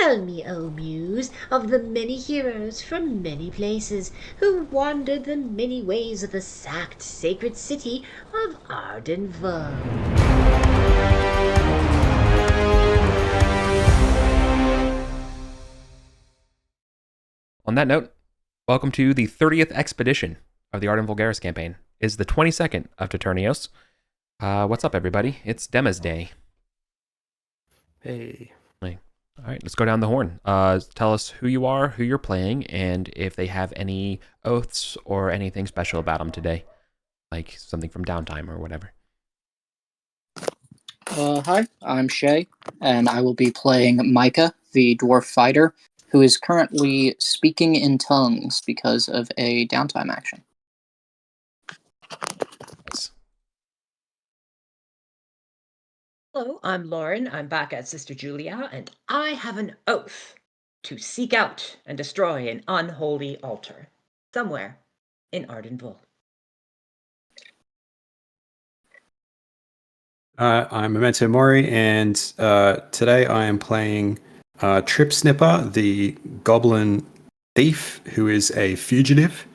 Tell me, O Muse, of the many heroes from many places who wandered the many ways of the sacked sacred city of Arden. On that note, welcome to the 30th expedition of the Arden Vulgaris campaign. It's the 22nd of Toternios. What's up, everybody? It's Dema's Day. Hey. All right, let's go down the horn. Tell us who you are, who you're playing, and if they have any oaths or anything special about them today, like something from downtime or whatever. Hi, I'm Shay, and I will be playing Micah, the dwarf fighter, who is currently speaking in tongues because of a downtime action. Nice. Hello, I'm Lauren. I'm back at Sister Julia, and I have an oath to seek out and destroy an unholy altar somewhere in Ardenville. I'm Memento Mori, and today I am playing Trip Snipper, the goblin thief who is a fugitive.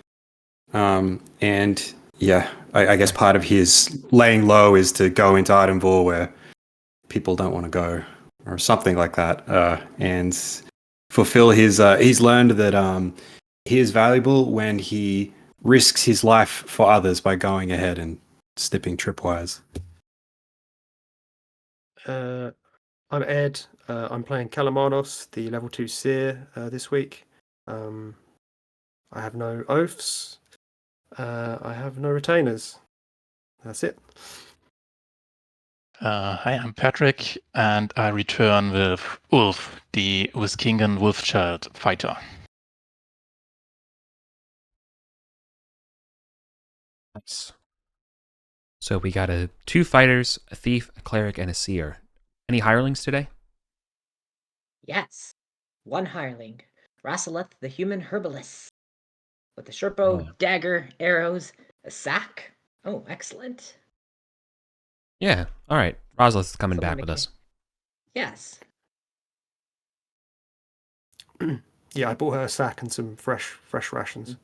And yeah, I guess part of his laying low is to go into Ardenville where people don't want to go, or something like that, and fulfill his. He's learned that he is valuable when he risks his life for others by going ahead and snipping tripwires. I'm Ed. I'm playing Kalamanos, the level 2 seer, this week. I have no oaths. I have no retainers. That's it. Hi, I'm Patrick, and I return with Ulf, the Wiskingen Wolfchild fighter. Nice. So we got two fighters, a thief, a cleric, and a seer. Any hirelings today? Yes, one hireling, Rasaleth the human herbalist, with a short bow, dagger, arrows, a sack. Oh, excellent. Yeah, all right. Rosalith's coming Someone back with us. Yes. Yeah, I bought her a sack and some fresh rations.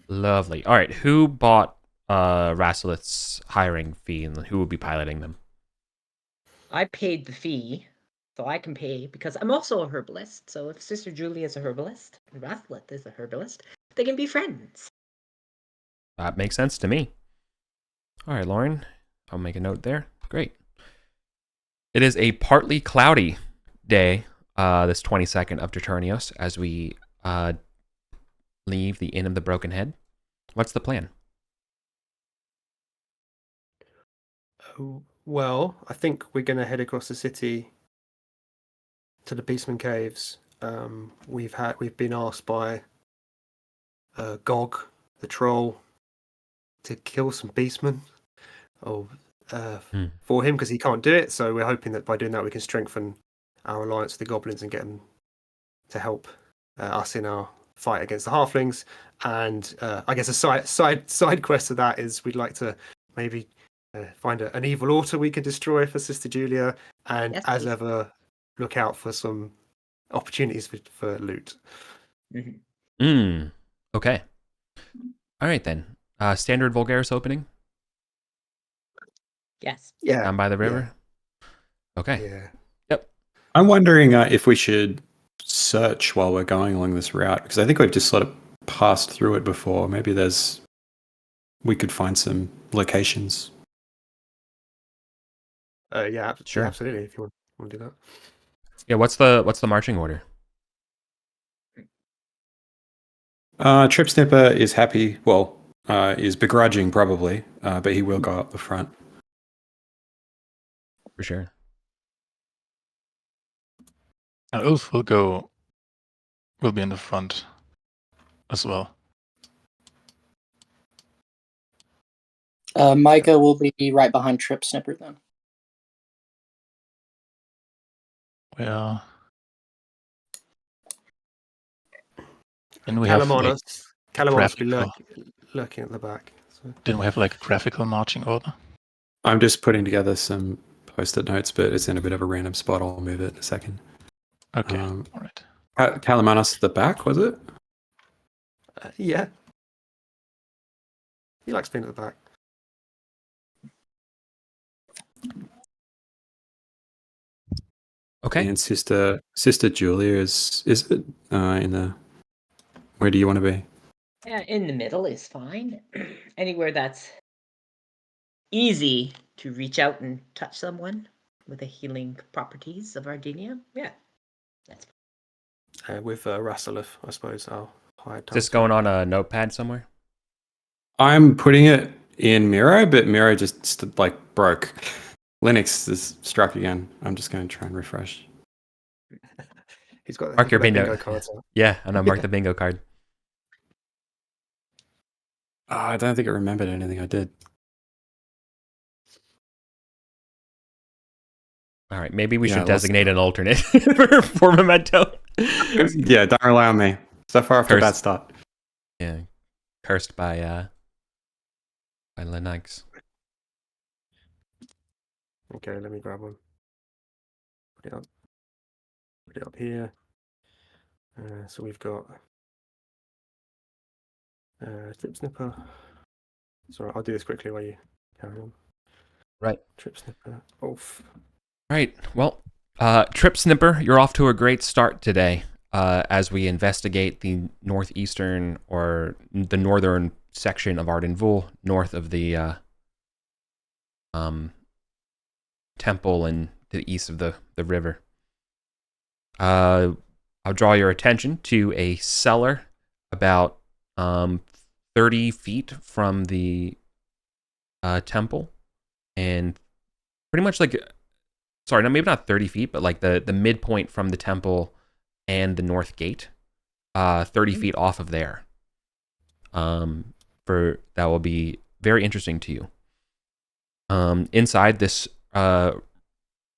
Lovely. All right, who bought Rasalith's hiring fee, and who will be piloting them? I paid the fee, so I can pay because I'm also a herbalist. So if Sister Julia is a herbalist and Rasalith is a herbalist, they can be friends. That makes sense to me. All right, Lauren, I'll make a note there. Great. It is a partly cloudy day, this 22nd of Toternios, as we leave the Inn of the Broken Head. What's the plan? Well, I think we're going to head across the city to the Beastman Caves. We've been asked by Gog, the troll, to kill some beastmen for him because he can't do it. So we're hoping that by doing that we can strengthen our alliance with the goblins and get them to help us in our fight against the halflings. And I guess a side quest to that is we'd like to maybe find an evil altar we can destroy for Sister Julia, and Yes, as please. ever, look out for some opportunities for loot. Okay. All right, then. Standard Vulgaris opening? Yes. Yeah. Down by the river? Yeah. Okay. Yeah. Yep. I'm wondering if we should search while we're going along this route, because I think we've just sort of passed through it before. Maybe we could find some locations. Yeah, Sure. absolutely. If you want to do that. Yeah, what's the marching order? Trip Snipper is happy. Well, is begrudging probably, but he will go up the front. For sure. And Ulf will be in the front as well. Micah will be right behind Trip Snipper then. Where? And we have like, Kalamanos will be graphical. lurking at the back. So. Didn't we have like a graphical marching order? I'm just putting together some post-it notes, but it's in a bit of a random spot. I'll move it in a second. Okay. Um, All right. Calamanos at the back, was it? Yeah. He likes being at the back. Okay. And Sister Julia is it in the? Where do you want to be? Yeah, in the middle is fine. Anywhere that's easy to reach out and touch someone with the healing properties of Ardinia. Yeah, that's With Rassilith, I suppose. I'll hide. Is this going on a notepad somewhere? I'm putting it in Miro, but Miro just broke. Linux is struck again. I'm just going to try and refresh. He's got Mark your bingo. cards out. Yeah, I know. Mark the bingo card. I don't think it remembered anything I did. All right, maybe we Yeah, should I lost designate an alternate for Memento. Yeah, don't rely on me. So far off to a bad Cursed. start. Yeah, cursed by Linux. Okay, let me grab one. Put it up here. So we've got Trip Snipper. Sorry, I'll do this quickly while you carry on. Right. Trip Snipper. Off. Right. Well, Trip Snipper, you're off to a great start today as we investigate the northeastern or the northern section of Arden Vul, north of the temple and to the east of the river. I'll draw your attention to a cellar about 30 feet from the temple, and pretty much sorry, no, maybe not 30 feet, but like the midpoint from the temple and the north gate, 30 feet off of there. That will be very interesting to you. Inside this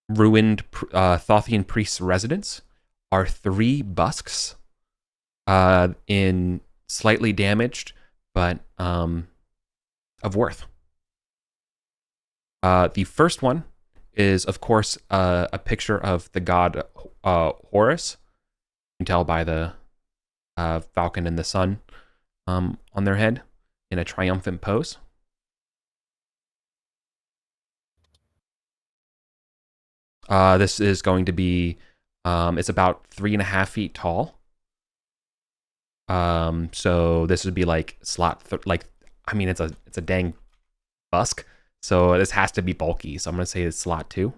ruined Thothian priest's residence are 3 busks in slightly damaged, but of worth. The first one is, of course, a picture of the god Horus. You can tell by the falcon and the sun on their head in a triumphant pose. This is going to be, it's about 3.5 feet tall. So this would be like it's a dang busk. So this has to be bulky. So I'm going to say it's slot 2.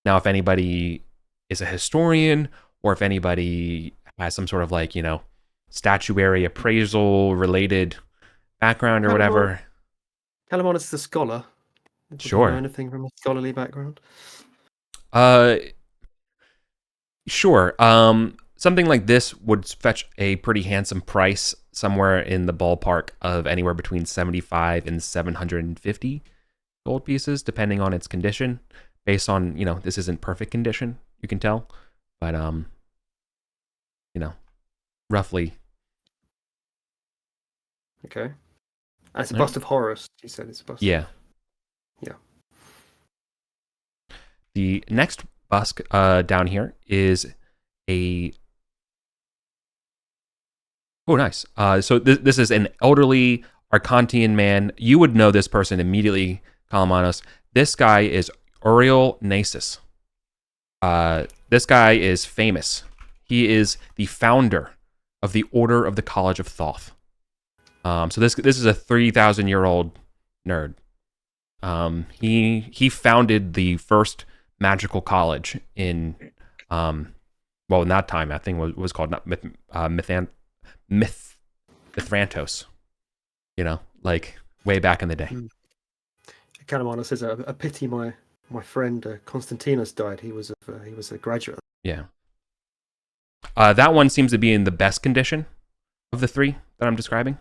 Now, if anybody is a historian or if anybody has some sort of statuary appraisal related background or whatever. Calamon is the scholar. Does he Sure. know anything from a scholarly background? Sure. Something like this would fetch a pretty handsome price, somewhere in the ballpark of anywhere between 75 and 750 gold pieces, depending on its condition. Based on, this isn't perfect condition, you can tell, but roughly. Okay. And it's a bust of Horus. You said it's a bust. Yeah. Yeah. The next busk down here is a... Oh, nice. So this is an elderly Arcantian man. You would know this person immediately, Kalamanos. This guy is Uriel Nasus. This guy is famous. He is the founder of the Order of the College of Thoth. So this is a 3,000-year-old nerd. He founded the first magical college in in that time that thing was called Mithrantos. Way back in the day. Calamon says, a pity my friend Constantinos died. He was a graduate. Yeah. That one seems to be in the best condition of the 3 that I'm describing.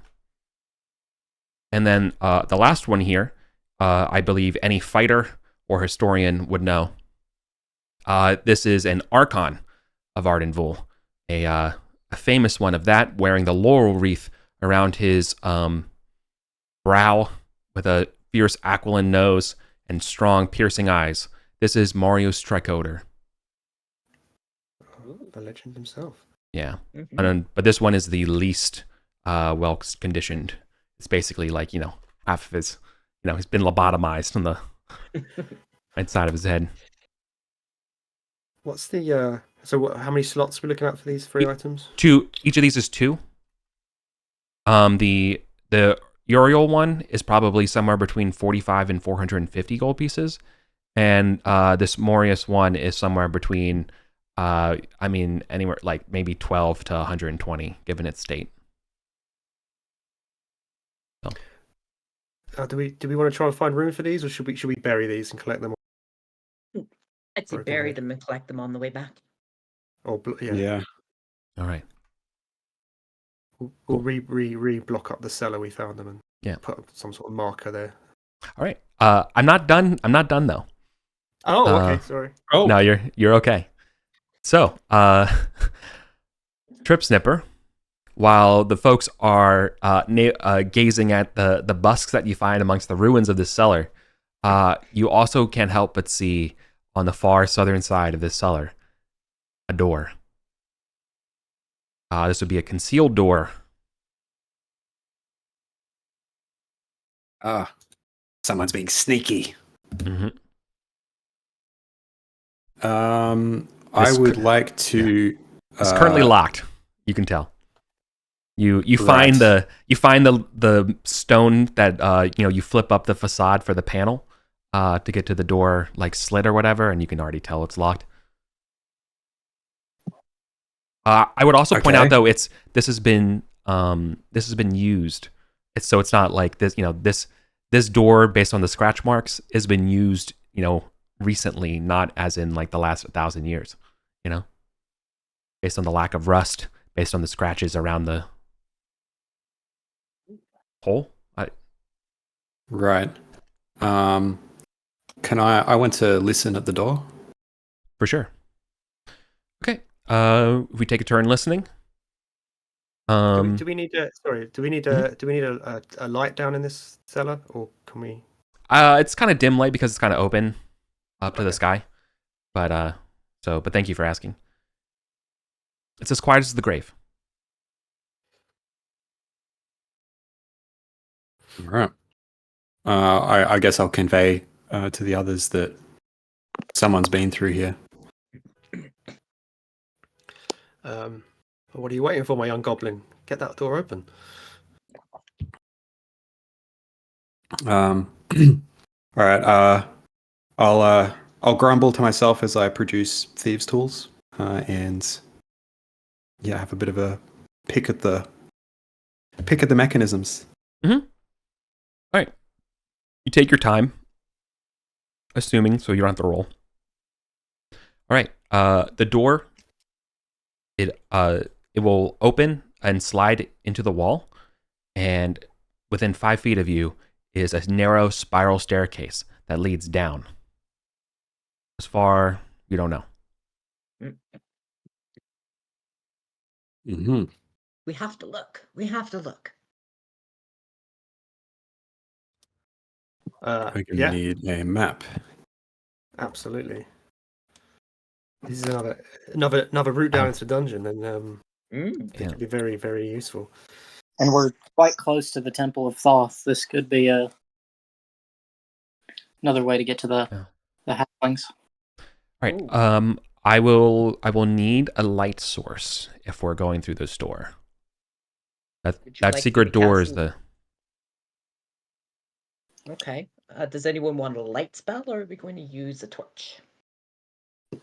And then the last one here, I believe any fighter or historian would know. This is an Archon of Arden Vul, a famous one of that, wearing the laurel wreath around his brow with a fierce aquiline nose and strong piercing eyes. This is Mario's tricoder. Oh, the legend himself. Yeah. Mhm. But this one is the least well conditioned. It's basically like, half of his, he's been lobotomized on the right side of his head. What's the how many slots are we looking at for these 3 items? Each of these is 2. The Uriel one is probably somewhere between 45 and 450 gold pieces. And this Morius one is somewhere between anywhere like maybe 12 to 120 given its state. So. Do we want to try and find room for these, or should we bury these and collect them? I'd say Broken bury head. them and collect them on the way back. Or yeah, Yeah. All right. we'll re-block up the cellar we found them and put some sort of marker there. All right. I'm not done. I'm not done though. Oh, okay. Sorry. Oh, No, you're okay. So, Trip Snipper, while the folks are gazing at the busks that you find amongst the ruins of this cellar, you also can't help but see on the far southern side of this cellar a door. This would be a concealed door. Someone's being sneaky. Mm-hmm. I would like to. It's currently locked. You can tell. You Right. find the stone that you flip up the facade for the panel to get to the door like slit or whatever, and you can already tell it's locked. I would also point out though this has been used. It's not like this door based on the scratch marks has been used recently, not as in like the last 1,000 years, based on the lack of rust, based on the scratches around the hole. Right. Can I want to listen at the door. For sure. Okay. If we take a turn listening. Do we need a light down in this cellar, or can we? It's kind of dim light because it's kind of open up to the sky. But thank you for asking. It's as quiet as the grave. All right. I guess I'll convey to the others that someone's been through here. What are you waiting for, my young goblin? Get that door open. All right. I'll grumble to myself as I produce thieves' tools and have a bit of a pick at the mechanisms. Mm-hmm. All right. You take your time, assuming so you don't have to roll. All right. The door. It will open and slide into the wall, and within 5 feet of you is a narrow spiral staircase that leads down. As far, you don't know. Mm-hmm. We have to look. We have to look. We're going to Yeah, need a map. absolutely. This is another route down into the dungeon, and it could be very, very useful. And we're quite close to the Temple of Thoth. This could be another way to get to the halflings. All right. I will need a light source if we're going through this door. That like secret me to door cast is the. Okay. Does anyone want a light spell, or are we going to use a torch?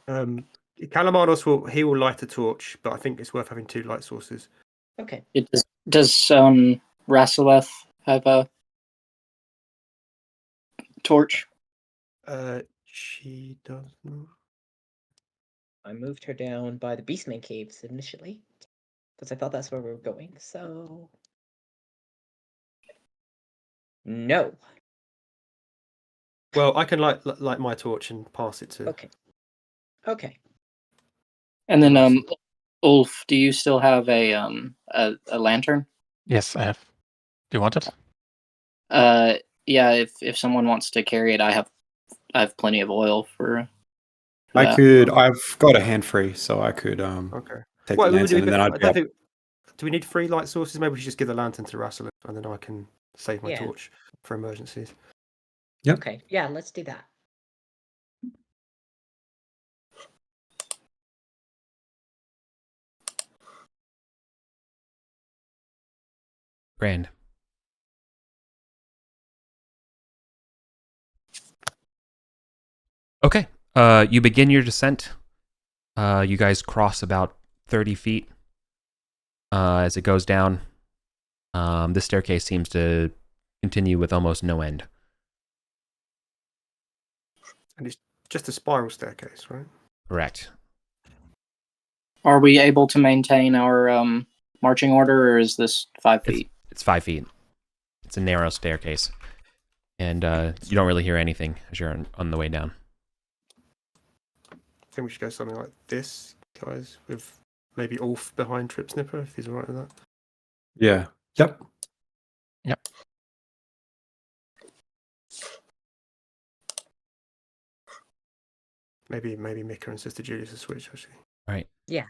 Calamados will light a torch, but I think it's worth having 2 light sources. Okay. Does Rasileth have a torch? She does not. I moved her down by the Beastman caves initially, because I thought that's where we were going. So no. Well, I can light my torch and pass it to. Okay. And then Ulf, do you still have a lantern? Yes, I have. Do you want it? Yeah, if someone wants to carry it, I have have plenty of oil for I that. could. I've got a hand free, so I could Okay. take Well, the lantern, and then I I'd be don't up. think, do we need 3 light sources? Maybe we should just give the lantern to Russell, and then I can save my Yeah. torch for emergencies. Yep. Okay, yeah, let's do that. Grand. Okay. You begin your descent. You guys cross about 30 feet as it goes down. This staircase seems to continue with almost no end. And it's just a spiral staircase, right? Correct. Are we able to maintain our marching order, or is this 5 feet? It's 5 feet. It's a narrow staircase. And you don't really hear anything as you're on the way down. I think we should go something like this, guys, with maybe Ulf behind Trip Snipper, if he's alright with that. Yeah. Yep. Maybe Mika and Sister Julius will switch, actually. All right. Yeah.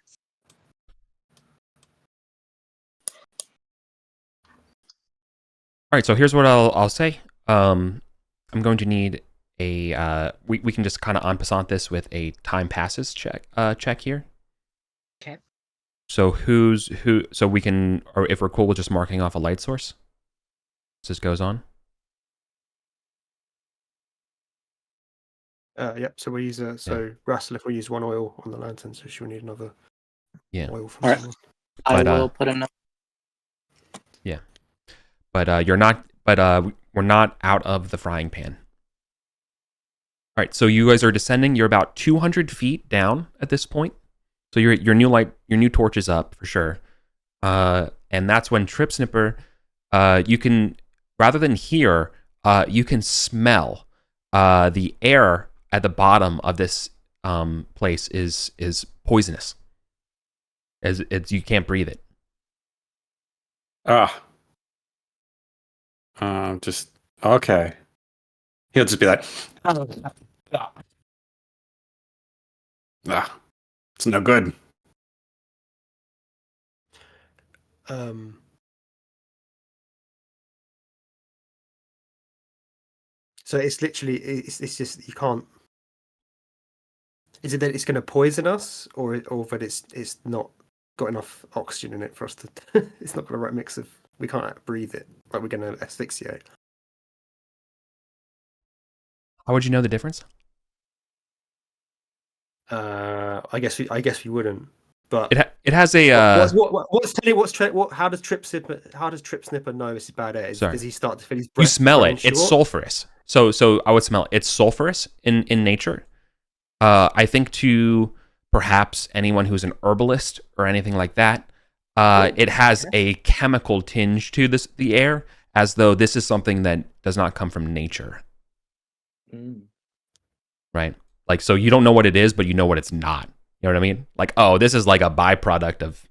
All right, so here's what I'll say. I'm going to need a we can just kind of en passant this with a time passes check here. Okay. So so we can, or if we're cool with just marking off a light source as this goes on. Yep. So we use Russell, if we use 1 oil on the lantern, so she'll need another oil from All right. someone. I But, will put enough. But you're not. But we're not out of the frying pan. All right, so you guys are descending. You're about 200 feet down at this point. So your new torch is up for sure. And that's when Trip Snipper, you can, rather than hear, you can smell the air at the bottom of this place is poisonous. As you can't breathe it. Just okay. He'll just be like, it's no good. So it's literally it's just you can't. Is it that it's going to poison us, or that it's not got enough oxygen in it for us to? It's not got the right mix of. We can't breathe it. Like we're going to asphyxiate. How would you know the difference? I guess we wouldn't. But it has a how does Trip Snipper know this is bad air? Does he start to feel his breath? You smell it. short? It's sulfurous. So I would smell it. It's sulfurous in nature. I think to perhaps anyone who's an herbalist or anything like that, it has a chemical tinge to the air, as though this is something that does not come from nature. Right? Like, so you don't know what it is, but you know what it's not. You know what I mean? Like, oh, this is like a byproduct of,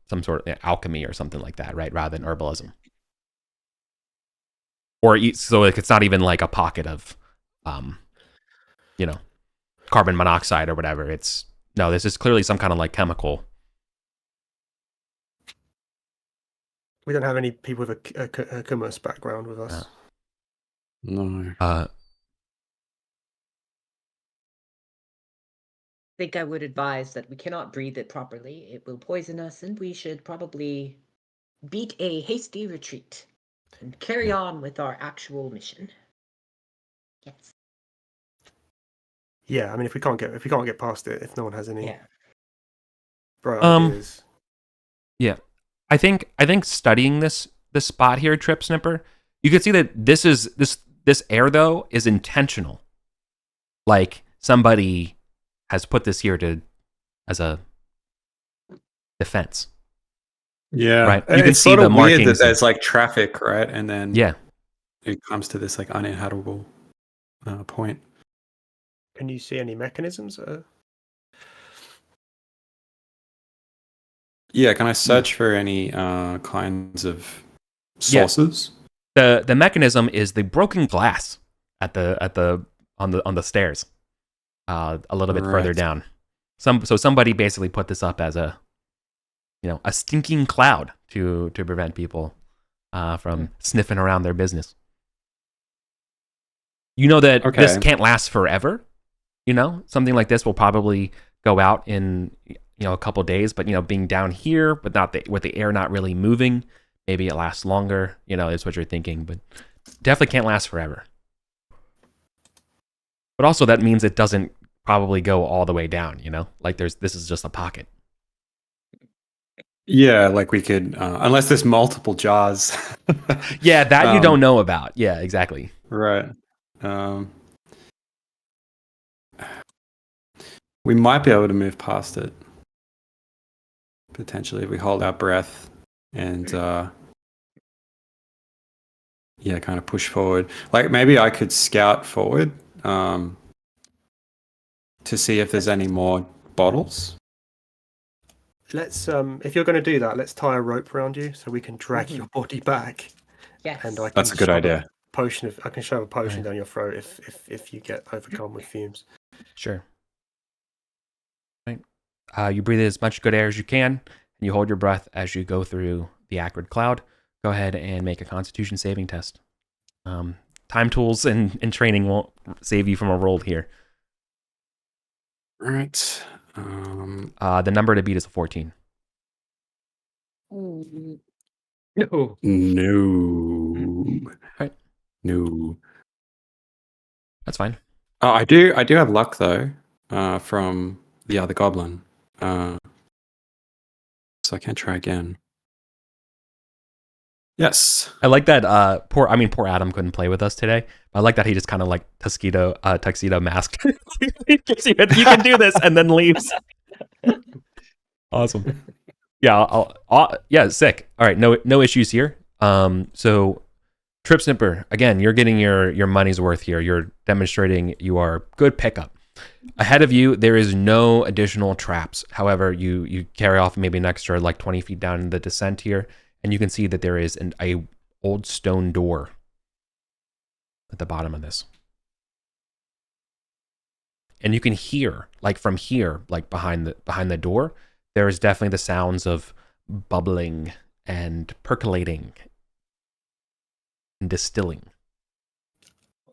some sort of alchemy or something like that, right? Rather than herbalism. Or so like it's not even like a pocket of, carbon monoxide or whatever. This is clearly some kind of like chemical. We don't have any people with a commerce background with us. No. I think I would advise that we cannot breathe it properly. It will poison us, and we should probably beat a hasty retreat and carry on with our actual mission. Yes. Yeah, I mean, if we can't get past it, if no one has any bright Um, ideas. Yeah. I think studying this spot here, Trip Snipper, you can see that this air though is intentional. Like somebody has put this here as a defense. Yeah, right. You can it's see sort the of weird that markings. there's like traffic, right? And then it comes to this like uninhabitable point. Can you see any mechanisms? Yeah, can I search for any kinds of sources? The mechanism is the broken glass at the on the stairs, a little bit further Right. down. So somebody basically put this up as a stinking cloud to prevent people from sniffing around their business. You know that this Okay. can't last forever. Something like this will probably go out in a couple days, but being down here with with the air not really moving, maybe it lasts longer. Is what you're thinking, but definitely can't last forever. But also that means it doesn't probably go all the way down. Like this is just a pocket. Yeah, like we could, unless there's multiple jars. Yeah, that you don't know about. Yeah, exactly. Right. We might be able to move past it. Potentially, if we hold our breath and, kind of push forward. Like maybe I could scout forward to see if there's any more bottles. Let's if you're going to do that, let's tie a rope around you so we can drag your body back. Yes. And I can That's a good shove idea. I can shove a potion Right. down your throat if you get overcome with fumes. Sure. Right. You breathe as much good air as you can, and you hold your breath as you go through the acrid cloud. Go ahead and make a Constitution saving test. Time tools and training won't save you from a roll here. Right. The number to beat is a 14. No. No. Right. No. That's fine. I do have luck though, from the other goblin. So I can try again. Yes. I like that. Poor Adam couldn't play with us today. I like that he just kind of like tuxedo masked. You can do this, and then leaves. Awesome. Yeah. Yeah. Sick. All right. No issues here. So Trip Snipper, again, you're getting your money's worth here. You're demonstrating you are good pickup. Ahead of you, there is no additional traps. However, you carry off maybe an extra like 20 feet down the descent here, and you can see that there is a old stone door at the bottom of this. And you can hear, like from here, like behind the door, there is definitely the sounds of bubbling and percolating and distilling.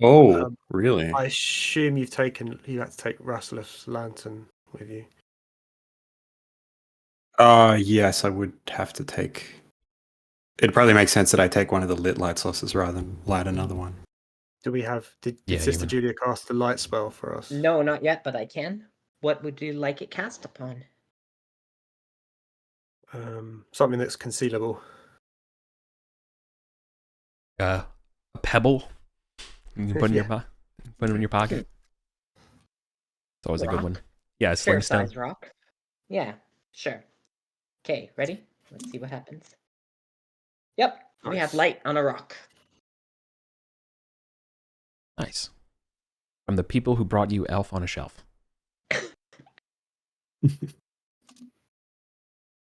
Oh, really? I assume you had to take Rasselif's lantern with you. Yes, I would have to take. It'd probably make sense that I take one of the lit light sources rather than light another one. Do we have? Did Yeah, Sister you would. Julia cast the light spell for us? No, not yet, but I can. What would you like it cast upon? Something that's concealable. A pebble you can put in Yeah. put it in your pocket. It's always a good Rock? one. Yeah, Fair sling stone. size rock. Yeah, sure. Okay, ready? Let's see what happens. Yep, we have Nice. light on a rock. Nice. From the people who brought you Elf on a Shelf.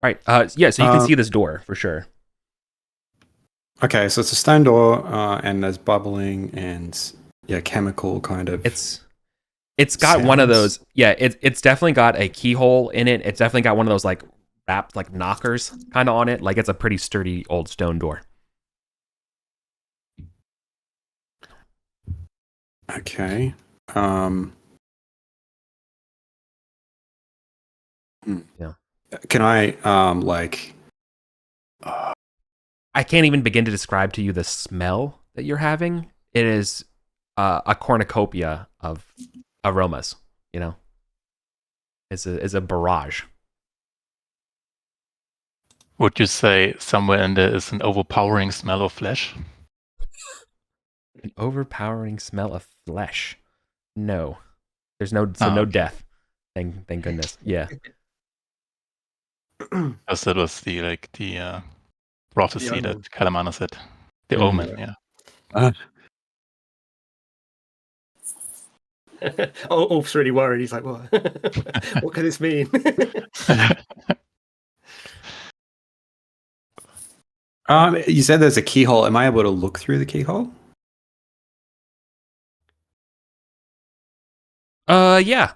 Right. Yeah, so you can see this door for sure. Okay, so it's a stone door, and there's bubbling and chemical kind of. It's got one of sounds. those. Yeah, it's definitely got a keyhole in it. It's definitely got one of those like wrapped like knockers kind of on it. Like it's a pretty sturdy old stone door. Okay. Yeah. Can I I can't even begin to describe to you the smell that you're having. It is a cornucopia of aromas. It's a barrage. Would you say somewhere in there is an overpowering smell of flesh? An overpowering smell of flesh. No, there's no Okay. death. Thank goodness. Yeah. Because that was the prophecy omen. that Kalamana said. The Mhm. omen, yeah. Ulf's really worried. He's like, "What? What could this mean?" you said there's a keyhole. Am I able to look through the keyhole? Yeah.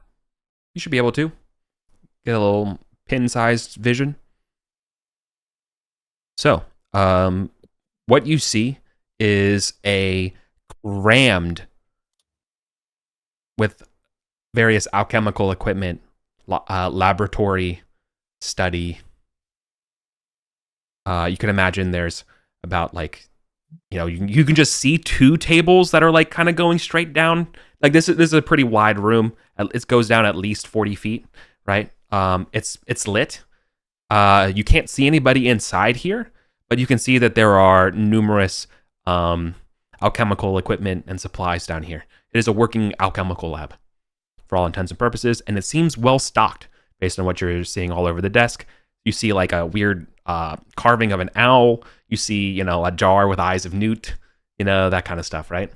You should be able to get a little pin-sized vision. So, what you see is a crammed with various alchemical equipment, laboratory study. You can imagine there's about like, you can just see 2 tables that are like kind of going straight down. Like this is a pretty wide room. It goes down at least 40 feet, right? It's lit. You can't see anybody inside here, but you can see that there are numerous alchemical equipment and supplies down here. It is a working alchemical lab for all intents and purposes, and it seems well stocked based on what you're seeing all over the desk. You see like a weird carving of an owl. You see, a jar with eyes of newt, that kind of stuff, right?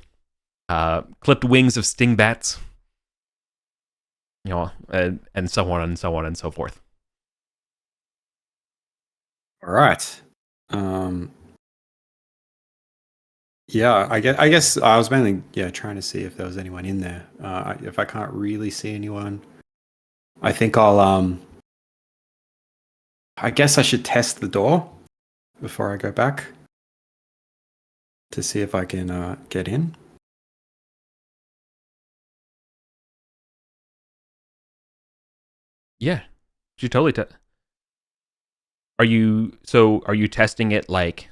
Clipped wings of stingbats, and so on and so on and so forth. All right. Yeah, I guess I was mainly trying to see if there was anyone in there. If I can't really see anyone, I think I guess I should test the door before I go back to see if I can get in. Yeah, you totally. Are you testing it like?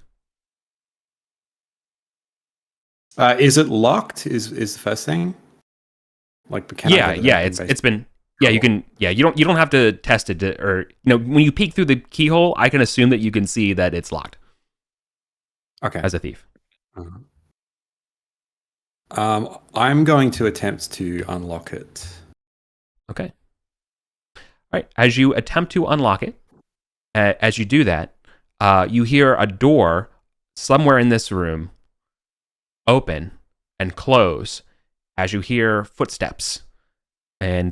Is it locked? Is the first thing? Like, can I get it open, it's been. Yeah, you can. Yeah, you don't have to test it or when you peek through the keyhole, I can assume that you can see that it's locked. Okay. As a thief. I'm going to attempt to unlock it. Okay. All right. As you attempt to unlock it, as you do that, you hear a door somewhere in this room open and close as you hear footsteps. And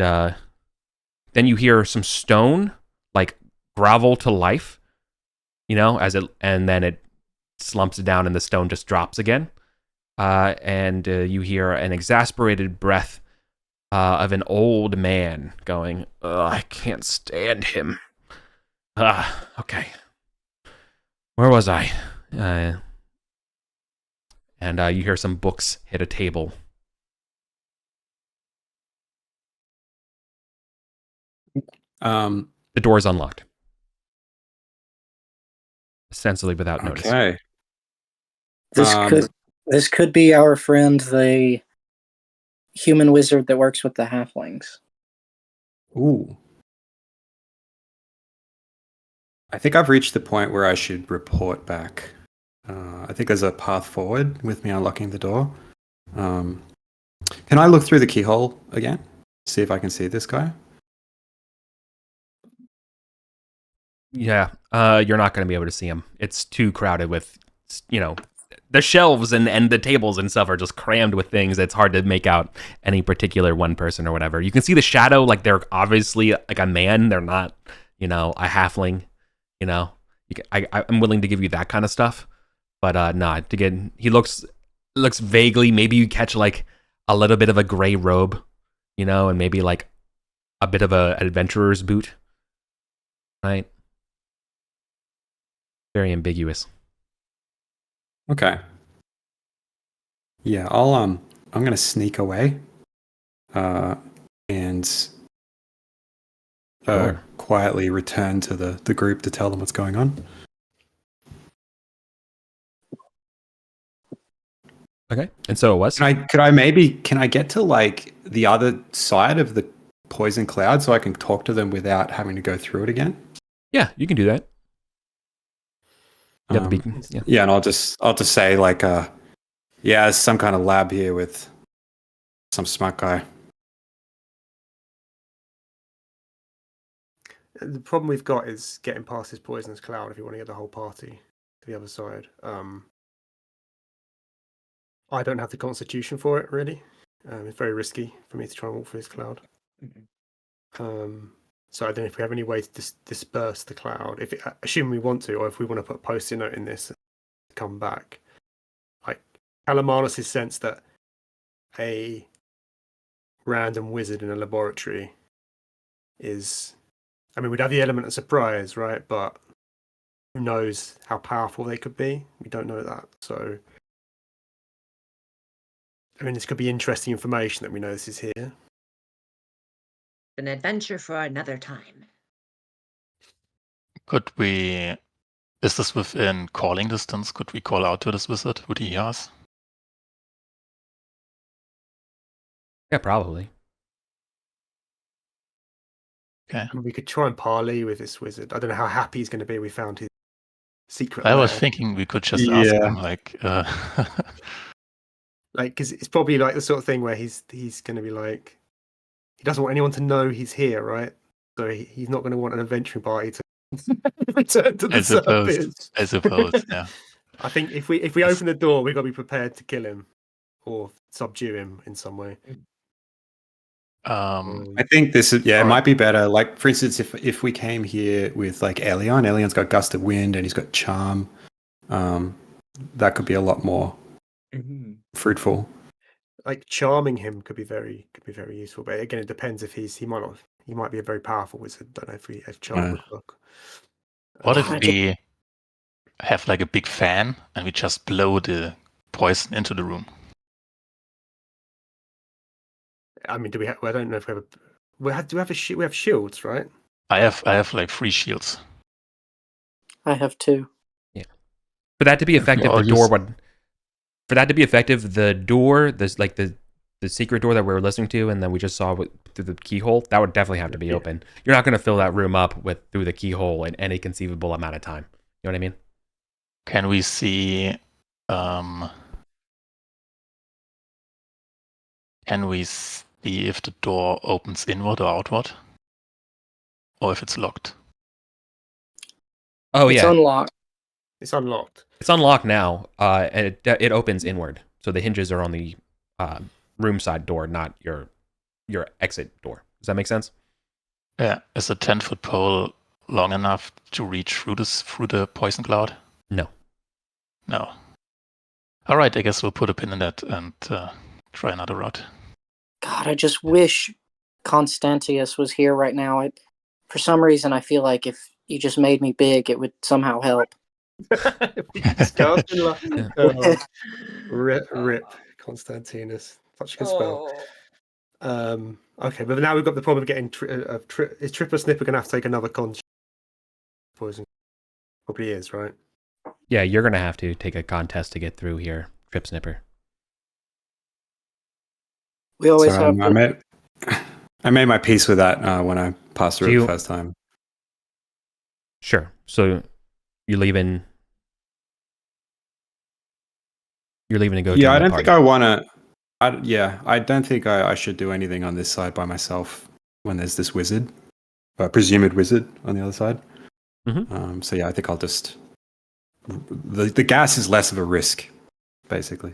then you hear some stone, like grovel to life, and then it slumps down and the stone just drops again. And you hear an exasperated breath of an old man going, I can't stand him. Okay. Where was I? And you hear some books hit a table. The door is unlocked. Ostensibly without notice. Okay. This could be our friend, the human wizard that works with the halflings. Ooh. I think I've reached the point where I should report back. I think there's a path forward with me unlocking the door. Can I look through the keyhole again? See if I can see this guy? Yeah, you're not going to be able to see him. It's too crowded with, the shelves and the tables and stuff are just crammed with things. It's hard to make out any particular one person or whatever. You can see the shadow, like they're obviously like a man. They're not, a halfling. I'm willing to give you that kind of stuff, but nah. He looks vaguely. Maybe you catch like a little bit of a gray robe, and maybe like a bit of a adventurer's boot, right? Very ambiguous. Okay. Yeah, I'm gonna sneak away, and Sure. quietly return to the group to tell them what's going on. Okay, and so it was. Can I get to like the other side of the poison cloud so I can talk to them without having to go through it again? Yeah, you can do that. You have the beacon. Yeah. Yeah, and I'll just say like, there's some kind of lab here with some smart guy. The problem we've got is getting past this poisonous cloud if you want to get the whole party to the other side. I don't have the constitution for it, really. It's very risky for me to try and walk through this cloud. So I don't know if we have any way to disperse the cloud. Assuming we want to, or if we want to put a post-it note in this to come back. Like Calamanos' sense that a random wizard in a laboratory is, I mean, we'd have the element of surprise, right? But who knows how powerful they could be? We don't know that. So, I mean, this could be interesting information that we know this is here. An adventure for another time. Could we? Is this within calling distance? Could we call out to this wizard? Would he hear us? Yeah, probably. Okay. And we could try and parley with this wizard. I don't know how happy he's going to be. We found his secret. I was lair. thinking we could just ask Yeah. him, like, Like, because it's probably like the sort of thing where he's going to be like, he doesn't want anyone to know he's here, right? So he's not going to want an adventuring party to return to the I suppose. surface. I suppose, yeah. I think if we open the door, we've got to be prepared to kill him or subdue him in some way. I think this is, it might be better. Like, for instance, if we came here with like Elion's got gust of wind and he's got charm, that could be a lot more fruitful. Like charming him could be very useful. But again, it depends if he might be a very powerful wizard. Don't know if charm would work. What if we have like a big fan and we just blow the poison into the room? I mean, do we? I don't know if we have. Do we have shields, right? I have like 3 shields. I have 2. Yeah. For that to be effective, I'll the door use- would. For that to be effective, the door, this like the secret door that we were listening to, and then we just saw through the keyhole, that would definitely have to be open. You're not going to fill that room up through the keyhole in any conceivable amount of time. You know what I mean? Can we see? Can we see if the door opens inward or outward, or if it's locked? Oh It's yeah, unlocked. It's unlocked. it's unlocked now, and it opens inward. So the hinges are on the room side door, not your exit door. Does that make sense? Yeah. Is a 10-foot pole long enough to reach through the poison cloud? No. No. All right. I guess we'll put a pin in that and try another route. God, I just wish Constantius was here right now. For some reason, I feel like if you just made me big, it would somehow help. Rip Constantinus. Such a good spell. Okay, but now we've got the problem of getting is Tripper Snipper going to have to take another con poison? Probably is, right? Yeah, you're going to have to take a contest to get through here, Trip Snipper. We always So, have. I made my peace with that when I passed through it the first time. Sure. So you're leaving to go. Yeah, I don't think I want to. I don't think I should do anything on this side by myself when there's this wizard, presumed wizard on the other side. Mm-hmm. So yeah, I think I'll just. The gas is less of a risk, basically.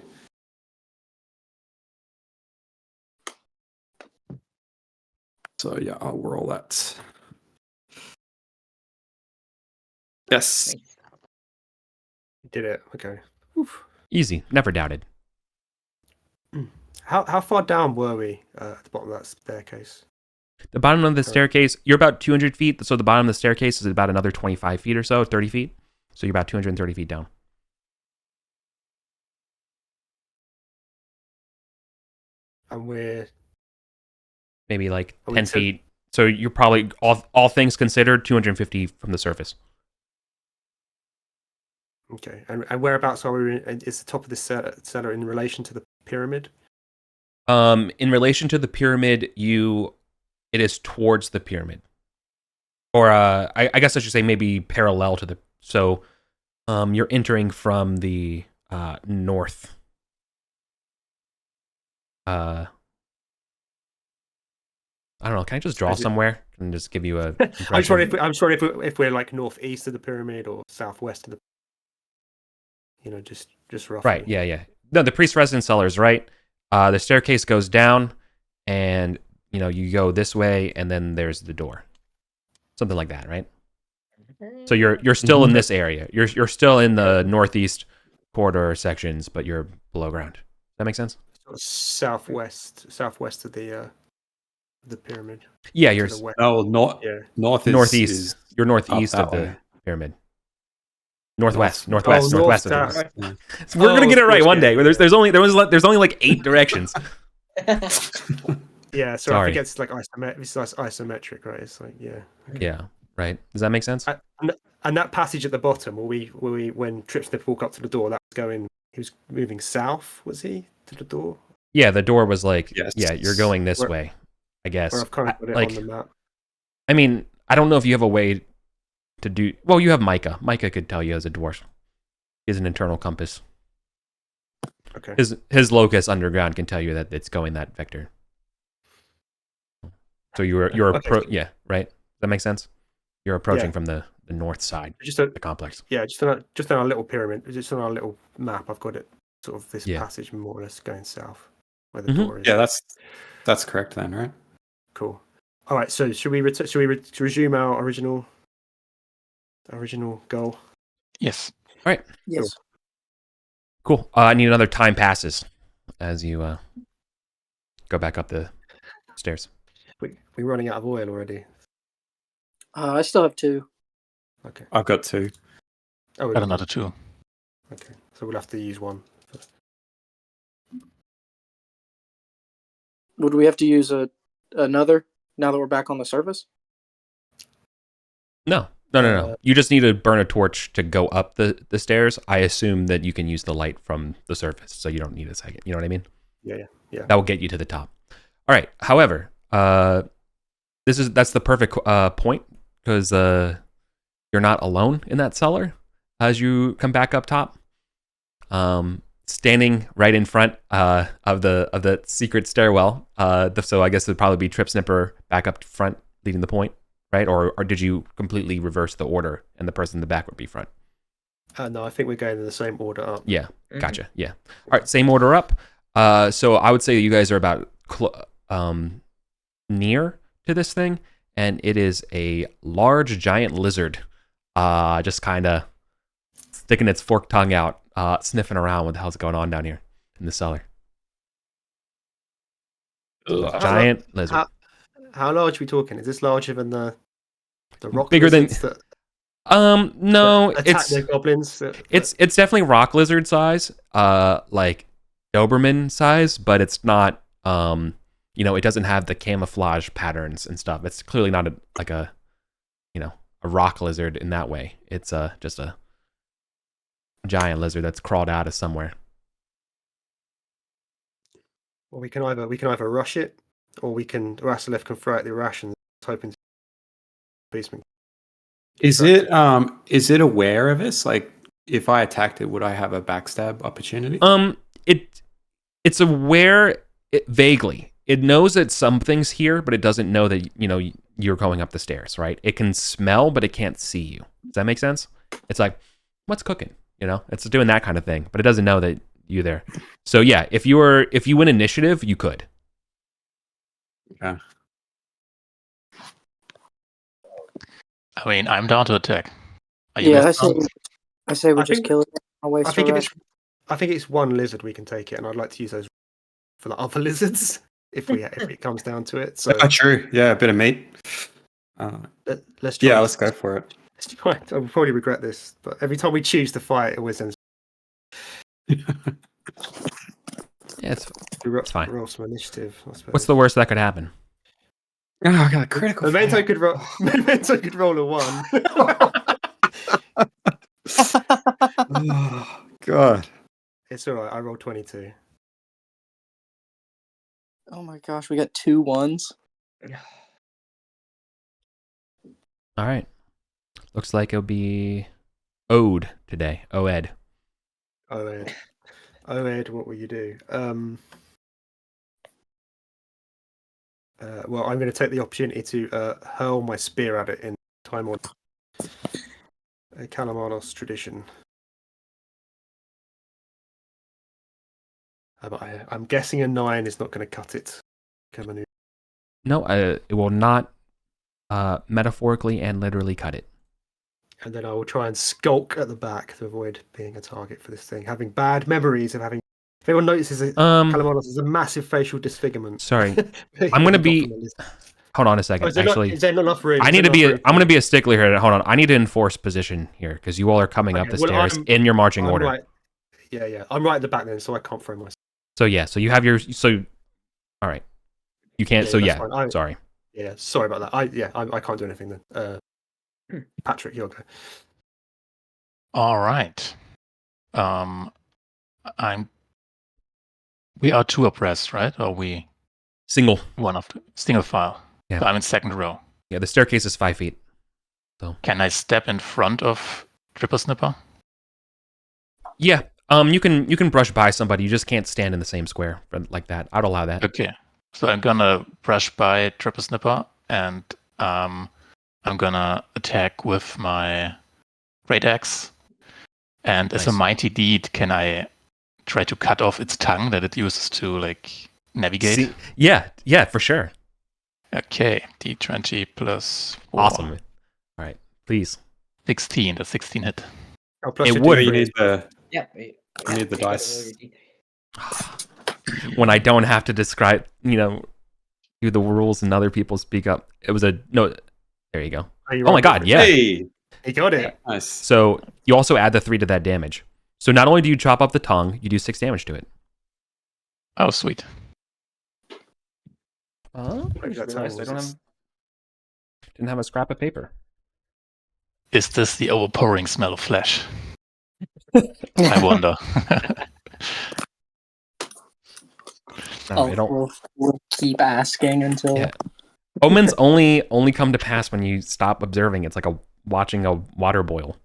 So yeah, I'll roll that. Yes. Nice. Did it? Okay. Easy. Never doubted. How far down were we at the bottom of that staircase? The bottom of the staircase, you're about 200 feet. So the bottom of the staircase is about another 25 feet or so, 30 feet. So you're about 230 feet down. And we're Maybe like Are we 10 to- feet. So you're probably, all things considered, 250 from the surface. okay. And whereabouts are we? Is the top of this cellar in relation to the pyramid? In relation to the pyramid, it is towards the pyramid. Or I guess I should say maybe parallel to the, so you're entering from the north. I don't know. Can I just draw somewhere and just give you a? I'm sorry if we're like northeast of the pyramid or southwest of the. Just roughly. Right. Yeah. No, the priest residence cellar is right. The staircase goes down, and you go this way, and then there's the door. Something like that, right? So you're still in this area. You're still in the northeast corridor sections, but you're below ground. Does that make sense? Sort of southwest of the the pyramid. Yeah, To you're the west. Oh, Yeah. north is northeast. You're northeast that of the way. pyramid. Northwest, North. northwest, Oh, northwest north, of the south. pyramid. Yeah. So we're gonna Oh, get it of right course, one yeah, day. yeah. There's only like 8 directions. Yeah, so I Sorry. think it's like isometric, right? It's like, yeah. Yeah, right. Does that make sense? And that passage at the bottom, when Tripsnip walked up to the door, that was he was moving south, was he, to the door? Yeah, the door was like, Yes. yeah, you're going this Where- way, I guess. Or I've kind of got it like, on the map. I mean, I don't know if you have a way to do. Well, you have Micah. Micah could tell you as a dwarf. He has an internal compass. Okay. His locus underground can tell you that it's going that vector. So you're Okay. yeah, right. Does that make sense? You're approaching Yeah. from the north side Just of the complex. just on our little pyramid, just on our little map, I've got it sort of this Yeah. passage more or less going south where the Mhm. door is. Yeah, that's correct then, right? Cool. All right, so should we resume our original goal? Yes. Yes. Cool. I need another time passes as you go back up the stairs. We're running out of oil already. I still have 2. Okay. I've got 2. Oh, Got another 2. Okay, so we'll have to use one first. Would we have to use another now that we're back on the surface? No. You just need to burn a torch to go up the stairs. I assume that you can use the light from the surface, so you don't need a second. You know what I mean? Yeah. That will get you to the top. All right. However, that's the perfect point because you're not alone in that cellar as you come back up top. Standing right in front of the secret stairwell. So I guess it'd probably be Trip Snipper back up front, leading the point, right? Or did you completely reverse the order and the person in the back would be front? No, I think we're going in the same order up. Yeah, gotcha. Yeah. All right, same order up. So I would say you guys are about near to this thing, and it is a large, giant lizard, just kind of sticking its forked tongue out, sniffing around what the hell's going on down here in the cellar. Giant lizard. How large are we talking? Is this larger than the rock Bigger than- lizards No, that attack it's the goblins? it's definitely rock lizard size, like Doberman size, but it's not. It doesn't have the camouflage patterns and stuff. It's clearly not a rock lizard in that way. It's just a giant lizard that's crawled out of somewhere. Well, we can either rush it, or Rasalef can throw out the rations, hoping to basement. Is it aware of us? Like, if I attacked it, would I have a backstab opportunity? It's aware vaguely. It knows that something's here, but it doesn't know that you're going up the stairs, right? It can smell, but it can't see you. Does that make sense? It's like, what's cooking? It's doing that kind of thing, but it doesn't know that you're there. So yeah, if you win initiative, you could. Yeah. I mean, I'm down to attack. Are you Yeah, guys down? I say we I just think- kill it. I'll waste I think our if it's one lizard, we can take it, and I'd like to use those for the other lizards if it comes down to it. So True. Yeah, a bit of meat. let's try. Let's go for it. Let's try. I'll probably regret this, but every time we choose to fight, it always ends. Yeah, it's fine. Roll some initiative. I suppose. What's the worst that could happen? Oh, I got a critical. Memento could roll. Memento could roll a 1. Oh, God. It's all right. I rolled 22. Oh my gosh, we got 2 1s. All right. Looks like it'll be Ode today. Oed. Ed, what will you do? Well, I'm going to take the opportunity to hurl my spear at it in time on a Kalamanos tradition. But I'm guessing a 9 is not going to cut it. Kamanu. No, it will not metaphorically and literally cut it. And then I will try and skulk at the back to avoid being a target for this thing. Having bad memories of having If anyone notices it, Calamanos is a massive facial disfigurement. Sorry. He I'm gonna got be. from the list. Hold on a Oh, second. is there not- Actually, is there not enough room? I Is need there to be. not enough I'm room? gonna be a stickler here. Hold on. I need to enforce position here because you all are coming up Okay, the well, stairs I'm- in your marching I'm order. right. Yeah. I'm right at the back then, so I can't throw myself. So yeah. So you have your. So, all right. You can't. Yeah, so that's yeah. fine. Sorry. Yeah, sorry about that. I can't do anything then. Patrick, you'll go. All right. We are two abreast, right? Or we Single. one of the single file? Yeah. So I'm in second row. Yeah. The staircase is 5 feet. Can I step in front of Triple Snipper? Yeah. You can brush by somebody. You just can't stand in the same square like that. I'd allow that. Okay. So I'm gonna brush by Triple Snipper and I'm gonna attack with my great axe. And as a Nice. mighty deed, can I try to cut off its tongue that it uses to like navigate? See, yeah, for sure. Okay, D20 plus 4. Awesome. All right, please. 16. That's 16 hit. Oh, plus It your would. You D3. need the Yeah. You need the dice. When I don't have to describe, do the rules and other people speak up. It was a no. There you go. Oh, you Oh my rolled god, it. yeah. Hey, He got it. nice. So you also add the 3 to that damage. So not only do you chop up the tongue, you do 6 damage to it. Oh, sweet. Oh, I just realized I don't didn't have a scrap of paper. Is this the overpowering smell of flesh? I wonder. No, I don't. We'll keep asking until. Yeah. Omens only come to pass when you stop observing. It's like watching a water boil.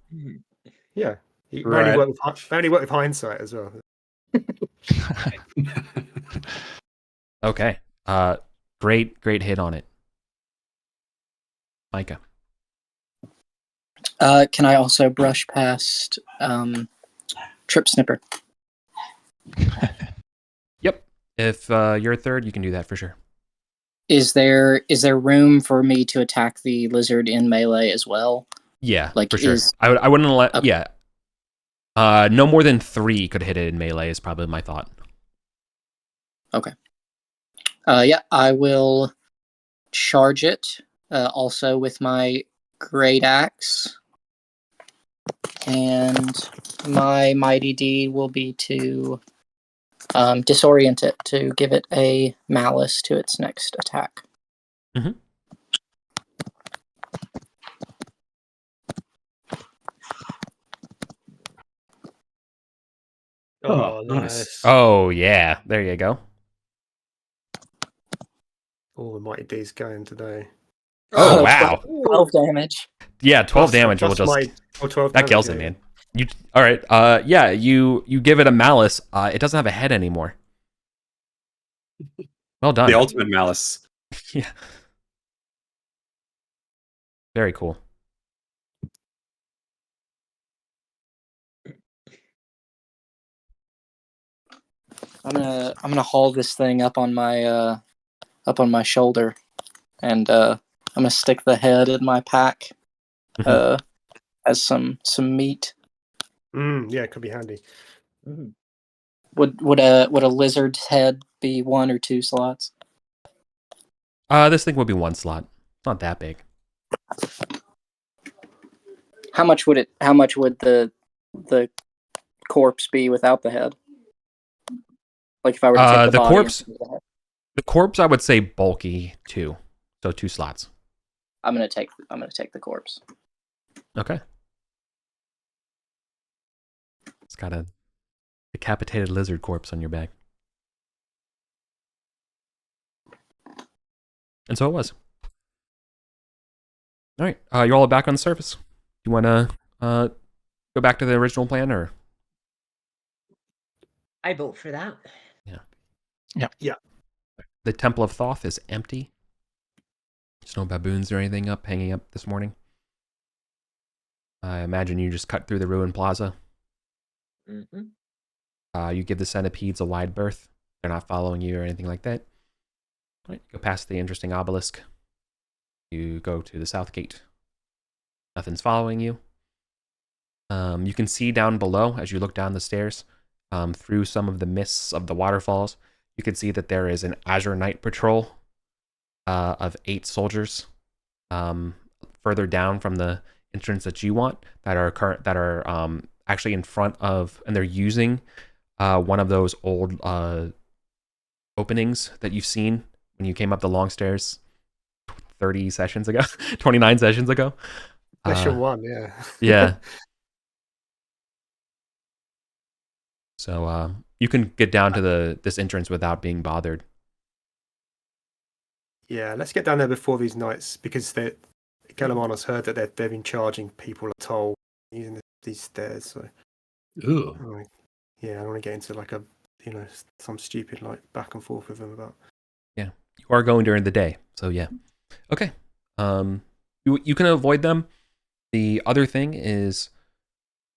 Yeah. You Right. only work with hindsight as well. Okay. Great hit on it. Micah. Can I also brush past Trip Snipper? Yep. If you're a third, you can do that for sure. Is there room for me to attack the lizard in melee as well? Yeah, Like, for sure. is- I wouldn't let. Okay. Yeah. No more than 3 could hit it in melee is probably my thought. Yeah, I will charge it also with my great axe. And my mighty deed will be to disorient it to give it a malice to its next attack. Mhm. Oh, nice. nice. Oh yeah, there you go. All the mighty D's going today. Oh wow. 12 damage. Yeah, 12 Plus- damage will plus just my- 12 that damage, kills yeah, it, yeah. man. You all right? Yeah, you give it a malice. It doesn't have a head anymore. Well done. The ultimate malice. Yeah. Very cool. I'm gonna haul this thing up on my shoulder, and I'm gonna stick the head in my pack as some meat. Yeah, it could be handy. Would a lizard's head be 1 or 2 slots? This thing would be 1 slot. It's not that big. How much would the corpse be without the head? Like if I were to take the body corpse- and the head. The corpse, I would say bulky 2, so 2 slots. I'm gonna take the corpse. Okay. It's got a decapitated lizard corpse on your back. And so it was. All right, you're all back on the surface. You want to go back to the original plan, or? I vote for that. The Temple of Thoth is empty. There's no baboons or anything hanging up this morning. I imagine you just cut through the ruined plaza. You give the centipedes a wide berth. They're not following you or anything like that. All right, go past the interesting obelisk. You go to the south gate. Nothing's following you. You can see down below as you look down the stairs. through some of the mists of the waterfalls, you can see that there is an Azure Knight patrol of 8 soldiers further down from the entrance that you want that are actually in front of, and they're using one of those old openings that you've seen when you came up the long stairs 30 sessions ago, 29 sessions ago. Session 1, yeah. Yeah. So you can get down to this entrance without being bothered. Yeah, let's get down there before these knights, because Galamanos heard that they've been charging people a toll using these stairs. So, Ooh. I don't want to get into like some stupid like back and forth with them about. Yeah, you are going during the day, so yeah. Okay. You can avoid them. The other thing is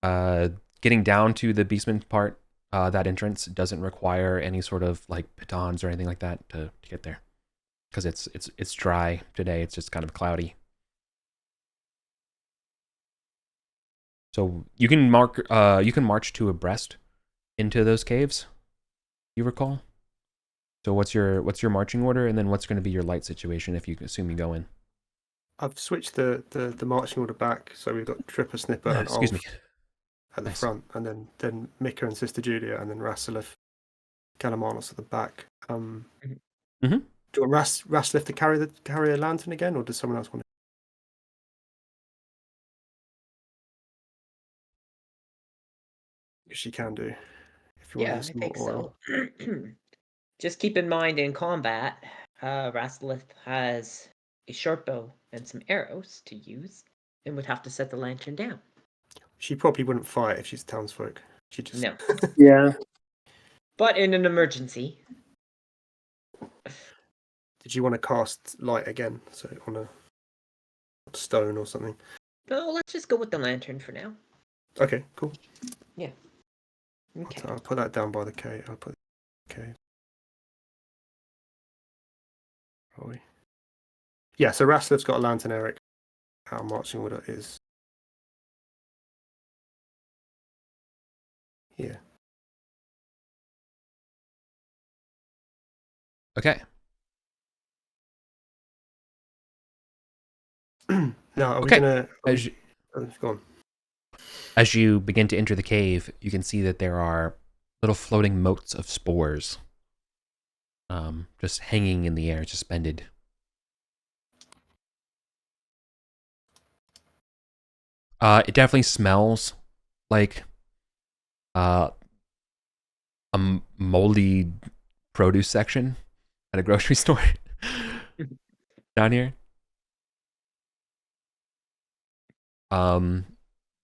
getting down to the Beastman part. That entrance doesn't require any sort of like pitons or anything like that to get there, because it's dry today. It's just kind of cloudy. So you can march to abreast into those caves. You recall? So what's your marching order, and then what's going to be your light situation if you assume you go in? I've switched the marching order back, so we've got Tripper, Snipper, and Excuse me. at the front, and then Mika and Sister Julia, and then Rasalif, Galamanos at the back. Mm-hmm. Do you want Rasalif to carry a lantern again, or does someone else want to? She can do. If you Yeah, I want think oil. so. Just keep in mind in combat, Rasalith has a short bow and some arrows to use, and would have to set the lantern down. She probably wouldn't fight if she's townsfolk. She just No. Yeah. But in an emergency. Did you want to cast light again? So on a stone or something? No, let's just go with the lantern for now. Okay, cool. Yeah. Okay. I'll put that down by the cave. I'll put the cave. Probably. Yeah, so Raslif's got a lantern, Eric. Our marching order is here. Okay. Now, are we Okay. gonna? Go on. As you begin to enter the cave, you can see that there are little floating motes of spores, just hanging in the air, suspended. It definitely smells like a moldy produce section at a grocery store down here.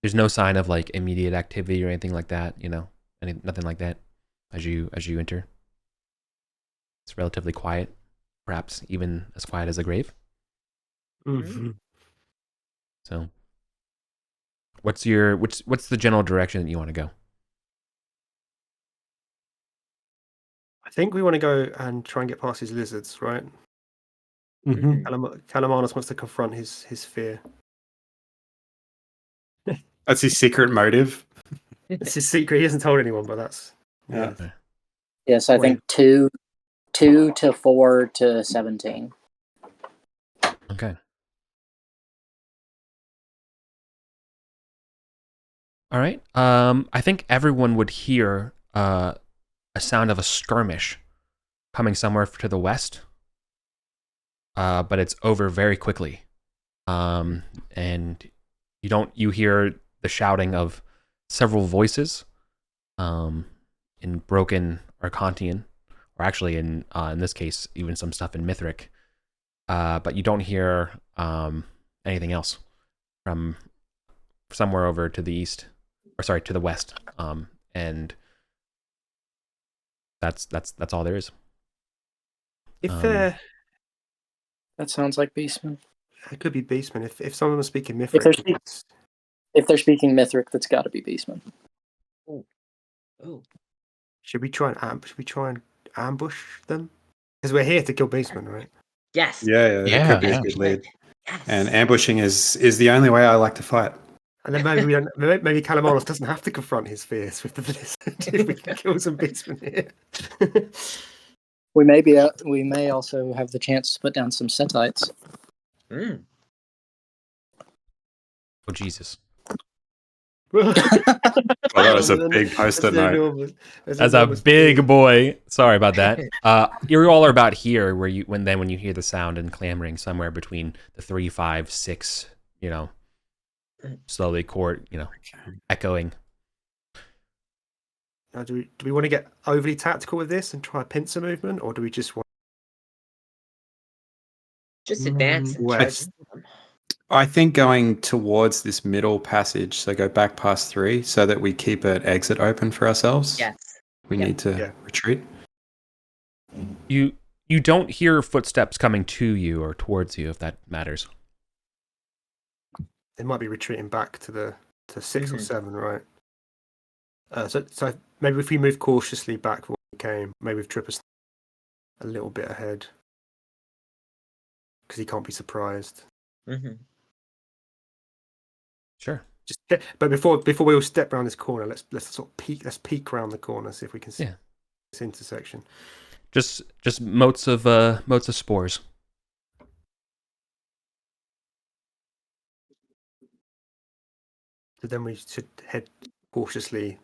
There's no sign of like immediate activity or anything like that, nothing like that as you enter. It's relatively quiet, perhaps even as quiet as a grave. Mm-hmm. So what's the general direction that you want to go? I think we want to go and try and get past his lizards, right? Mm-hmm. Calamanos wants to confront his fear. That's his secret motive. It's his secret. He hasn't told anyone, but that's Yeah. Yes, I think 2 to 4 to 17. Okay. All right. I think everyone would hear a sound of a skirmish coming somewhere to the west. But it's over very quickly. And you hear the shouting of several voices in broken Arcantian, or actually in this case, even some stuff in Mithric. But you don't hear anything else from somewhere over to the east, or sorry, to the west. And that's all there is. if That sounds like Beastman. it could be Beastman. If someone was speaking Mithric, If they're speaking Mithric, that's got to be Beastman. Oh. should we try and ambush them? Because we're here to kill Beastman, right? Yes. Yeah, that could be a good lead. Yes. And ambushing is the only way I like to fight. And then maybe we don't. Maybe Calimoros doesn't have to confront his fears with the blizzard if we can kill some beastmen here. We may also have the chance to put down some setites. Mm. Oh, Jesus. Well, that was a big post-it note. That's a big boy. Sorry about that. You all are about here, where when you hear the sound and clamoring somewhere between the 3, 5, 6, slowly echoing. Now, do we want to get overly tactical with this and try a pincer movement, or do we just want Just advance and charge west? into them. I think going towards this middle passage, so go back past 3, so that we keep an exit open for ourselves. Yes. We need to retreat. You don't hear footsteps coming to you or towards you, if that matters. It might be retreating back to 6 or 7, right? So maybe if we move cautiously back where we came, maybe with Trippus a little bit ahead, because he can't be surprised. Mm-hmm. Sure. But before we all step around this corner, let's sort of peek. Let's peek around the corner, see if we can see this intersection. Just motes of spores. So then we should head cautiously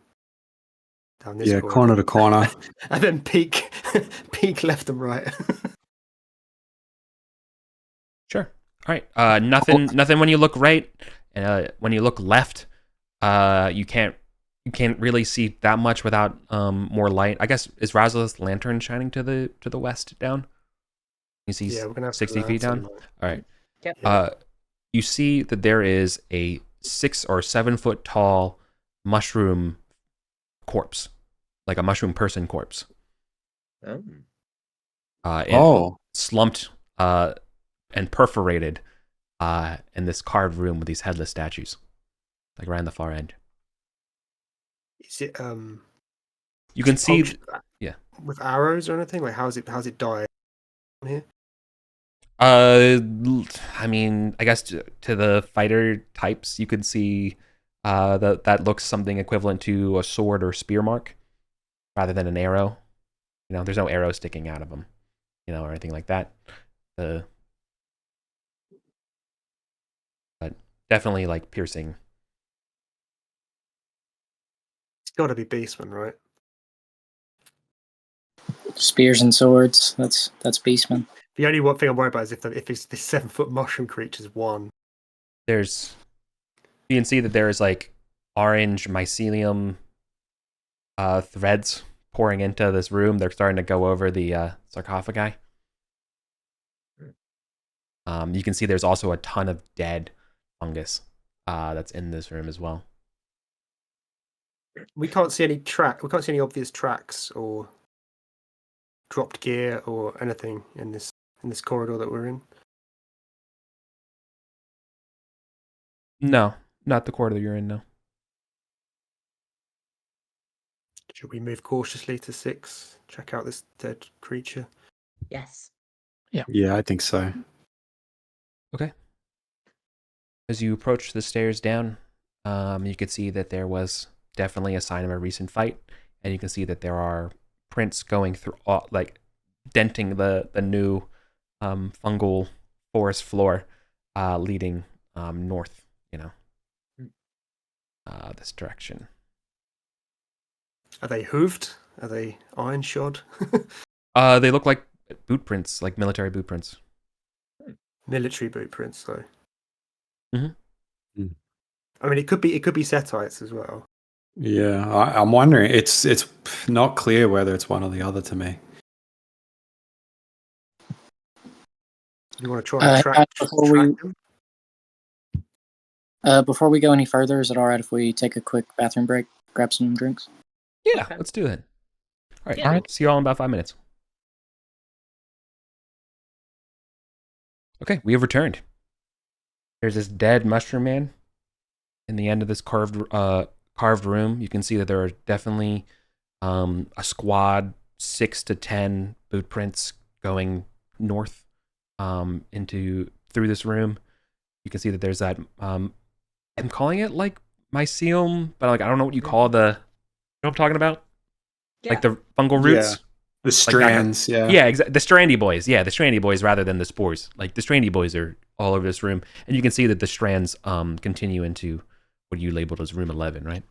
down this corner to corner. and then peek left and right. Sure. All right. Nothing when you look right. When you look left, you can't really see that much without more light. I guess is Razalith's lantern shining to the west down? You see, we're gonna have 60 feet down. All right. Yep. You see that there is a 6 or 7 foot tall mushroom corpse, like a mushroom person corpse. Slumped and perforated in this carved room with these headless statues, like right on the far end. Is it You can see, with arrows or anything? Like how's it die on here? I mean, I guess to the fighter types, you could see that looks something equivalent to a sword or spear mark, rather than an arrow. There's no arrow sticking out of them, or anything like that. But definitely like piercing. It's got to be beastman, right? Spears and swords. That's beastman. The only one thing I'm worried about is if it's this 7 foot mushroom creature's one. You can see that there is like orange mycelium threads pouring into this room. They're starting to go over the sarcophagi. You can see there's also a ton of dead fungus that's in this room as well. We can't see any obvious tracks or dropped gear or anything in this corridor that we're in. No, not the corridor you're in. No. Should we move cautiously to 6? Check out this dead creature. Yes. Yeah, I think so. Okay. As you approach the stairs down, you can see that there was definitely a sign of a recent fight, and you can see that there are prints going through, like denting the new fungal forest floor, leading north. This direction. Are they hooved? Are they iron shod? They look like boot prints, like military boot prints. Military boot prints, though. Mm-hmm. I mean, it could be setites as well. Yeah, I'm wondering. It's not clear whether it's one or the other to me. You want to try and track them? Before we go any further, is it all right if we take a quick bathroom break, grab some drinks? Yeah, Okay. let's do that. All right. Yeah. All right. See you all in about 5 minutes. Okay, we have returned. There's this dead mushroom man in the end of this carved room. You can see that there are definitely a squad 6 to 10 boot prints going north through this room. You can see that there's that I'm calling it like mycelium, but like I don't know what you call the. You know what I'm talking about? Yeah. Like the fungal roots. The strands, yeah. Yeah, the strandy boys. Yeah, the strandy boys rather than the spores. Like the strandy boys are all over this room, and you can see that the strands continue into what you labeled as room 11, right?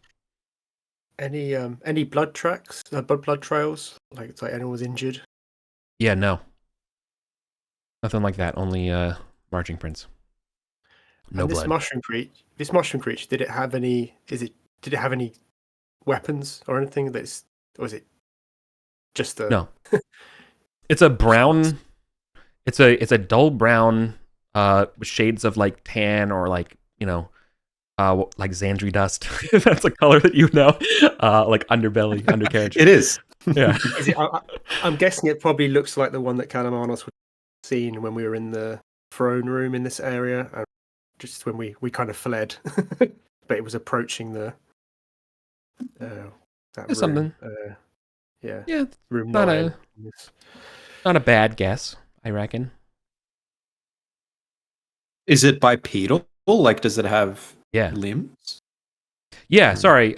Any blood tracks, blood trails? Like it's like anyone was injured? Yeah, no, nothing like that. Only marching prints. No And blood. This mushroom creature, did it have any? Did it have any weapons or anything? Or was it just a? No. It's a brown. It's a dull brown, with shades of like tan or like like Xandri dust. That's a color that you know. Like underbelly, undercarriage. It is. Yeah. Is it? I'm guessing it probably looks like the one that Kalamanos would have seen when we were in the throne room in this area, and just when we kind of fled, but it was approaching the. That There's room. something. Yeah. Yeah, Room not 9. not a bad guess, I reckon. Is it bipedal? Like, does it have Yeah. limbs? Yeah, sorry.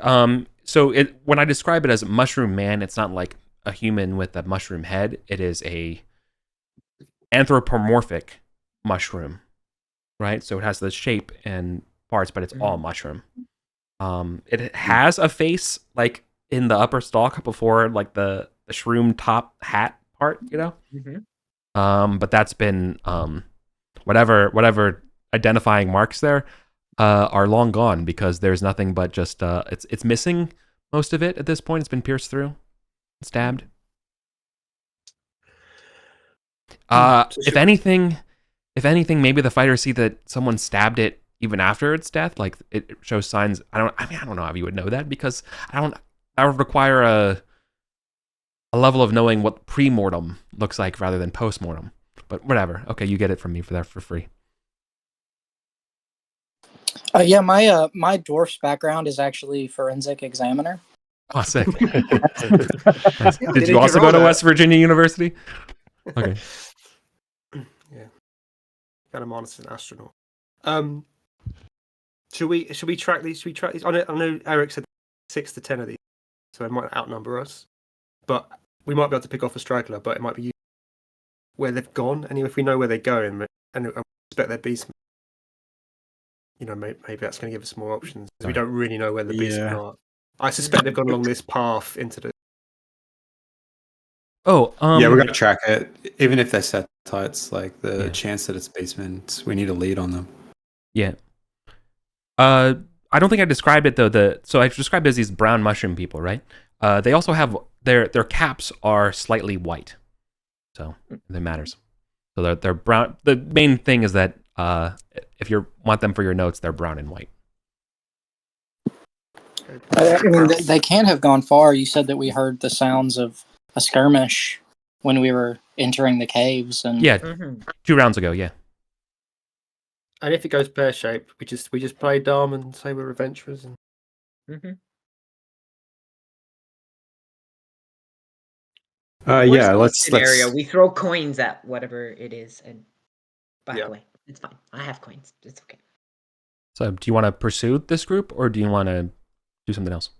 So when I describe it as mushroom man, it's not like a human with a mushroom head. It is a anthropomorphic mushroom, right? So it has the shape and parts, but it's all mushroom. It has a face like in the upper stalk before like the shroom top hat part, but that's been whatever identifying marks there are long gone because there's nothing but just it's missing most of it at this point. It's been pierced through, stabbed. If anything, maybe the fighters see that someone stabbed it even after its death. Like it shows signs. I don't know how you would know that because I would require a level of knowing what pre-mortem looks like rather than post-mortem. But whatever. Okay, you get it from me for free. Yeah, my dwarf's background is actually forensic examiner. Oh, sick. Nice. Yeah, Did you also go to West Virginia University? Okay. Yeah. Kalamanos is an astronaut. Should we track these? Should we track these? I know Eric said 6 to 10 of these, so it might outnumber us. But we might be able to pick off a straggler, but it might be where they've gone. And if we know where they're going and expect their beastmen, maybe that's going to give us more options. We don't really know where the beastmen are. I suspect they've gone along this path into the. Oh, yeah, we're gonna track it. Even if they're set tights, like the chance that it's basement, we need a lead on them. Yeah. I don't think I described it though. So I described it as these brown mushroom people, right? They also have their caps are slightly white, so that matters. So they're brown. The main thing is that if you want them for your notes, they're brown and white. I mean, they can't have gone far. You said that we heard the sounds of a skirmish when we were entering the caves, and 2 rounds ago, yeah. And if it goes pear shaped, we just play dumb and say we're adventurers. And... yeah, let's. Scenario: we throw coins at whatever it is and back away. It's fine. I have coins. It's okay. So, do you want to pursue this group, or do you want to do something else?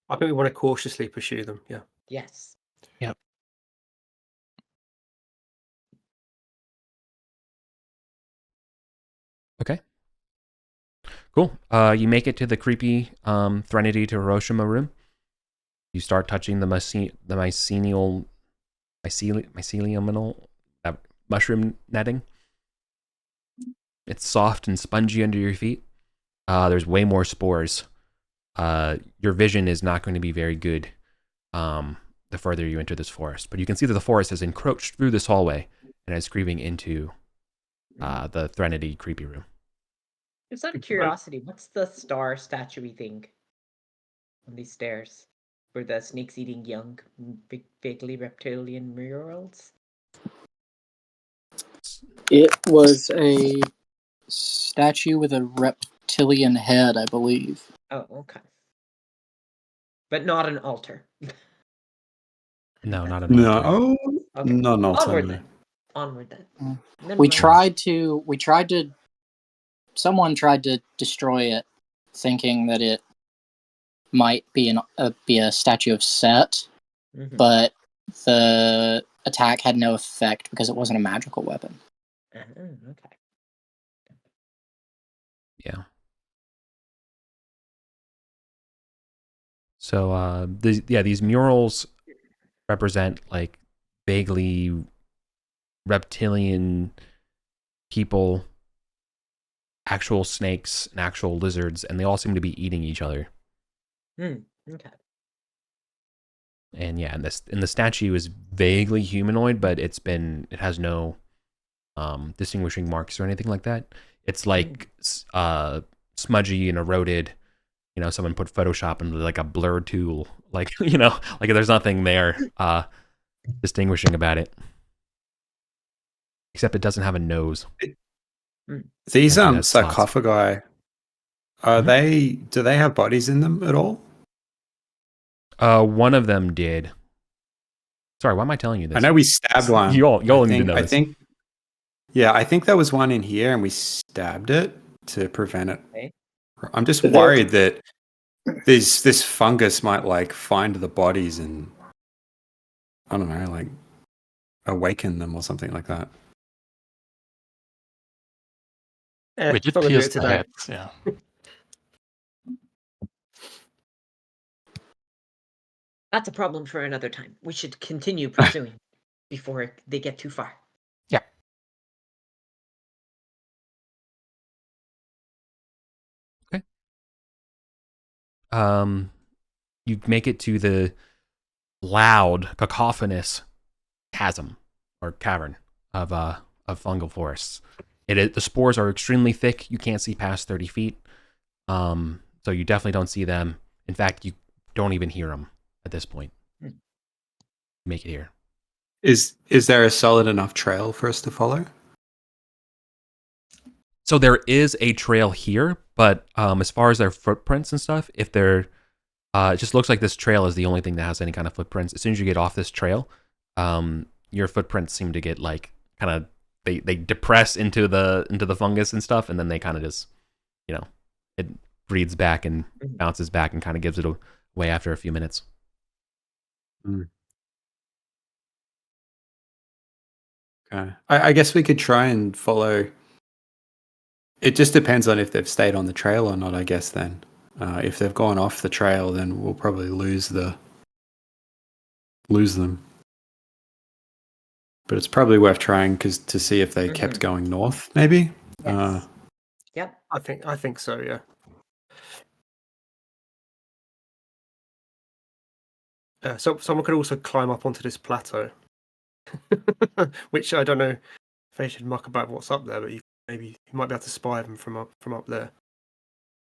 I think we want to cautiously pursue them. Yeah. Yes. Yep. Okay. Cool. You make it to the creepy Threnody to Hiroshima room. You start touching the mycelial mushroom netting. It's soft and spongy under your feet. There's way more spores. Your vision is not going to be very good the further you enter this forest. But you can see that the forest has encroached through this hallway and is creeping into the Threnody creepy room. Just out of curiosity, what's the star statue-y thing on these stairs? For the snakes eating young, vaguely reptilian murals? it was a statue with a reptilian head, I believe. Oh, okay. But not an altar. No, not an altar. No, Okay. not an altar. Onward then. Onward then. Someone tried to destroy it, thinking that it might be a statue of Set, Mhm. but the attack had no effect because it wasn't a magical weapon. Okay. Yeah. So these murals represent like vaguely reptilian people, actual snakes, and actual lizards, and they all seem to be eating each other. Okay. And yeah, and the statue is vaguely humanoid, but it has no distinguishing marks or anything like that. It's like smudgy and eroded. Someone put Photoshop into like a blur tool, like like there's nothing there distinguishing about it, except it doesn't have a nose. These Like, it has slots. sarcophagi, do they have bodies in them at all? One of them did. Sorry, why am I telling you this? I know we stabbed one. You all need to know this. I think there was one in here, and we stabbed it to prevent it. Okay. I'm just worried that this fungus might like find the bodies and I don't know, like awaken them or something like that. We did not gonna do pierce it the today. heads, yeah. That's a problem for another time. We should continue pursuing before they get too far. Yeah. Okay. You make it to the loud, cacophonous chasm or cavern of fungal forests. The spores are extremely thick. You can't see past 30 feet. So you definitely don't see them. In fact, you don't even hear them at this point. Make it here. Is there a solid enough trail for us to follow? So there is a trail here, but as far as their footprints and stuff, if they're it just looks like this trail is the only thing that has any kind of footprints. As soon as you get off this trail, your footprints seem to get like kind of they depress into the fungus and stuff, and then they kind of just it breathes back and bounces back and kind of gives it away after a few minutes. Okay. I guess we could try and follow. It just depends on if they've stayed on the trail or not, I guess, then. If they've gone off the trail, then we'll probably lose them. But it's probably worth trying to see if they kept going north, maybe. Yes. Yep. I think so, yeah. So someone could also climb up onto this plateau, which I don't know if they should muck about what's up there, but maybe you might be able to spy them from up there.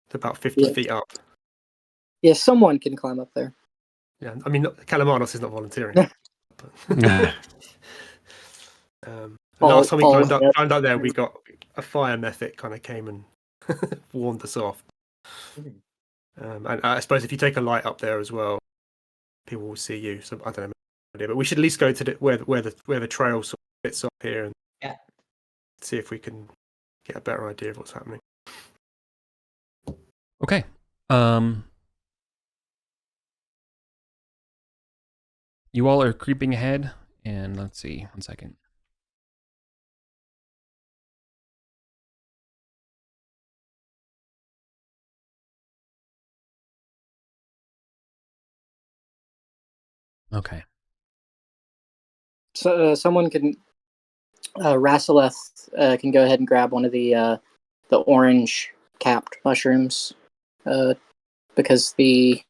To about 50 feet up. Yeah, someone can climb up there. Yeah, I mean, Kalamanos is not volunteering. Last time we climbed up there, we got a fire method kind of came and warned us off. And I suppose if you take a light up there as well, people will see you. So I don't know, but we should at least go to where the trail sort of fits up here and see if we can get a better idea of what's happening. Okay. You all are creeping ahead, and let's see, 1 second. Okay. So someone can, Rassileth can go ahead and grab one of the orange capped mushrooms, because I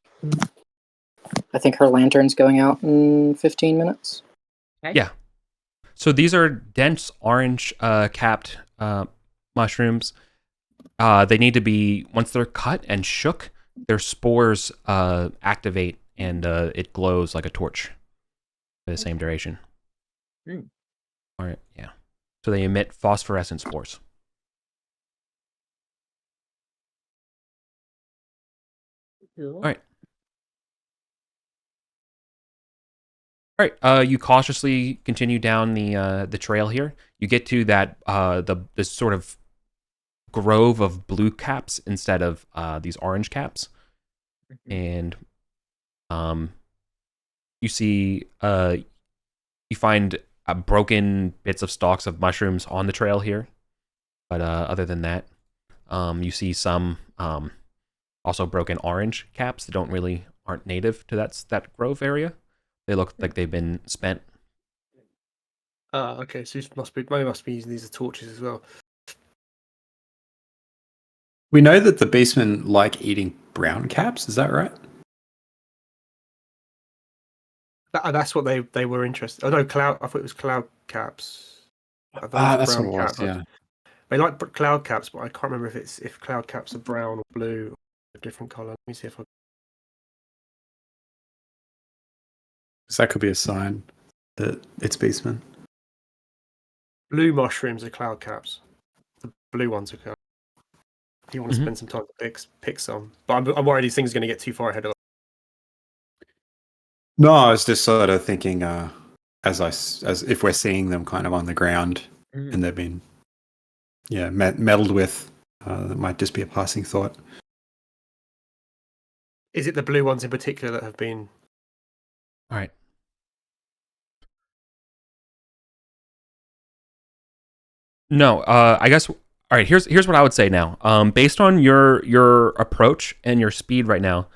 think her lantern's going out in 15 minutes. Okay. Yeah. So these are dense orange capped mushrooms. They need to be, once they're cut and shook, their spores activate and it glows like a torch for the same duration. All right, yeah. So they emit phosphorescent spores. Cool. All right. All right. You cautiously continue down the trail here. You get to that the sort of grove of blue caps instead of these orange caps. And you see you find broken bits of stalks of mushrooms on the trail here, but other than that, you see some also broken orange caps that aren't native to that grove area. They look like they've been spent. Okay, so they must be using these as torches as well. We know that the beastmen like eating brown caps. Is that right? That's what they were interested. Oh no, cloud. I thought it was cloud caps. That's what it was. Yeah. They like cloud caps, but I can't remember if cloud caps are brown or blue or a different color. Let me see if I. So that could be a sign that it's beastmen. Blue mushrooms are cloud caps. The blue ones are cloud. If you want to spend some time to pick some, but I'm worried these things are going to get too far ahead of us. No, I was just sort of thinking, as if we're seeing them kind of on the ground and they've been, meddled with, that might just be a passing thought. Is it the blue ones in particular that have been? All right. No, I guess. All right. Here's what I would say now. Based on your approach and your speed right now,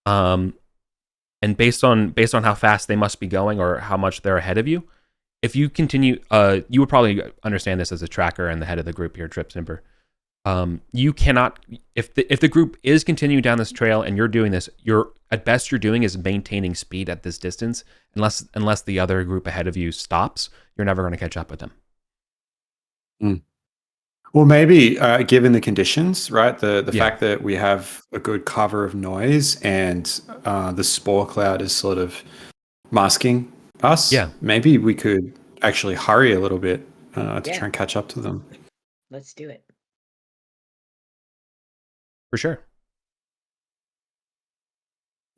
and based on how fast they must be going or how much they're ahead of you, if you continue, you would probably understand this as a tracker and the head of the group here, Trip Simper. You cannot, if the group is continuing down this trail and you're doing this, at best you're doing is maintaining speed at this distance, unless the other group ahead of you stops. You're never going to catch up with them. Well, maybe given the conditions, right? The fact that we have a good cover of noise and the spore cloud is sort of masking us. Yeah. Maybe we could actually hurry a little bit to try and catch up to them. Let's do it. For sure.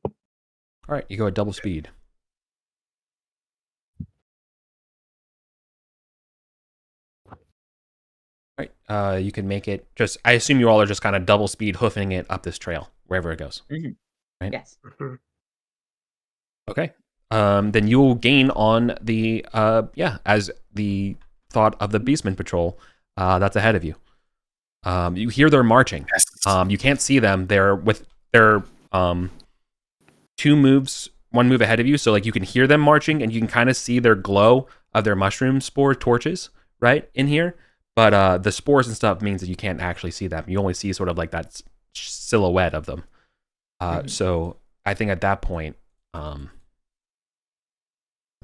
All right, you go at double speed. Right. You can make it just. I assume you all are just kind of double speed hoofing it up this trail wherever it goes. Right. Yes. Okay. Then you will gain on the as the thought of the Beastman Patrol that's ahead of you. You hear they're marching. You can't see them. They're with their one move ahead of you. So like you can hear them marching and you can kind of see their glow of their mushroom spore torches right in here. But the spores and stuff means that you can't actually see them. You only see sort of like that silhouette of them. So I think at that point, let's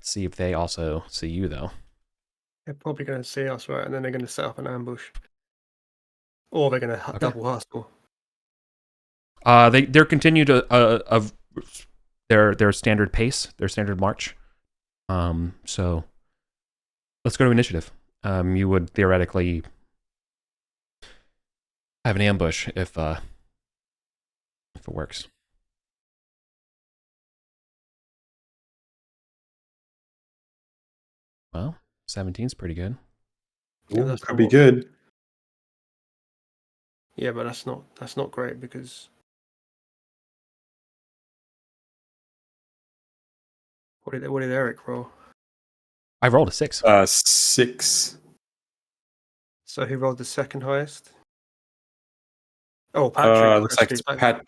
see if they also see you, though. They're probably going to see us, right? And then they're going to set up an ambush. Or they're going to double hustle. They're continue to of their standard pace, their standard march. So let's go to initiative. You would theoretically have an ambush if it works. Well, 17's pretty good. Yeah, That could be good. Yeah, but that's not great because what did Eric roll? I rolled a 6. 6. So he rolled the second highest. Oh, Patrick. Looks like it's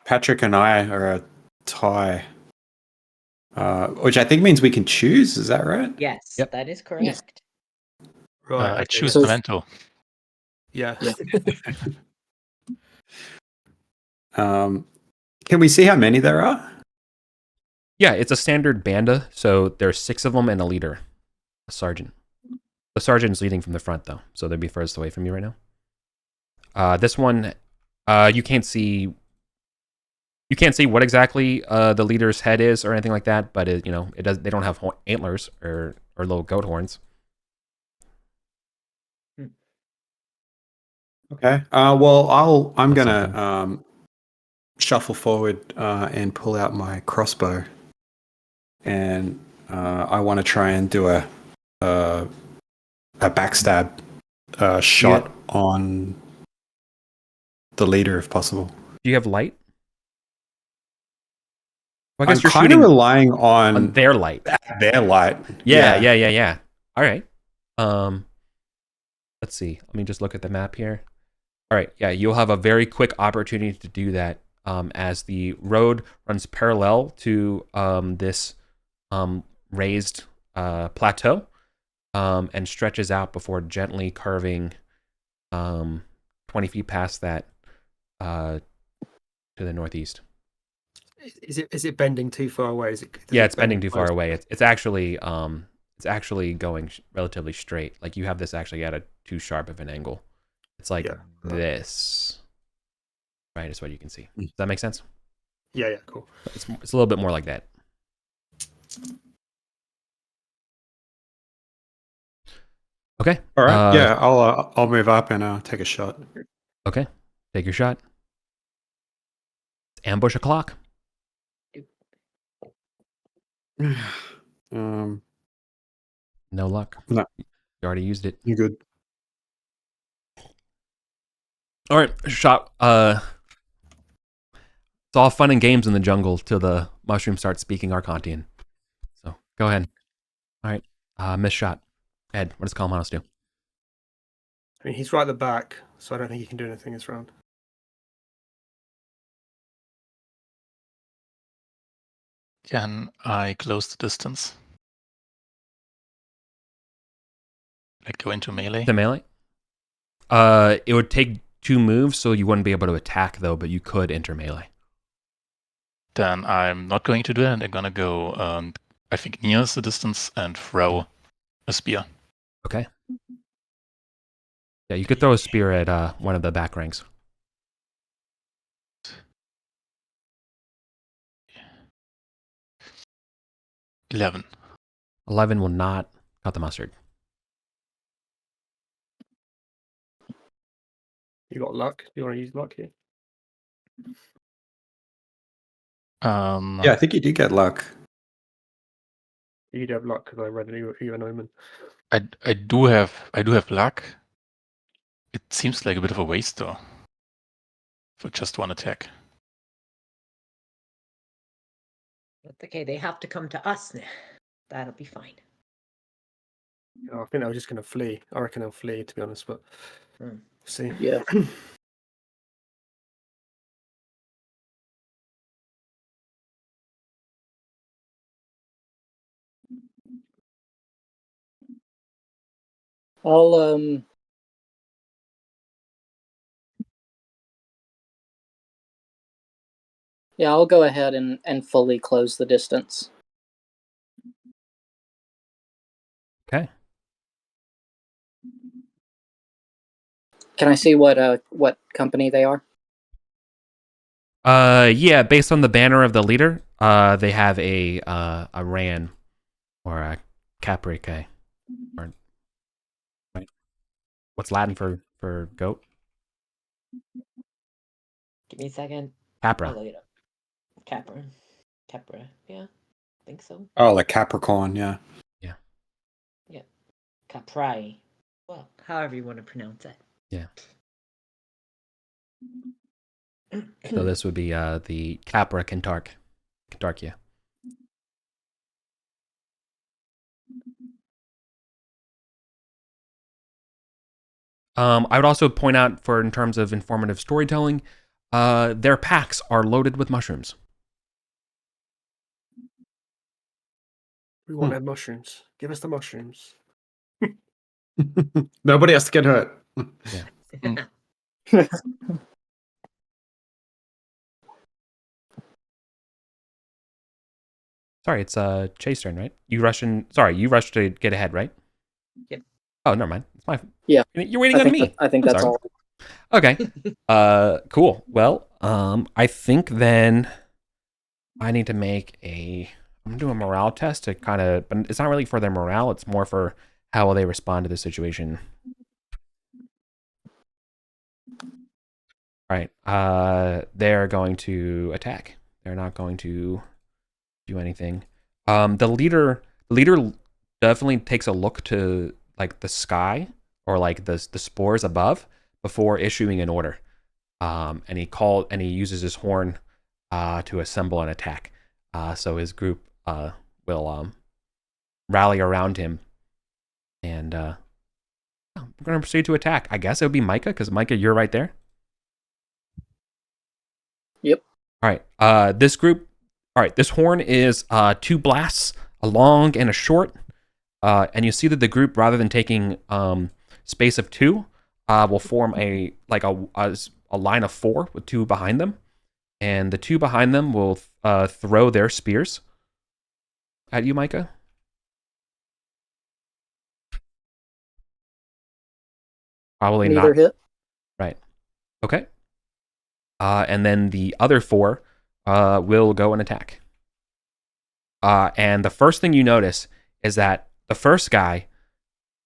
Patrick and I are a tie. Which I think means we can choose. Is that right? Yes, Yep. that is correct. Right. I okay, choose so- Memento. Yeah. Can we see how many there are? Yeah, it's a standard banda, so there's 6 of them and a leader, a sergeant. The sergeant's leading from the front, though, so they'd be furthest away from you right now. This one, you can't see. You can't see what exactly the leader's head is or anything like that, but it does. They don't have antlers or little goat horns. Okay. Well, I'm gonna shuffle forward and pull out my crossbow, and I want to try and do a backstab shot on the leader if possible. Do you have light? Well, I I'm guess you're kind of shooting relying on their light. their light. Yeah. All right. Let's see. Let me just look at the map here. All right. Yeah, you'll have a very quick opportunity to do that as the road runs parallel to this raised plateau and stretches out before gently curving 20 feet past that to the northeast. Is it bending too far away? It's bending too far away. It's actually going relatively straight. Like you have this actually at a too sharp of an angle. It's like this, right? Is what you can see. Does that make sense? Yeah, cool. It's a little bit more like that. Okay. All right. I'll move up and take a shot. Okay. Take your shot. Ambush a clock. No luck. No. You already used it. You're good. All right, shot. It's all fun and games in the jungle till the mushroom starts speaking Arcantian. So go ahead. All right, missed shot. Ed, what does Kalmanos do? I mean, he's right at the back, so I don't think he can do anything this round. Can I close the distance? Like go into melee? The melee? It would take 2 moves, so you wouldn't be able to attack though, but you could enter melee. Then I'm not going to do that. I'm gonna go, I think, near the distance and throw a spear. Okay. Yeah, you could throw a spear at one of the back ranks. 11. 11 will not cut the mustard. You got luck? Do you want to use luck here? Yeah, I think you did get luck. You'd have luck because I read you an omen. I do have luck. It seems like a bit of a waste though. For just one attack. That's okay. They have to come to us now. That'll be fine. I think I was just going to flee. I reckon they'll flee, to be honest, but we'll see. Yeah. I'll I'll go ahead and fully close the distance. Okay. Can I see what company they are? Yeah, based on the banner of the leader, they have a ran or a caprice. Or, right? What's Latin for goat? Give me a second. Capra. I'll look it up. Capra. Yeah, I think so. Oh, like Capricorn, yeah. Yeah. Capri. Well, however you want to pronounce it. Yeah. So this would be the Capra Kentarkia. I would also point out, for in terms of informative storytelling, their packs are loaded with mushrooms. We want their mushrooms. Give us the mushrooms. Nobody has to get hurt. Yeah. Sorry, it's Chase turn, right? You rushed to get ahead, right? Yep. Oh, never mind. It's my. Yeah. You're waiting on me. I think I'm that's sorry. all. Okay. Cool. Well, I think then I need to make I'm gonna do a morale test to kind of, but it's not really for their morale. It's more for how will they respond to the situation. All right. They're going to attack. They're not going to do anything. The leader definitely takes a look to like the sky or like the spores above before issuing an order. and he uses his horn to assemble an attack. So his group will rally around him, and we're going to proceed to attack. I guess it would be Micah, because Micah, you're right there. Yep. All right. This horn is 2 blasts, a long and a short. And you see that the group, rather than taking space of 2, will form a line of 4 with 2 behind them. And the 2 behind them will throw their spears at you, Micah. Probably Neither not. hit. Right. Okay. And then the other 4 will go and attack. And the first thing you notice is that the first guy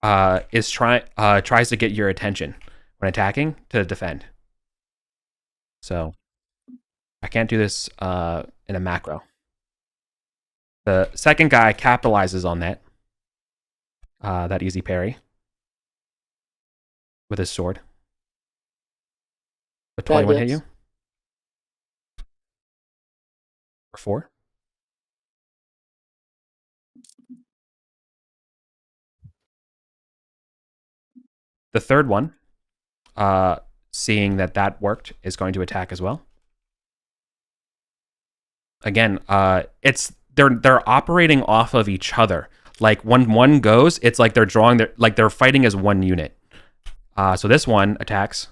tries to get your attention when attacking to defend. So I can't do this in a macro. The second guy capitalizes on that easy parry with his sword. The 21 hit you? Or 4? The third one, seeing that worked, is going to attack as well. Again, they're operating off of each other. Like when one goes, it's like they're fighting as one unit. So this one attacks.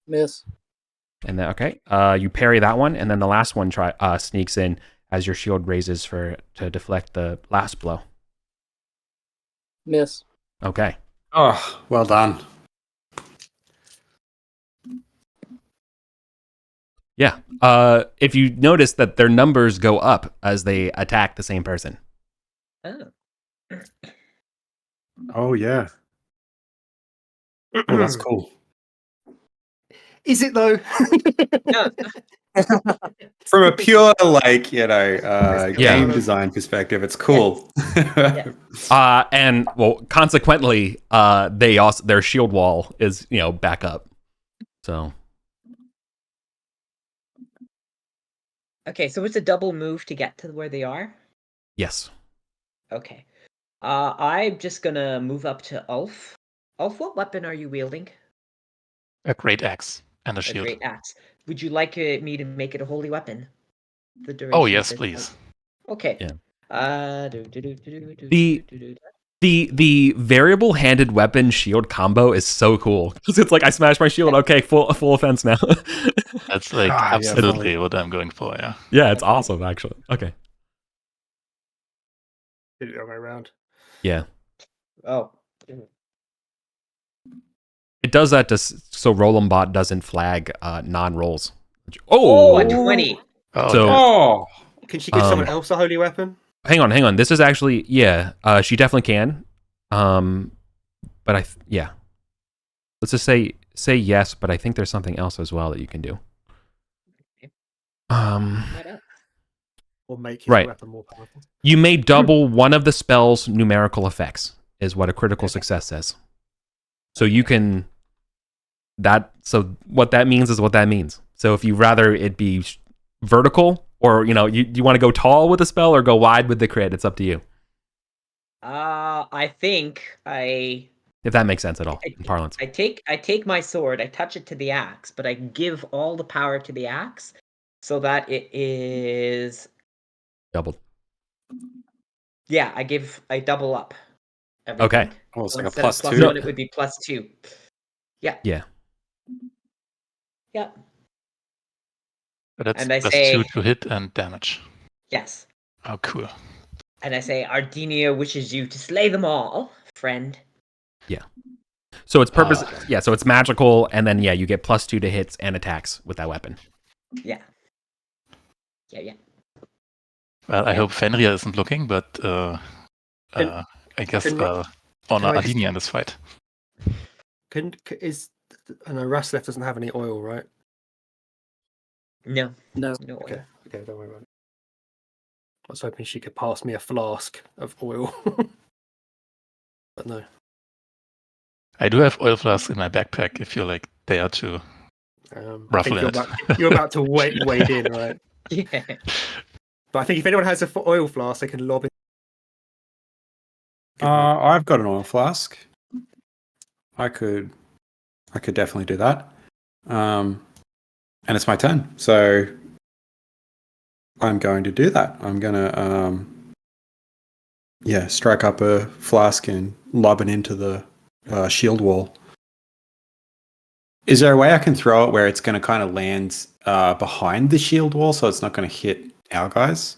Miss. And then you parry that one, and then the last one sneaks in as your shield raises to deflect the last blow. Miss. Okay. Oh, well done. Yeah. If you notice that their numbers go up as they attack the same person. Oh. Oh, yeah. Oh, that's cool. Is it though? No. From a pure, game design perspective, it's cool. And consequently, their shield wall is back up. So. Okay, so it's a double move to get to where they are? Yes. Okay. I'm just gonna move up to Ulf. Ulf, what weapon are you wielding? A great axe and a A shield. great axe. Would you like me to make it a holy weapon? Oh yes, please. Okay. Yeah. The variable handed weapon shield combo is so cool because it's like I smash my shield. Okay, full offense now. That's like absolutely what I'm going for. Yeah. Yeah, it's awesome actually. Okay. Did it the other way around? Yeah. Oh. It does that so Rollumbot doesn't flag non-rolls. Oh, a 20. So, can she give someone else a holy weapon? Hang on. This is actually she definitely can. But let's just say yes. But I think there's something else as well that you can do. Or make his weapon more powerful. You may double one of the spell's numerical effects, is what a critical success says. So you can So what that means is what that means. So if you rather it be vertical, or you want to go tall with the spell or go wide with the crit, it's up to you. I think if that makes sense at all in parlance. I take my sword, I touch it to the axe, but I give all the power to the axe so that it is doubled. Yeah, I double up everything. Okay. Oh, it's so like a +2. +2. It would be +2. Yeah. Yeah. Yeah. But that's and I +2 to hit and damage. Yes. Oh, cool. And I say, Ardinia wishes you to slay them all, friend. Yeah. So it's purpose. So it's magical, and then you get +2 to hits and attacks with that weapon. Yeah. Yeah. Well, I hope Fenrir isn't looking, but I guess honor Ardinia in this fight. I know Raslev doesn't have any oil, right? No. Okay, don't worry about it. I was hoping she could pass me a flask of oil, but no. I do have oil flasks in my backpack if you're there to I think Ruffle you're about to wade in, right? Yeah. But I think if anyone has a oil flask, they can lob it. I've got an oil flask. I could definitely do that. And it's my turn, so I'm going to do that. I'm gonna strike up a flask and lob it into the shield wall. Is there a way I can throw it where it's going to kind of land behind the shield wall, so it's not going to hit our guys?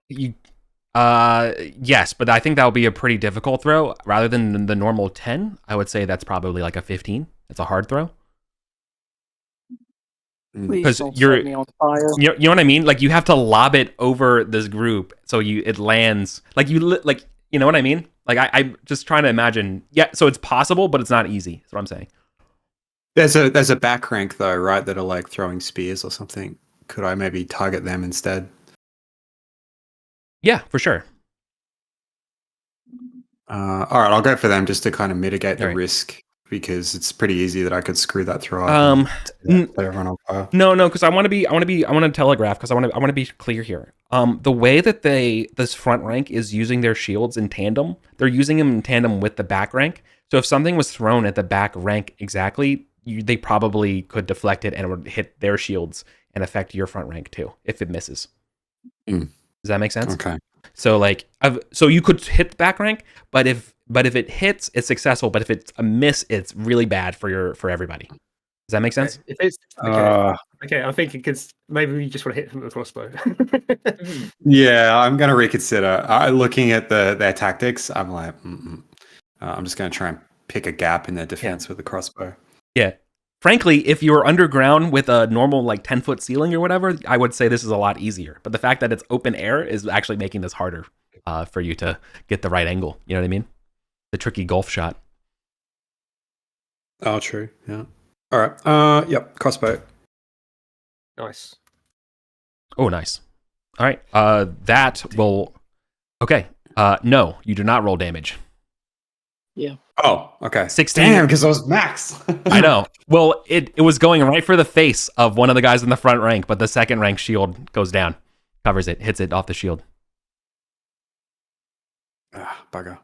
Yes, but I think that would be a pretty difficult throw. Rather than the normal 10, I would say that's probably like a 15. It's a hard throw. Please don't set me on fire. You know what I mean? Like you have to lob it over this group so it lands. Like you know what I mean? Like I'm just trying to imagine. Yeah, so it's possible, but it's not easy. That's what I'm saying. There's a back rank though, right? That are like throwing spears or something. Could I maybe target them instead? Yeah, for sure. All right, I'll go for them just to kind of mitigate the Right. risk, because it's pretty easy that I could screw that throw up. Set everyone on fire. No, because I want to telegraph, because I want to be clear here. The way that this front rank is using their shields in tandem, they're using them in tandem with the back rank. So if something was thrown at the back rank exactly, they probably could deflect it and it would hit their shields and affect your front rank too if it misses. Does that make sense? Okay. So so you could hit the back rank, but if it hits, it's successful. But if it's a miss, it's really bad for everybody. Does that make sense? If it's okay, I'm thinking because maybe we just want to hit them with a crossbow. Yeah, I'm going to reconsider. Looking at their tactics, I'm like, I'm just going to try and pick a gap in their defense with the crossbow. Yeah. Frankly, if you were underground with a normal 10-foot ceiling or whatever, I would say this is a lot easier. But the fact that it's open air is actually making this harder for you to get the right angle. You know what I mean? The tricky golf shot. Oh, true. Yeah. All right. Yep. Crossbow. Nice. Oh, nice. All right. That will. Okay. No, you do not roll damage. Yeah. Oh, okay. 16. Damn, because I was max. I know. Well, it was going right for the face of one of the guys in the front rank, but the second rank shield goes down, covers it, hits it off the shield. Bugger.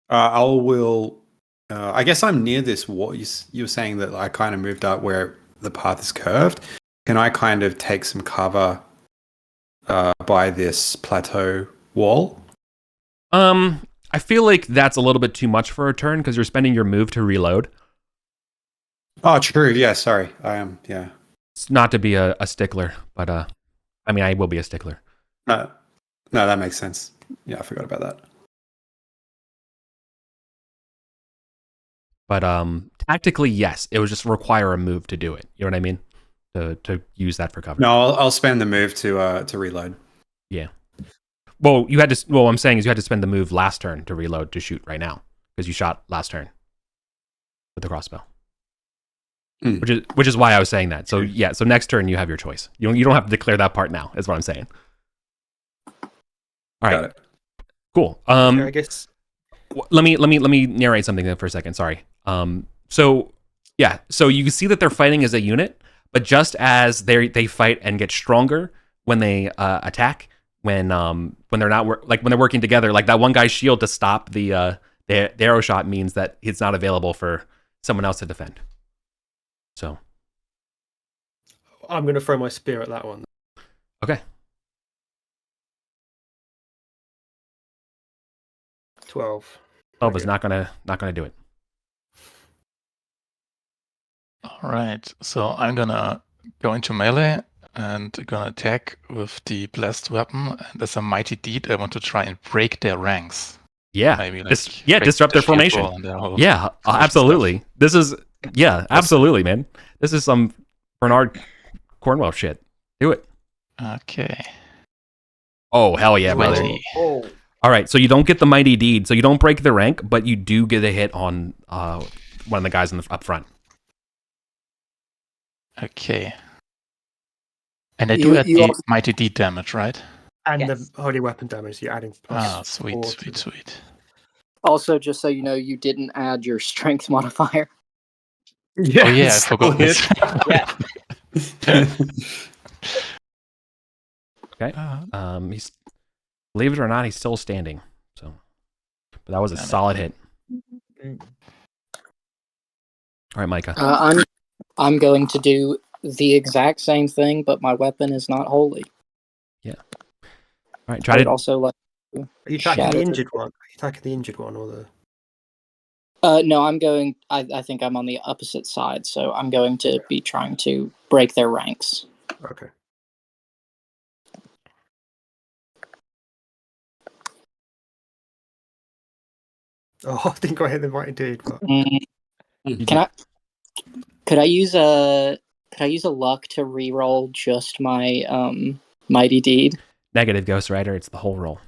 I guess I'm near this wall. You were saying that I kind of moved up where the path is curved. Can I kind of take some cover by this plateau wall? I feel like that's a little bit too much for a turn because you're spending your move to reload. Oh, true. Yeah, sorry. I am. Yeah. It's not to be a stickler, but I mean, I will be a stickler. No, that makes sense. Yeah, I forgot about that. But tactically, yes, it would just require a move to do it. You know what I mean? To use that for cover. No, I'll spend the move to reload. Yeah. Well, what I'm saying is you had to spend the move last turn to reload to shoot right now because you shot last turn with the crossbow. Which is why I was saying that. So yeah, so next turn you have your choice. You don't have to declare that part now. Is what I'm saying. All right. Got it. Cool. I guess. Let me narrate something there for a second. Sorry. So you can see that they're fighting as a unit, but just as they fight and get stronger when they attack, when they're not when they're working together, like that one guy's shield to stop the arrow shot means that it's not available for someone else to defend. So I'm going to throw my spear at that one. Okay. 12. 12 is not gonna do it. All right, so I'm gonna go into melee and gonna attack with the blessed weapon. And as a mighty deed, I want to try and break their ranks. Yeah, Maybe disrupt their formation. Yeah, absolutely. Absolutely, man. This is some Bernard Cornwell shit. Do it. Okay. Oh, hell yeah, brother. Oh. All right, so you don't get the mighty deed, so you don't break the rank, but you do get a hit on one of the guys up front. Okay. And I do add the mighty deed damage, right? And Yes. the holy weapon damage, you're adding plus Sweet, 4 to sweet, the- sweet. Also, just so you know, you didn't add your strength modifier. Yeah, Oh yeah, I still forgot this. Yeah. Okay. Uh, He's, believe it or not, he's still standing. So, but that was a Damn it. solid hit. Mm. All right, Micah. I'm going to do the exact same thing, but my weapon is not holy. All right, I try would to. also like Are you attacking shatter the the- injured one? Are you attacking the injured one or the? No, I'm going. I think I'm on the opposite side, so I'm going to be trying to break their ranks. Okay. Oh, I think I hit the right dude. But... You Can I? Could I use a luck to reroll just my mighty deed? Negative, Ghost Rider. It's the whole roll.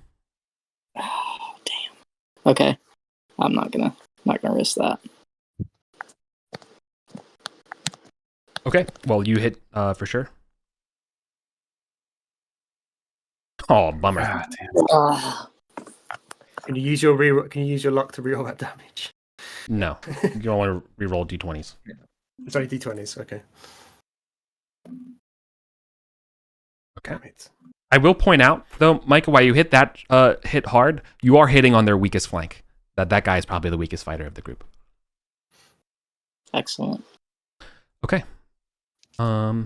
Oh damn. Okay, I'm not gonna risk that. Okay. Well, you hit for sure. Oh, bummer. Ah, damn. Ah, Can you use your reroll? Can you use your luck to reroll that damage? No, you don't want to reroll d20s. It's only d20s. Okay. Okay. Damn it. I will point out, though, Micah, while you hit that hit hard, you are hitting on their weakest flank. That guy is probably the weakest fighter of the group. excellent. Okay. My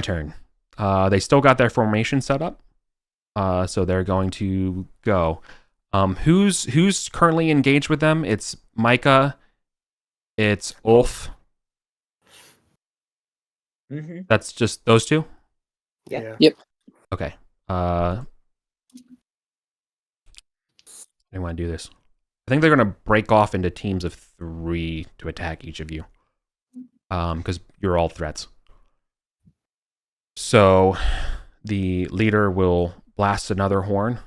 turn. They still got their formation set up. So they're going to go. Who's currently engaged with them? It's Micah. It's Ulf. Mm-hmm. That's just those two? Yeah. Yep. Okay. I want to do this. I think they're going to break off into teams of 3 to attack each of you. Because you're all threats. So the leader will blast another horn.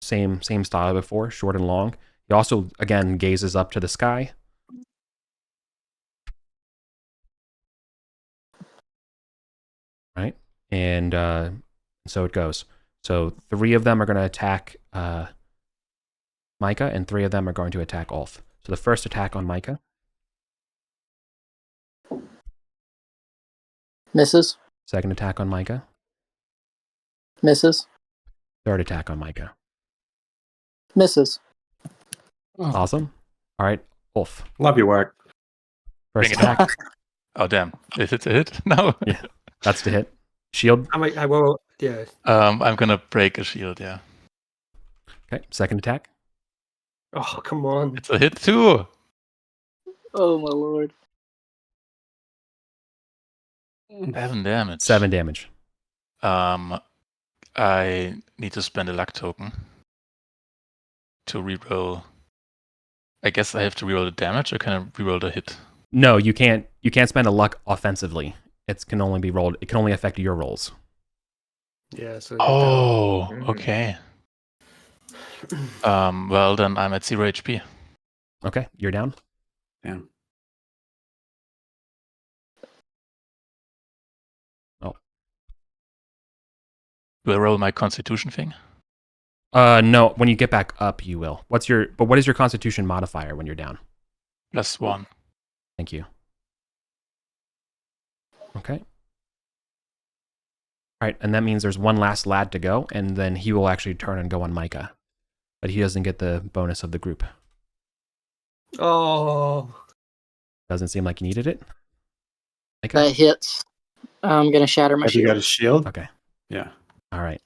Same style before, short and long. He also, again, gazes up to the sky. Right? And so it goes. So 3 of them are going to attack Micah, and 3 of them are going to attack Ulf. So the first attack on Micah. Misses. Second attack on Micah. Misses. Third attack on Micah. Misses. Awesome. All right, Ulf. Love your work. First Bring it on. attack. Oh damn! Is it a hit? No. Yeah. That's the hit. Shield. Well, yeah. I'm gonna break a shield. Yeah. Okay. Second attack. Oh, come on. It's a hit too. Oh my lord. 7 damage. 7 damage. I need to spend a luck token to reroll. I guess I have to reroll the damage, or can I reroll the hit? No, you can't. You can't spend a luck offensively. It can only be rolled. It can only affect your rolls. Yeah. So. Oh, Mhm. okay. Well then I'm at 0 HP. Okay, you're down. Damn. Do I roll my Constitution thing? No. When you get back up, you will. What is your Constitution modifier when you're down? +1. Thank you. Okay. All right, and that means there's one last lad to go, and then he will actually turn and go on Micah, but he doesn't get the bonus of the group. Oh. Doesn't seem like you needed it. Micah? That hits. I'm gonna shatter my Have you shield. got a shield? Okay. Yeah. All right.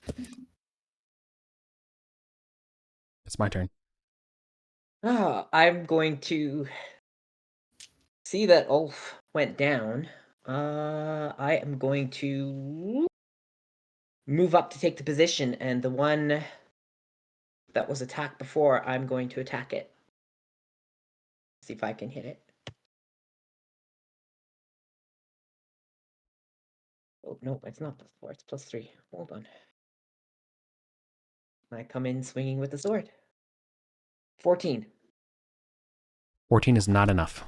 It's my turn. I'm going to see that Ulf went down. I am going to move up to take the position, and the one that was attacked before, I'm going to attack it. See if I can hit it. Oh, no, it's not +4, it's +3. Hold on. I come in swinging with the sword. 14. 14 is not enough.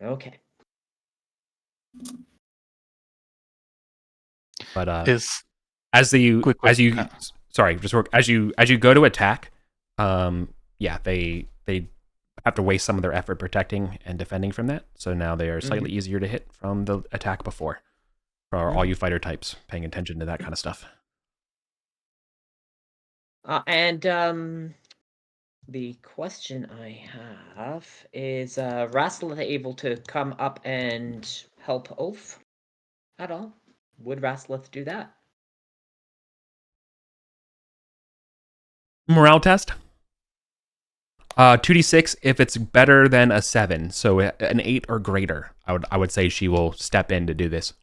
Okay. But Is Quick question. sorry, just work as you go to attack. Yeah, they have to waste some of their effort protecting and defending from that. So now they are slightly easier to hit from the attack before. For all you fighter types paying attention to that kind of stuff. And the question I have is, Rassilith able to come up and help Ulf at all? Would Rassilith do that? Morale test. 2d6 if it's better than a 7, so an 8 or greater. I would say she will step in to do this.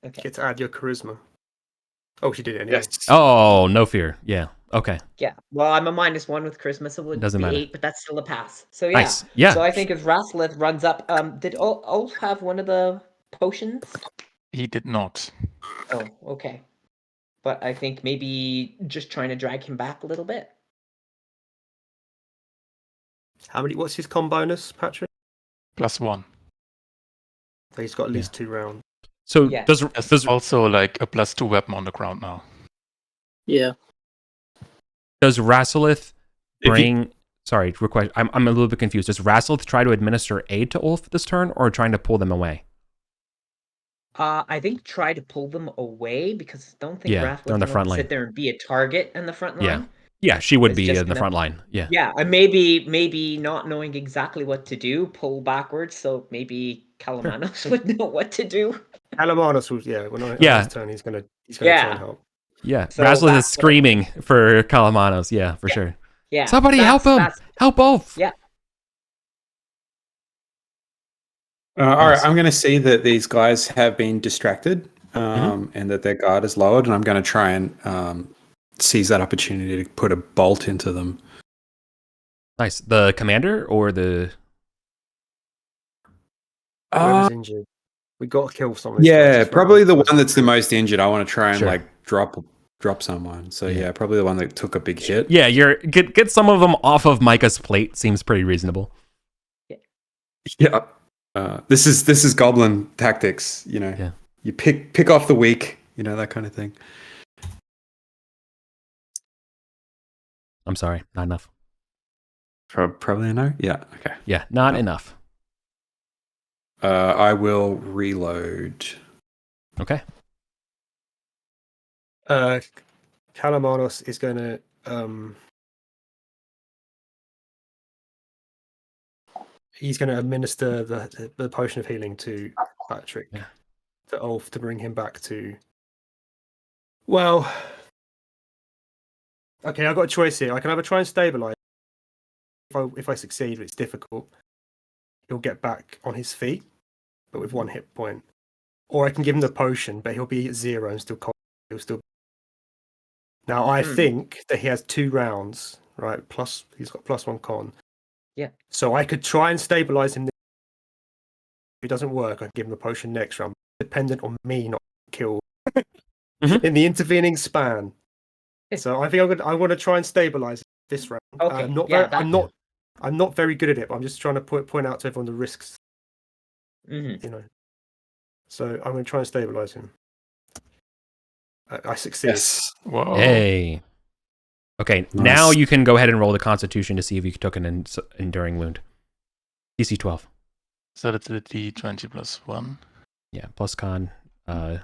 Okay. Get to add your charisma. Oh, she did it anyway. Yes. Oh, no fear. Yeah. Okay. Yeah. Well, I'm a -1 with charisma, so it would Doesn't be matter. 8, but that's still a pass. So yeah. Nice. Yeah. So I think if Rassilith runs up, did Ulf have one of the potions? He did not. Oh, okay. But I think maybe just trying to drag him back a little bit. What's his con bonus, Patrick? +1. So he's got at least 2 rounds. So Yeah. There's also like a +2 weapon on the ground now. Yeah. does Rassilith If you- bring? Sorry, request. I'm a little bit confused. Does Rassilith try to administer aid to Ulf this turn, or trying to pull them away? I think try to pull them away because I don't think Yeah, Rassilith they're on the wants front to line. sit there and be a target in the front Yeah. line. Yeah, she would It's be just in the gonna- front line. Yeah. Yeah, and maybe not knowing exactly what to do, pull backwards, so maybe Kalamanos would know what to do. Alamanos was when on Yeah. his turn he's gonna Yeah. try and help. Yeah. So Rassilith is that's what I- screaming for Kalamanos. Yeah, for sure. Yeah. Somebody help him! that's- Help Ulf! Yeah. All right, Nice. I'm going to see that these guys have been distracted and that their guard is lowered, and I'm going to try and seize that opportunity to put a bolt into them. Nice. The commander or the? Whoever's injured. We got to kill someone. Yeah, probably the one that's the most injured. I want to try and Sure. like drop someone. So Yeah. yeah, probably the one that took a big hit. Yeah, get some of them off of Micah's plate. Seems pretty reasonable. Yeah. This is goblin tactics, you know. Yeah. You pick off the weak, you know, that kind of thing. I'm sorry, not enough. Probably a no. Yeah. Okay. Yeah, not No. enough. I will reload. Okay. Kalamanos is going to he's going to administer the potion of healing to Patrick, to Ulf, to bring him back to. Well, okay, I've got a choice here. I can either try and stabilize. If I succeed, it's difficult. He'll get back on his feet, but with 1 hit point. Or I can give him the potion, but he'll be at 0 and still. He'll still. Now I think that he has 2 rounds, right? Plus he's got +1 con. Yeah. So I could try and stabilize him. If it doesn't work, I can give him the potion next round. Dependent on me not kill in the intervening span. So I think I want to try and stabilize this round. Okay. I'm not very good at it, but I'm just trying to point out to everyone the risks. Mhm. You know. So I'm going to try and stabilize him. I succeed. Yes. Whoa. Hey. Okay, Nice. now you can go ahead and roll the Constitution to see if you took an enduring wound. DC 12. So that's the D20 +1. Yeah, plus con. I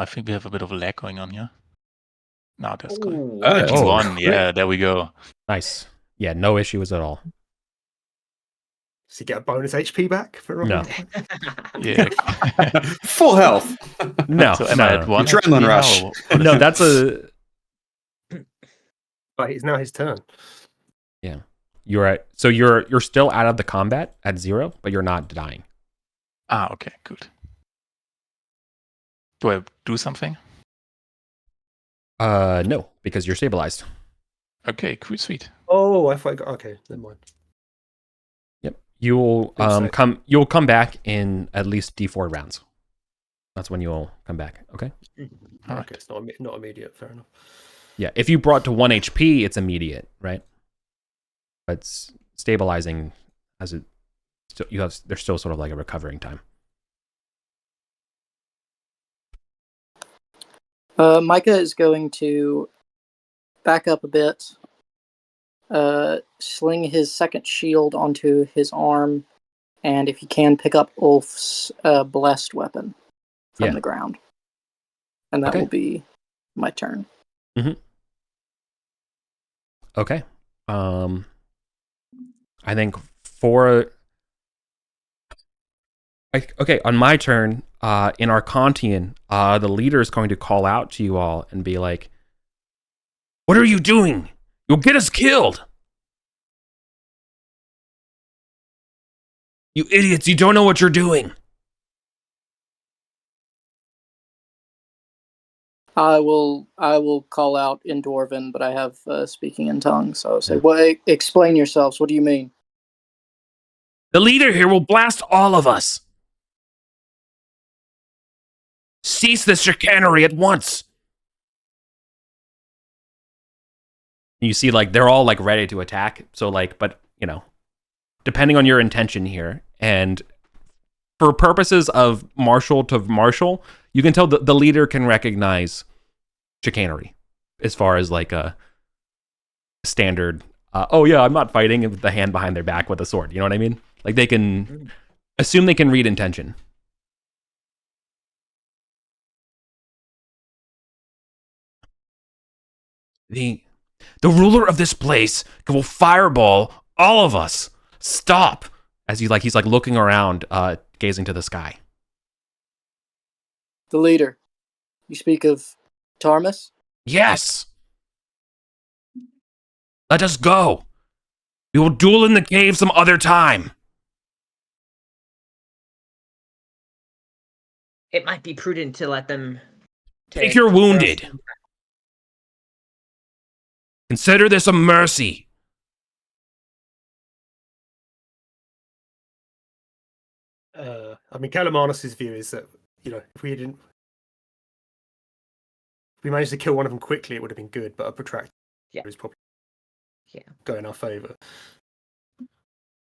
think we have a bit of a lag going on here. No, that's good. Ooh. Oh. 1. Yeah, there we go. Nice. Yeah, no issues at all. Does he get a bonus HP back for rolling? No. Yeah. Full health. No, So am no, I no, at 1 Adrenaline HP rush. now, or what is no, it? that's a. But it's now his turn. You're at. So you're still out of the combat at 0, but you're not dying. Ah, okay, good. Do I do something? No, because you're stabilized. Okay, cool, sweet. Oh, I forgot. Okay, never mind. Yep. You'll Good save. You'll come back in at least D4 rounds. That's when you'll come back. Okay. All Okay, it's not immediate. Fair enough. Yeah. If you brought to 1 HP, it's immediate, right? But stabilizing as it, there's still sort of like a recovering time. Micah is going to back up a bit, sling his second shield onto his arm, and if he can, pick up Ulf's blessed weapon from the ground. And that will be my turn. Mm-hmm. Okay. I think on my turn, in Arcantian, the leader is going to call out to you all and be like, "What are you doing? You'll get us killed! You idiots, you don't know what you're doing!" I will call out in Dwarven, but I have speaking in tongues, so I'll say, "Well, explain yourselves. What do you mean?" The leader here will blast all of us. Cease this chicanery at once. You see, like, they're all, like, ready to attack. So, like, but, you know, depending on your intention here, and for purposes of martial to martial, you can tell the leader can recognize chicanery as far as, like, a standard, oh, yeah, I'm not fighting with the hand behind their back with a sword. You know what I mean? Like, they can assume they can read intention. The ruler of this place will fireball all of us. Stop! As he's like looking around, gazing to the sky. The leader. You speak of Ptarmis? Yes! Let us go. We will duel in the cave some other time. It might be prudent to let them take your wounded. Consider this a mercy. I mean, Calamanus' view is that, you know, if we managed to kill one of them quickly, it would have been good, but a protracted is probably go in our favor.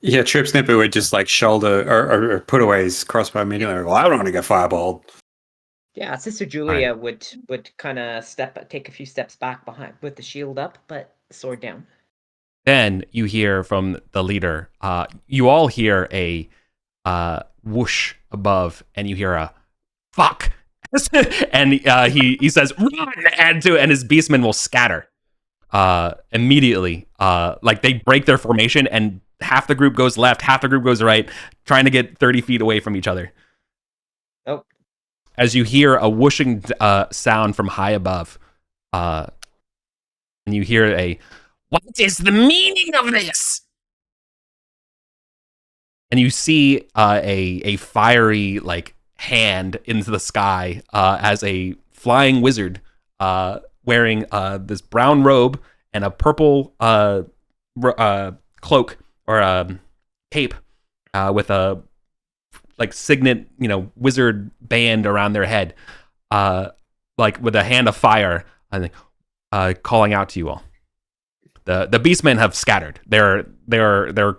Yeah, Trip Snipper would just like shoulder or put away his crossbow immediately. Well, I don't want to get fireballed. Yeah, Sister Julia would kind of take a few steps back behind with the shield up, but sword down. Then you hear from the leader. You all hear a whoosh above, and you hear a fuck, and he says run, and his beastmen will scatter immediately. Like they break their formation, and half the group goes left, half the group goes right, trying to get 30 feet away from each other. Oh. As you hear a whooshing sound from high above, and you hear a, "What is the meaning of this?" And you see a fiery like hand into the sky as a flying wizard wearing this brown robe and a purple cloak or cape with a like signet, you know, wizard band around their head, like with a hand of fire, I think, calling out to you all. The beastmen have scattered. They're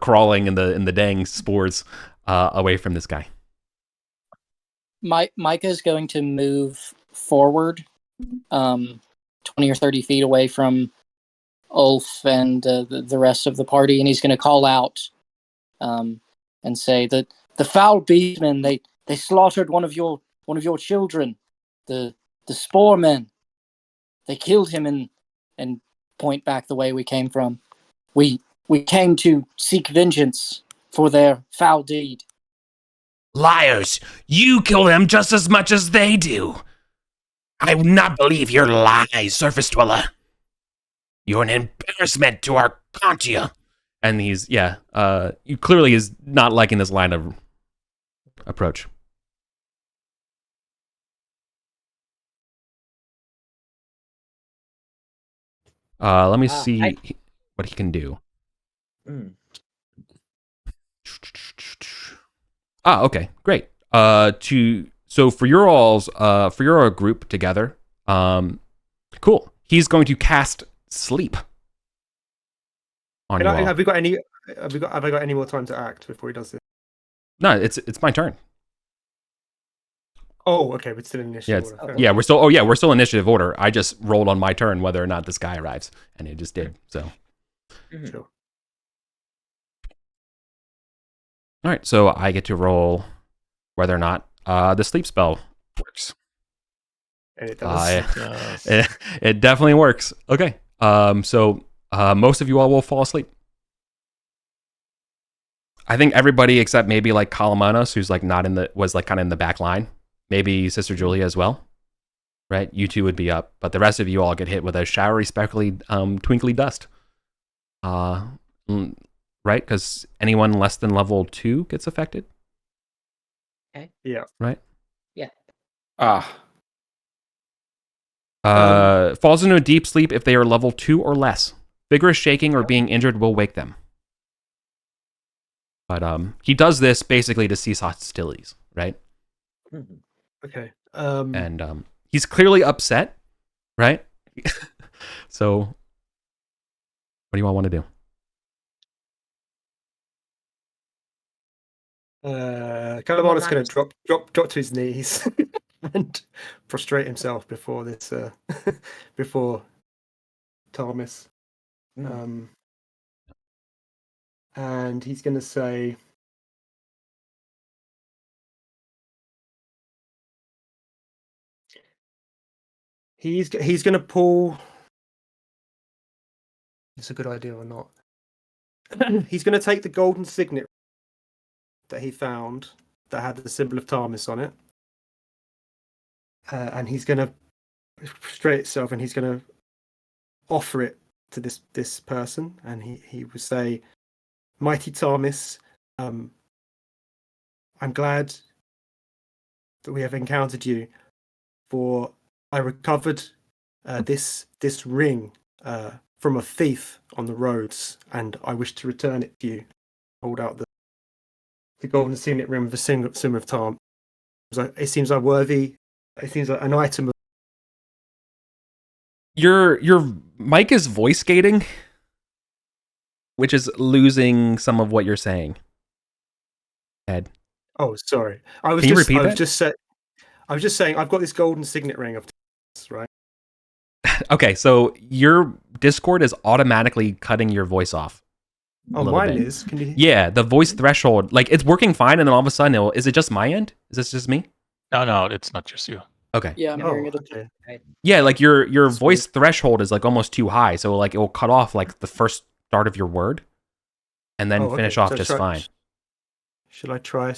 crawling in the dang spores away from this guy. Micah is going to move forward, 20 or 30 feet away from Ulf and the rest of the party, and he's going to call out and say that the foul beastmen they slaughtered one of your children, the spore men. They killed him and point back the way we came from. We came to seek vengeance for their foul deed. Liars! You kill them just as much as they do. I will not believe your lies, Surface Dweller. You're an embarrassment to our Arcantia. And he's, you clearly is not liking this line of approach. Let me see what he can do. Okay, great. So for your all's for your group together, cool. He's going to cast sleep on you all. Have I got any more time to act before he does this? No, it's my turn. Oh, okay, but still in initiative Yeah, order. yeah, we're still. Oh, yeah, we're still initiative order. I just rolled on my turn whether or not this guy arrives, and it just did. So, Sure. all right. So I get to roll whether or not the sleep spell works. And it does. It definitely works. Okay. So most of you all will fall asleep. I think everybody except maybe like Kalamanos, who's like not in the was like kind of in the back line. Maybe Sister Julia as well. Right? You two would be up, but the rest of you all get hit with a showery, speckly, twinkly dust. Right? Because anyone less than level 2 gets affected. Okay. Yeah. Right? Yeah. Falls into a deep sleep if they are level 2 or less. Vigorous shaking or being injured will wake them. But he does this basically to cease hostilities, right? Okay. And he's clearly upset, right? So, what do you all want to do? Calamar's going to drop to his knees and prostrate himself before this before Ptarmis. And he's going to say, he's going to pull. It's a good idea or not? He's going to take the golden signet that he found that had the symbol of Ptarmis on it, and he's going to prostrate itself, and he's going to offer it to this person, and he will say, "Mighty Ptarmis, I'm glad that we have encountered you, for I recovered this ring from a thief on the roads, and I wish to return it to you." Hold out the golden signet ring with the symbol of Ptarmis. It seems unworthy. It seems like an item of. Your mic is voice skating, which is losing some of what you're saying. Ed. Oh, sorry. I was Can you just. repeat I was that? just saying. I've got this golden signet ring of Ptarmis, right? Okay, so your Discord is automatically cutting your voice off. Oh, mine is. Can you? Yeah, the voice threshold, like it's working fine, and then all of a sudden, is it just my end? Is this just me? No, it's not just you. Okay. Yeah, I'm hearing it. Okay. Yeah, like your That's voice threshold is like almost too high, so like it will cut off like the first start of your word, and then finish off So just fine. Should I try?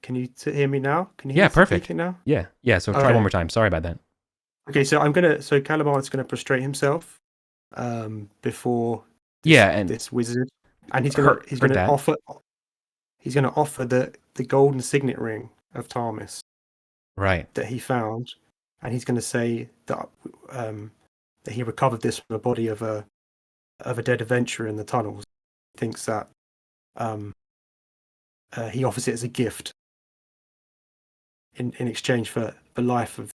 Can you hear me now? Can you hear Yeah, me perfect. speaking now? Yeah. So try Okay. one more time. Sorry about that. Okay, so Calamar is gonna prostrate himself before this wizard, and he's gonna offer the golden signet ring of Ptarmis Right. that he found, and he's gonna say that he recovered this from the body of a dead adventurer in the tunnels. He thinks that he offers it as a gift in exchange for the life of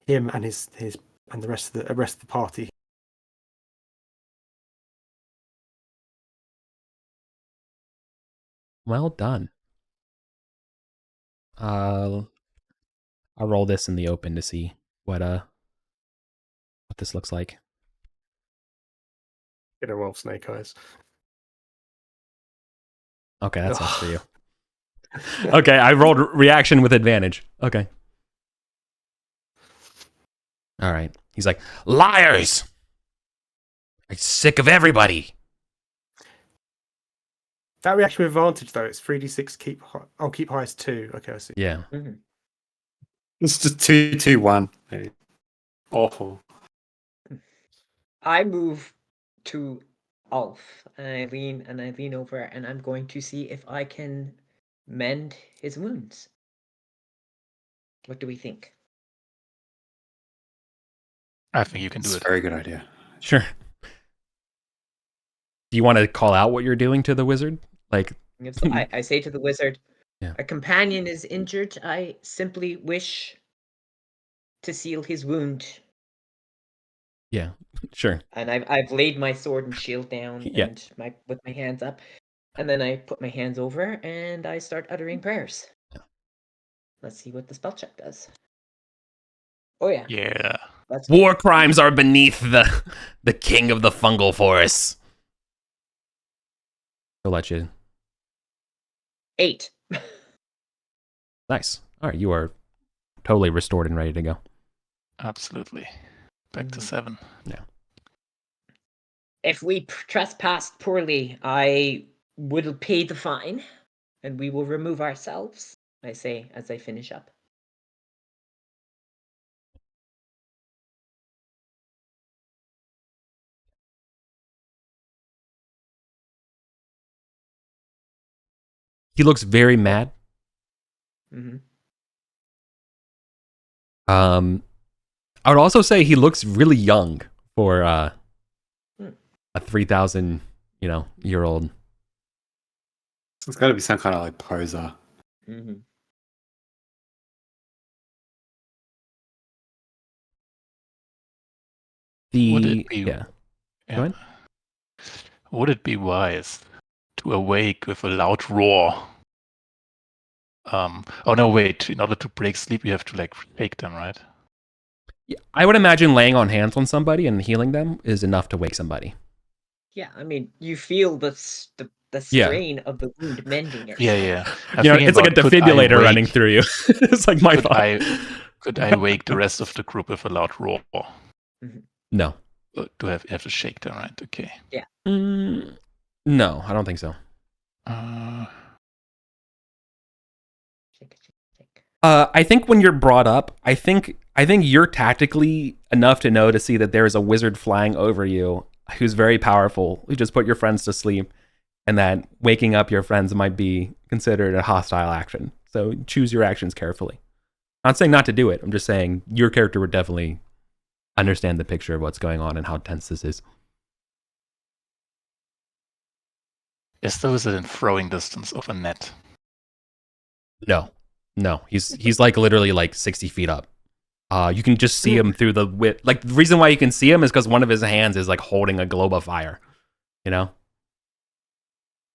him and his and the rest of the party. Well done. I'll roll this in the open to see what this looks like. Gonna roll snake eyes. Okay, that sucks for you. Okay, I rolled reaction with advantage. Okay. All right. He's like, liars! I'm sick of everybody. That reaction with advantage though, it's 3d6 keep high. Oh, keep high is 2. Okay, I see. Yeah. It's just 2-2-1. Awful. I move to Ulf, and I lean over, and I'm going to see if I can mend his wounds. What do we think? I think you can do It's it. a very good idea. Sure. Do you want to call out what you're doing to the wizard? Like, So I say to the wizard, Yeah. "A companion is injured. I simply wish to seal his wound." yeah, sure. And I've laid my sword and shield down, Yeah. and with my hands up, and then I put my hands over and I start uttering prayers. Let's see what the spell check does. Oh yeah. Yeah. That's War crimes are beneath the king of the fungal forests. I'll let you. 8. Nice. All right, you are totally restored and ready to go. Absolutely. Back to 7. If we trespassed poorly, I will pay the fine, and we will remove ourselves, I say as I finish up. He looks very mad. Mm-hmm. I would also say he looks really young for a 3,000, year old. It's got to be some kind of like poser. Mm-hmm. Would it be, Go yeah. ahead. Would it be wise to awake with a loud roar? Oh no, wait. In order to break sleep, you have to like shake them, right? Yeah, I would imagine laying on hands on somebody and healing them is enough to wake somebody. Yeah, I mean, you feel the strain of the wound mending it. Yeah. It's like a defibrillator running through you. It's like my thought. Could I wake the rest of the group with a loud roar? No. Do I have to shake them, right? Okay. Yeah. No, I don't think so. Shake. I think when you're brought up, I think you're tactically enough to know to see that there is a wizard flying over you who's very powerful, who just put your friends to sleep, and that waking up your friends might be considered a hostile action. So choose your actions carefully. I'm not saying not to do it. I'm just saying your character would definitely understand the picture of what's going on and how tense this is. Is there within throwing distance of a net? No, he's like literally like 60 feet up. You can just see him through the width. Like the reason why you can see him is because one of his hands is like holding a globe of fire.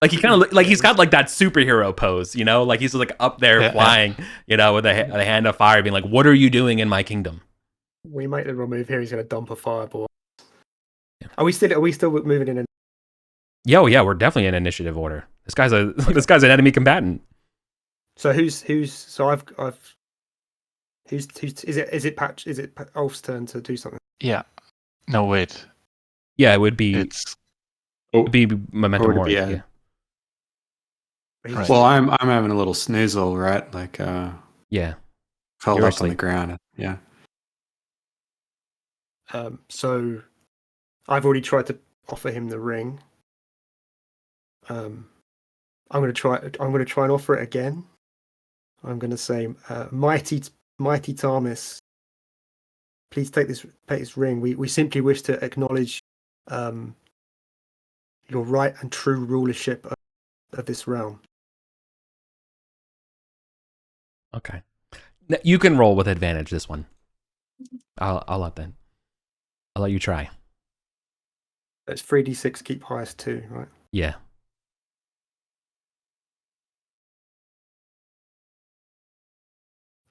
Like he kind of like he's got like that superhero pose. Like he's like up there flying. With a hand of fire, being like, "What are you doing in my kingdom?" We make the wrong move here. He's going to dump a fireball. Yeah. Are we still moving in? Yeah, we're definitely in initiative order. This guy's an enemy combatant. So is it Ulf's turn to do something? Yeah. No, wait. Yeah, it would be. It'd be Memento Mori. Yeah. Right. Well, I'm having a little snoozle, right? Like yeah, curled You're up asleep. on the ground. Yeah. So I've already tried to offer him the ring. I'm going to try and offer it again. I'm going to say, mighty Ptarmis, please take this ring. We simply wish to acknowledge your right and true rulership of this realm. Okay. You can roll with advantage this one. I'll let you try. That's 3d6, keep highest 2, right? Yeah.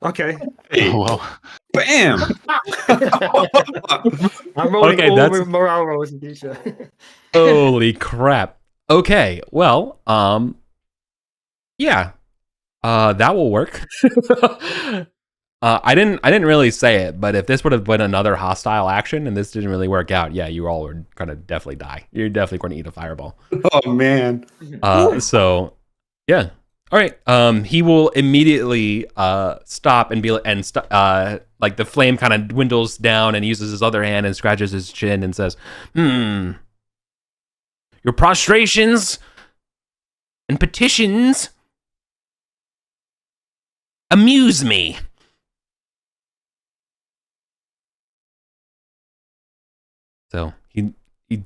Okay. Oh, well. Bam! I'm rolling Okay, all that's- morale rolls in future. Holy crap. Okay, well, yeah. That will work. I didn't really say it, but if this would have been another hostile action and this didn't really work out, yeah, you all were gonna definitely die. You're definitely going to eat a fireball. Oh man. So yeah. All right. He will immediately stop and like the flame kind of dwindles down and uses his other hand and scratches his chin and says, your prostrations and petitions amuse me. So he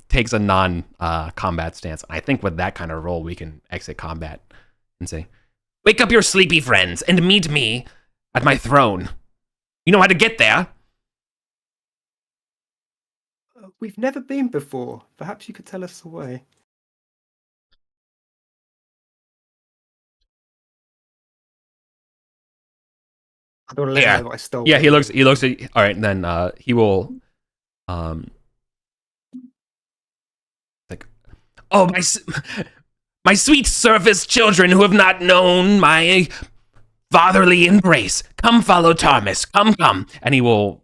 takes a non-combat stance. I think with that kind of roll, we can exit combat and say, "Wake up your sleepy friends and meet me at my throne. You know how to get there." We've never been before. Perhaps you could tell us the way. don't want to let him Yeah. know that I stole. Yeah, it. he looks at all right, and then he will like, oh, my sweet surface children who have not known my fatherly embrace, come follow Ptarmis, come. And he will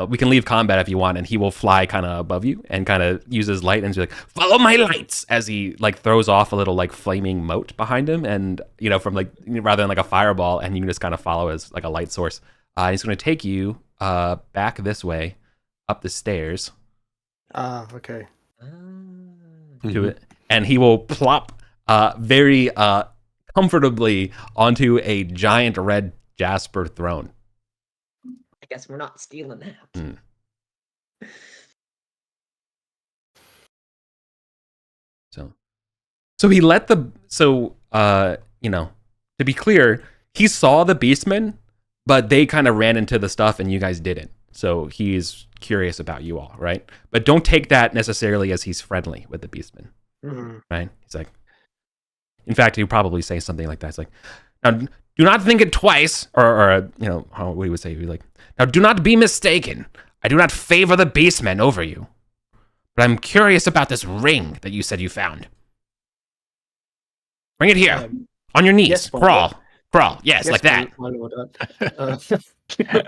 we can leave combat if you want, and he will fly kind of above you and kind of use his light and be like, follow my lights, as he like throws off a little like flaming moat behind him, and from like rather than like a fireball, and you can just kind of follow as like a light source. He's going to take you back this way up the stairs Okay. to it, and he will plop very comfortably onto a giant red jasper throne. I guess we're not stealing that. So he let to be clear, he saw the beastmen, but they kind of ran into the stuff and you guys didn't. So he's curious about you all, right? But don't take that necessarily as he's friendly with the beastmen, right? He's like, in fact, he'd probably say something like that. It's like, now do not think it twice, or how we would say, he'd be like, now do not be mistaken. I do not favor the beastmen over you, but I'm curious about this ring that you said you found. Bring it here. On your knees. Yes, Crawl. Yes, like that. My lord.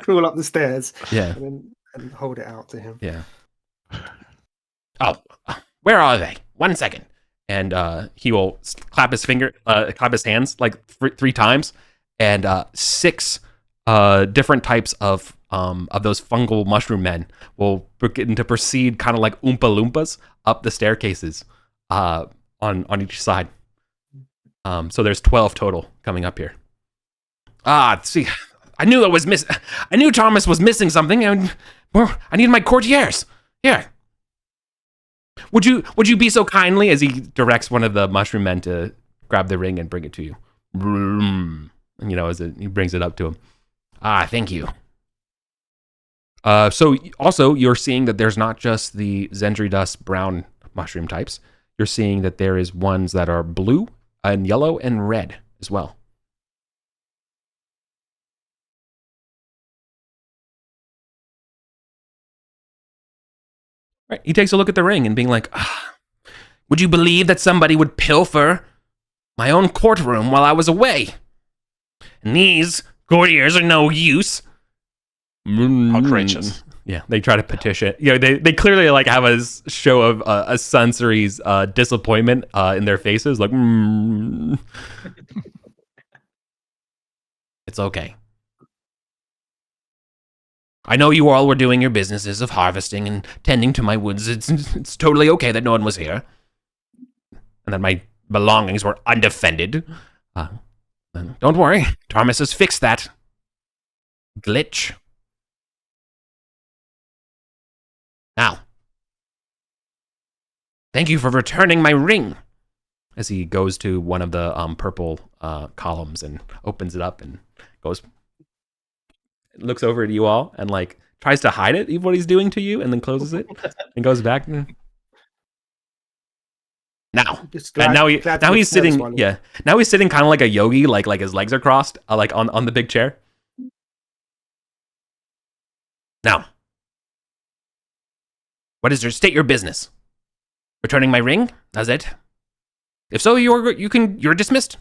Crawl up the stairs. Yeah. And hold it out to him. Yeah. Oh, where are they? 1 second. And he will clap his hands like three times, and 6 different types of those fungal mushroom men will begin to proceed kind of like Oompa Loompas up the staircases on each side. So there's 12 total coming up here. See, I knew Ptarmis was missing something, and I need my courtiers. Here. Would you be so kindly, as he directs one of the mushroom men to grab the ring and bring it to you? And as he brings it up to him. Thank you. So also you're seeing that there's not just the Zendridus brown mushroom types. You're seeing that there is ones that are blue and yellow and red as well. Right. He takes a look at the ring and being like, would you believe that somebody would pilfer my own courtroom while I was away? And these courtiers are no use. Outrageous. Yeah, they try to petition. They clearly like have a show of a sensory's disappointment in their faces. Like, it's okay. I know you all were doing your businesses of harvesting and tending to my woods. It's totally okay that no one was here, and that my belongings were undefended. Don't worry, Ptarmis has fixed that glitch. Now, thank you for returning my ring. As he goes to one of the purple columns and opens it up and looks over at you all and like tries to hide it, what he's doing to you, and then closes it and goes back. Now he's sitting. Yeah, now he's sitting kind of like a yogi, like his legs are crossed, like on the big chair. Now, state your business? Returning my ring? That's it. If so, you're dismissed.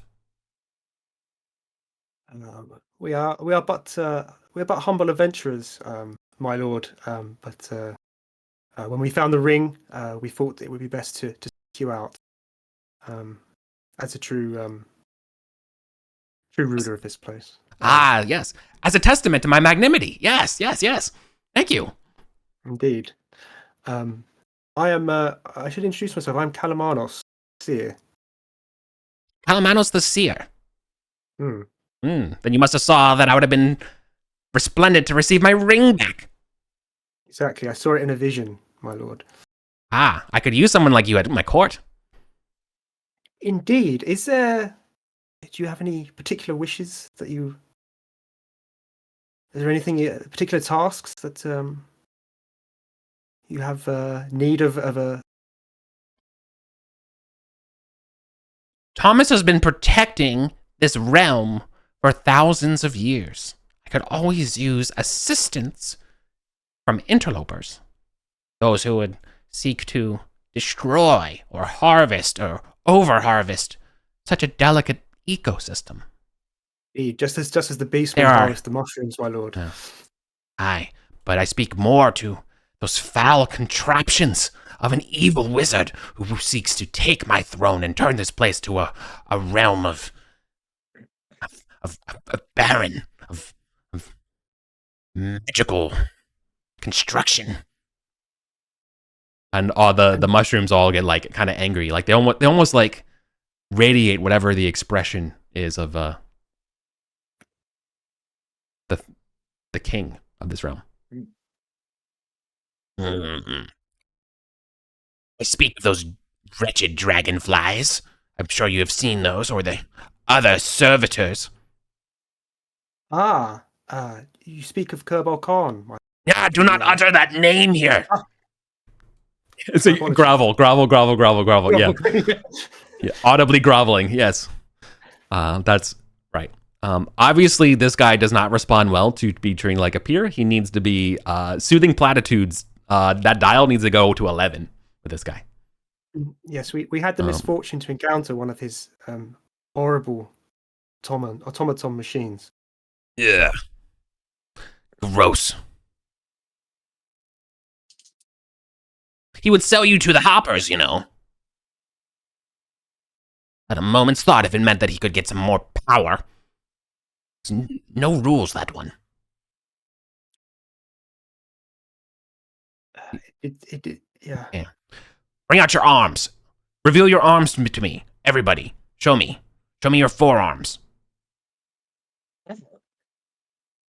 We are but humble adventurers, my lord. But when we found the ring, we thought it would be best to seek you out as a true ruler of this place. Yes, as a testament to my magnanimity. Yes. Thank you. Indeed. I should introduce myself. I'm Kalamanos, seer. Kalamanos the seer. Then you must have saw that I would have been resplendent to receive my ring back. Exactly. I saw it in a vision, my lord. I could use someone like you at my court. Indeed. Do you have any particular wishes that you... Is there anything, particular tasks that you have need of a... Ptarmis has been protecting this realm for thousands of years. I could always use assistance from interlopers. Those who would seek to destroy or harvest or over-harvest such a delicate ecosystem. Just as the beast will There are- harvest the mushrooms, my lord. Aye, but I speak more to those foul contraptions of an evil wizard who seeks to take my throne and turn this place to a realm of barren, of magical construction. And all the mushrooms all get like kind of angry, like they almost like radiate whatever the expression is of the king of this realm. Mm-hmm. I speak of those wretched dragonflies. I'm sure you have seen those, or the other servitors. You speak of Kerbal Khan. Do not utter that name here. It's a Apologies. grovel. Yeah. Yeah, audibly groveling. Yes, that's right. Obviously, this guy does not respond well to be treated like a peer. He needs to be soothing platitudes. That dial needs to go to 11 with this guy. Yes, we had the misfortune to encounter one of his horrible automaton machines. Yeah. Gross. He would sell you to the hoppers, you know. At a moment's thought if it meant that he could get some more power. No rules, that one. Yeah. Bring out your arms. Reveal your arms to me. Everybody. Show me. Show me your forearms.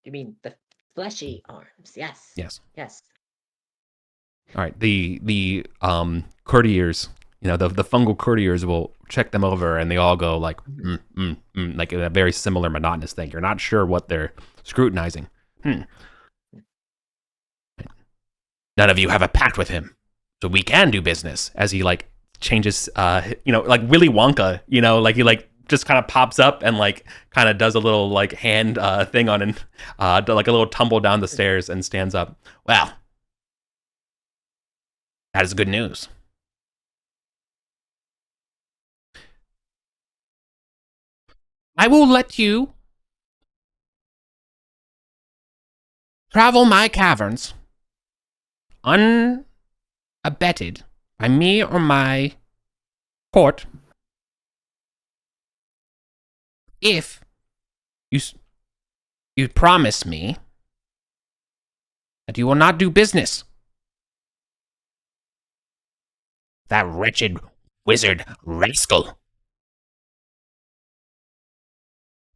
You mean the fleshy arms? Yes. Yes. Yes. All right. The courtiers, the fungal courtiers will check them over, and they all go like, like a very similar monotonous thing. You're not sure what they're scrutinizing. None of you have a pact with him, so we can do business. As he like changes, like Willy Wonka, like he like just kind of pops up and like kind of does a little like hand thing on and like a little tumble down the stairs and stands up. Well, that is good news. I will let you travel my caverns unabetted by me or my court if you promise me that you will not do business. That wretched wizard rascal.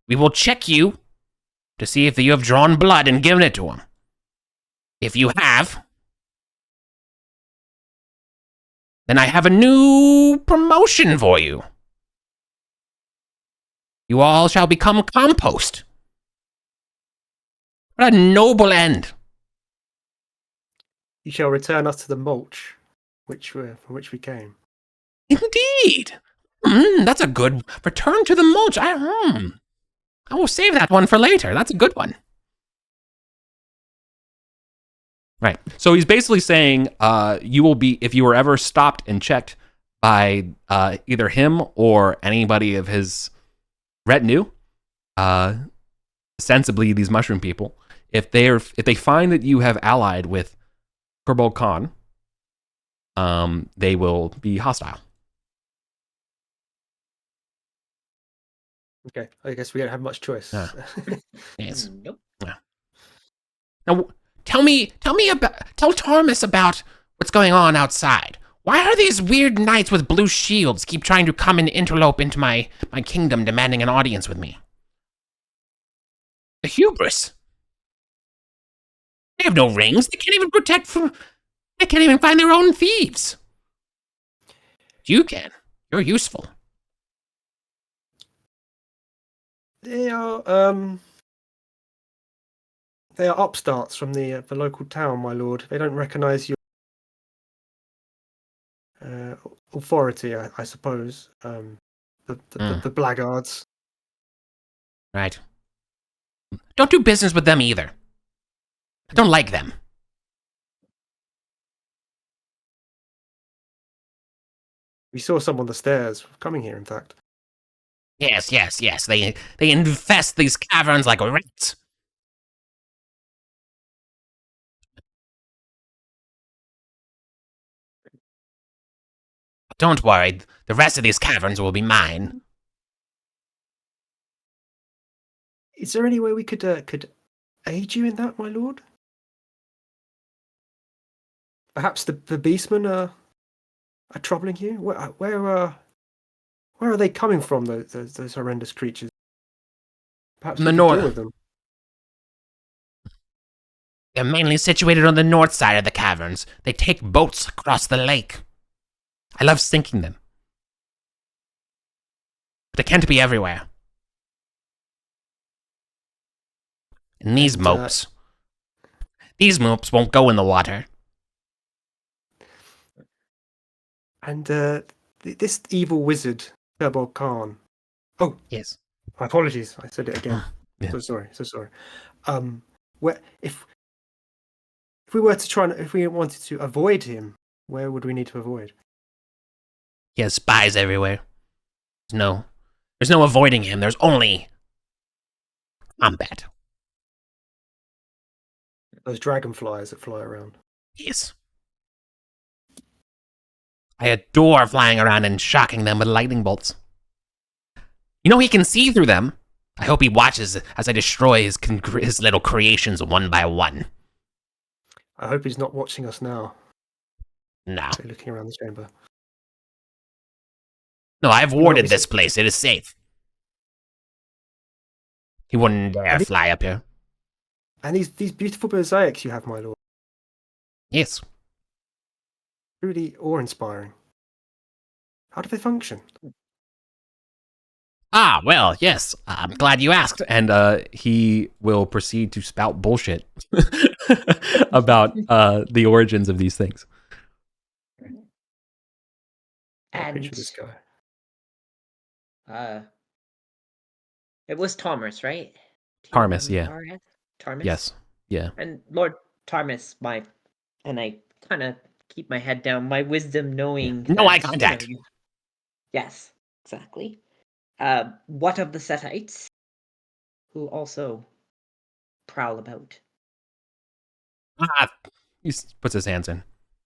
We will check you to see if you have drawn blood and given it to him. If you have, then I have a new promotion for you. You all shall become compost. What a noble end. You shall return us to the mulch, from which we came. Indeed. That's a good return to the mulch. I will save that one for later. That's a good one. Right. So he's basically saying you will be, if you were ever stopped and checked by either him or anybody of his retinue, sensibly these mushroom people, if they find that you have allied with Kerbal Khan, they will be hostile. Okay, I guess we don't have much choice. Yes. Nope. Now, tell Ptarmis about what's going on outside. Why are these weird knights with blue shields keep trying to come and interlope into my kingdom, demanding an audience with me? The hubris. They have no rings. They can't even they can't even find their own thieves. You can. You're useful. They are upstarts from the local town, my lord. They don't recognise your authority, I suppose. The blackguards. Right. Don't do business with them either. I don't like them. We saw some on the stairs coming here, in fact. Yes. They infest these caverns like rats. Don't worry, the rest of these caverns will be mine. Is there any way we could aid you in that, my lord? Perhaps the beastmen are troubling you. Where are they coming from? Those horrendous creatures. Perhaps From we the could north. deal with them. They're mainly situated on the north side of the caverns. They take boats across the lake. I love sinking them. But they can't be everywhere. And these mopes won't go in the water. And this evil wizard, Turbo Khan. Oh, Yes. my apologies. I said it again. Yeah. So sorry. Where if we were to if we wanted to avoid him, where would we need to avoid? He has spies everywhere. There's no avoiding him. There's only combat. Those dragonflies that fly around. Yes. I adore flying around and shocking them with lightning bolts. You know he can see through them. I hope he watches as I destroy his little creations one by one. I hope he's not watching us now. No. So looking around the chamber. No, I've warded this place. It is safe. He wouldn't dare fly up here. And these beautiful mosaics you have, my lord. Yes. Truly awe-inspiring. How do they function? Ah, well, yes. I'm glad you asked. And he will proceed to spout bullshit about the origins of these things. And This guy. it was Ptarmis, right? Ptarmis, yeah. T-R-M-I-S? Ptarmis? Yes. Yeah. And Lord Ptarmis, and I kind of keep my head down, my wisdom knowing. No eye contact. Yes, exactly. What of the Setites, who also prowl about? He puts his hands in.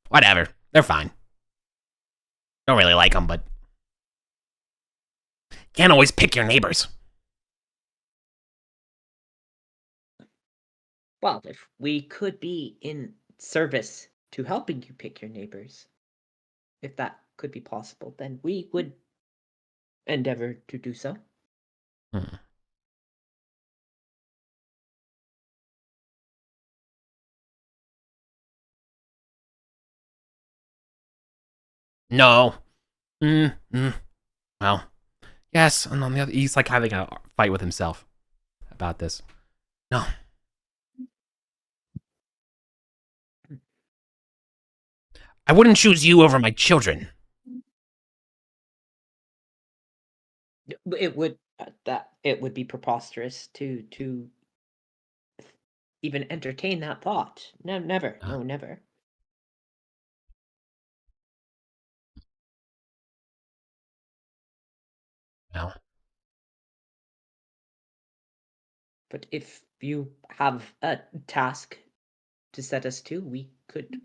Whatever. They're fine. Don't really like them, but can't always pick your neighbors. Well, if we could be in service to helping you pick your neighbors, if that could be possible, then we would endeavor to do so. No. Well, yes. And on the other, he's like having a fight with himself about this. No. I wouldn't choose you over my children. It would be preposterous to even entertain that thought. No, never. No, never. No. But if you have a task to set us to, we could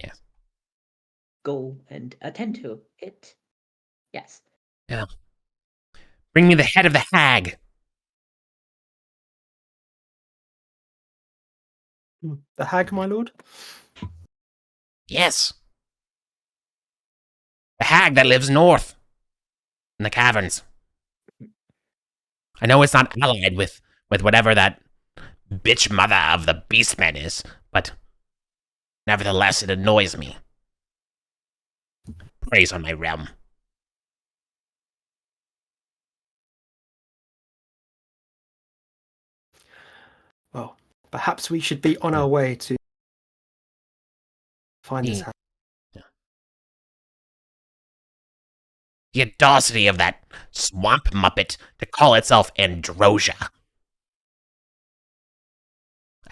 go and attend to it. Yes. Yeah. Bring me the head of the hag. The hag, my lord? Yes. The hag that lives north in the caverns. I know it's not allied with whatever that bitch mother of the beastmen is, but nevertheless it annoys me. Preys on my realm. Well, perhaps we should be on our way to find this hag. The audacity of that swamp muppet to call itself Androsia.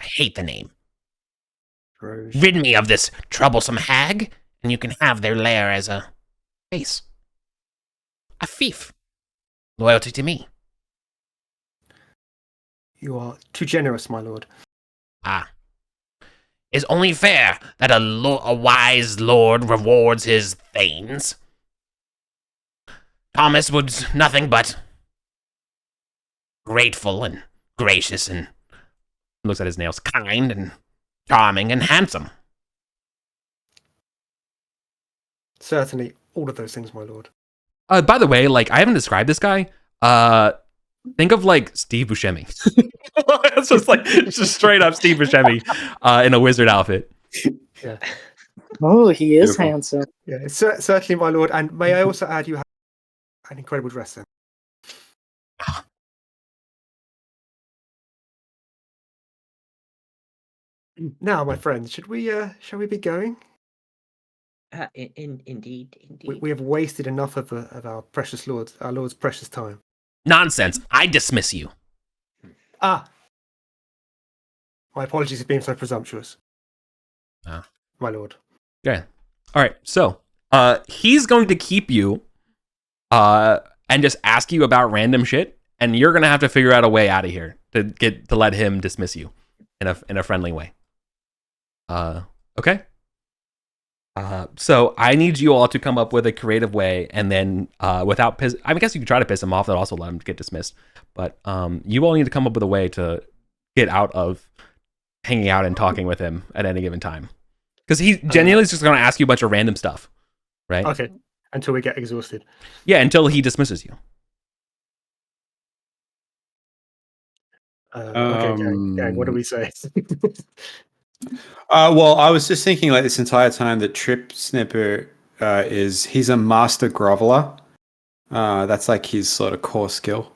I hate the name. Gross. Rid me of this troublesome hag, and you can have their lair as a base. A fief. Loyalty to me. You are too generous, my lord. Ah. It's only fair that a wise lord rewards his thanes. Thomas was nothing but grateful and gracious and looks at his nails, kind and charming and handsome. Certainly, all of those things, my lord. By the way, like I haven't described this guy. Think of like Steve Buscemi. It's just straight up Steve Buscemi in a wizard outfit. Yeah. Oh, he is Beautiful. handsome. Yeah, certainly, my lord. And may I also add, you have an incredible dress then. Now, my friends, shall we be going? Indeed. We have wasted enough of our precious our lord's precious time. Nonsense. I dismiss you. Ah, my apologies for being so presumptuous. Ah. My lord. Okay. All right. So, he's going to keep you, and just ask you about random shit, and you're gonna have to figure out a way out of here to let him dismiss you in a friendly way. Okay. So I need you all to come up with a creative way, and then without I guess you could try to piss him off and also let him get dismissed. But you all need to come up with a way to get out of hanging out and talking with him at any given time, because he genuinely is just going to ask you a bunch of random stuff, right? Okay. Until we get exhausted. Yeah, until he dismisses you. Okay, gang, what do we say? Well, I was just thinking like this entire time that Trip Snipper he's a master groveler. That's like his sort of core skill.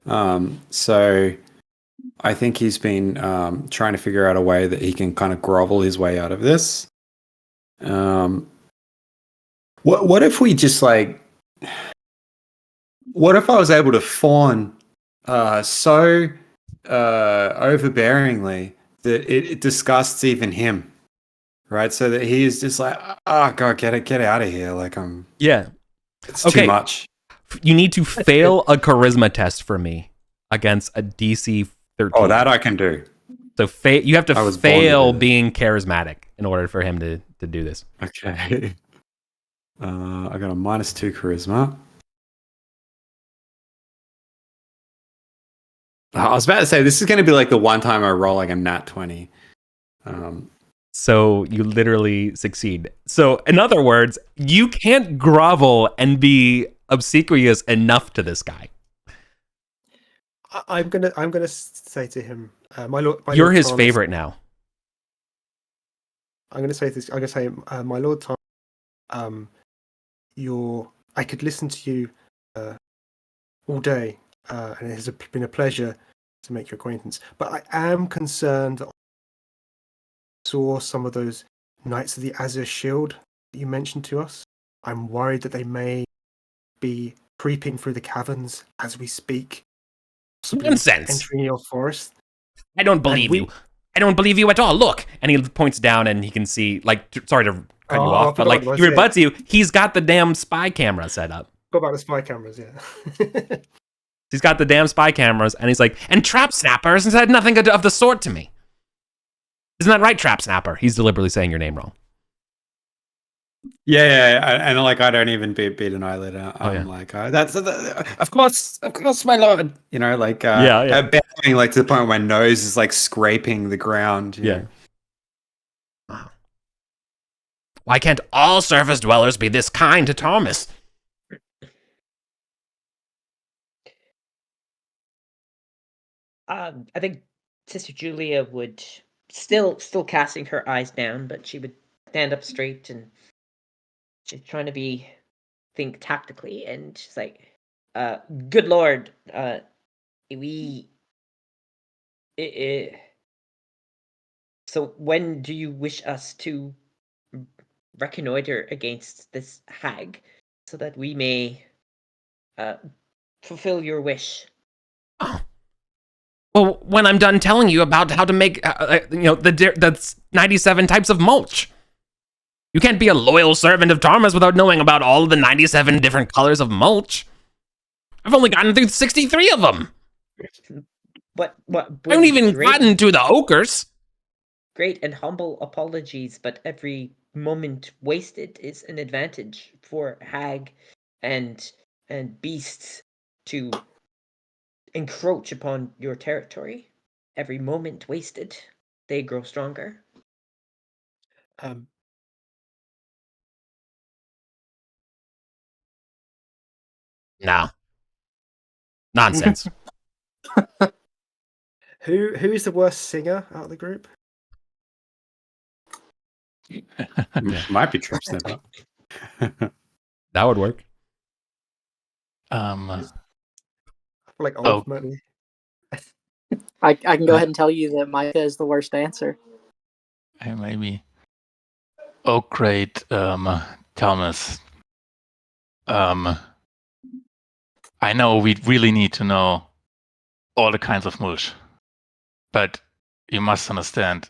So I think he's been trying to figure out a way that he can kind of grovel his way out of this. What if we just like? What if I was able to fawn so overbearingly that it disgusts even him, right? So that he is just like, oh god, get out of here! Like Yeah. it's Okay. too much. You need to fail a charisma test for me against a DC 13. Oh, that I can do. So you have I to was born to fail do this. being charismatic in order for him to do this. Okay. I got a -2 charisma. I was about to say this is going to be like the one time I roll like a nat 20. So you literally succeed. So in other words, you can't grovel and be obsequious enough to this guy. I'm gonna say to him, my lord. You're Lord his Thomas, favorite now. I'm gonna say this. I'm gonna say, my lord Tom. I could listen to you all day, and it has been a pleasure to make your acquaintance. But I am concerned that I saw some of those Knights of the Azure Shield that you mentioned to us. I'm worried that they may be creeping through the caverns as we speak, possibly Nonsense. entering your forest. I don't believe you. I don't believe you at all. Look. And he points down and he can see, like, sorry to cut you Oh, off, I but like forgot what he I rebuts you. He's got the damn spy camera set up. What about the spy cameras? Yeah. He's got the damn spy cameras, and he's like, and Trap Snapper has said nothing of the sort to me. Isn't that right, Trap Snapper? He's deliberately saying your name wrong. Yeah, and like I don't even beat an eyelid. I'm like, that's of course, my lord. You know, like bowing like to the point where my nose is like scraping the ground. you know. Wow. Why can't all surface dwellers be this kind to Ptarmis? I think Sister Julia would still casting her eyes down, but she would stand up straight and she's trying to think tactically, and she's like, "Good Lord, so when do you wish us to reconnoiter against this hag, so that we may fulfill your wish?" Oh. Well, when I'm done telling you about how to make, the 97 types of mulch. You can't be a loyal servant of Ptarmis without knowing about all of the 97 different colors of mulch. I've only gotten through 63 of them. What I haven't even gotten to the ochres. Great and humble apologies, but every moment wasted is an advantage for hag and beasts to encroach upon your territory. Every moment wasted, they grow stronger. No. Nonsense. Who's the worst singer out of the group? Might be Trip Snapper. That would work. I feel like Oh. Ulf might be. I can go ahead and tell you that Micah is the worst dancer. Maybe. Oh, great, Thomas. I know we really need to know all the kinds of mulch, but you must understand,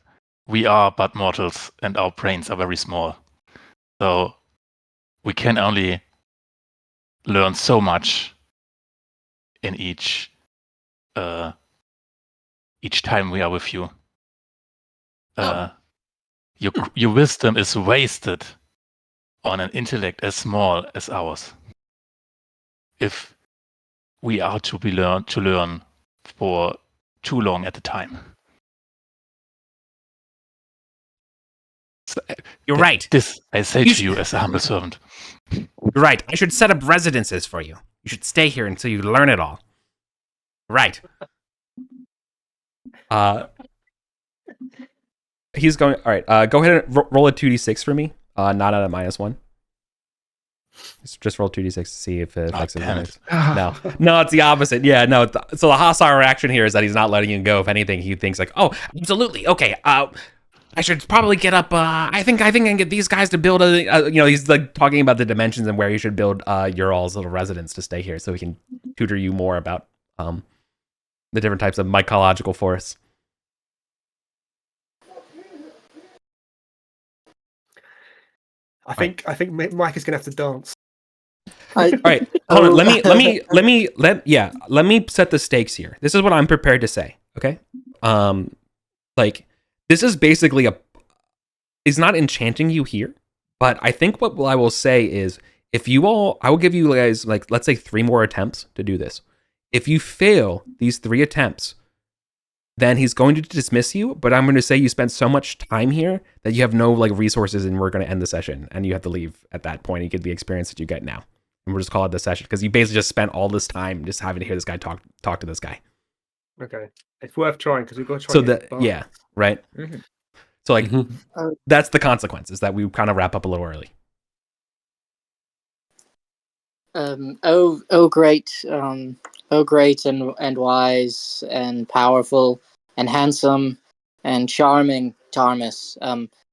we are but mortals, and our brains are very small. So we can only learn so much in each time we are with you. Your wisdom is wasted on an intellect as small as ours. If we are to learn for too long at a time. So, You're right. This I say You to you as a humble servant. You're right. I should set up residences for you. You should stay here until you learn it all. Right. He's going. All right. Go ahead and roll a 2d6 for me. Not at a -1. Just roll 2d6 to see if it affects his damn damage. No, it's the opposite. Yeah, no. So the hostile reaction here is that he's not letting you go. If anything, he thinks like, Oh, absolutely. Okay. I should probably get up. I think I can get these guys to build a. he's like talking about the dimensions and where you should build your all's little residence to stay here, so he can tutor you more about the different types of mycological forests. I think Mike is gonna have to dance. All right, hold on. Let me set the stakes here. This is what I'm prepared to say. Okay, this is basically he's not enchanting you here, but I think what I will say is, I will give you guys let's say 3 more attempts to do this. If you fail these 3 attempts, then he's going to dismiss you, but I'm going to say you spent so much time here that you have no resources, and we're going to end the session, and you have to leave at that point and get the experience that you get now. And we'll just call it the session, because you basically just spent all this time just having to hear this guy talk to this guy. Okay, it's worth trying because we've got to try. So right. Mm-hmm. So that's the consequence, is that we kind of wrap up a little early. Great and wise and powerful and handsome and charming Ptarmis.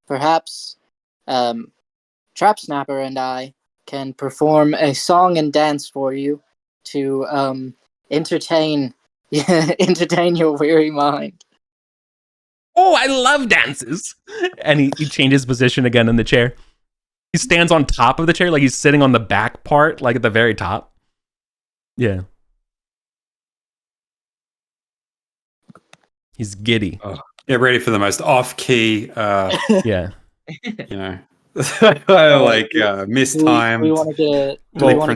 Perhaps Trap Snapper and I can perform a song and dance for you to entertain your weary mind. Oh, I love dances. And he changes position again in the chair. He stands on top of the chair, like he's sitting on the back part, like at the very top. Yeah. He's giddy. Oh, get ready for the most off-key, Yeah. mistimed. We want to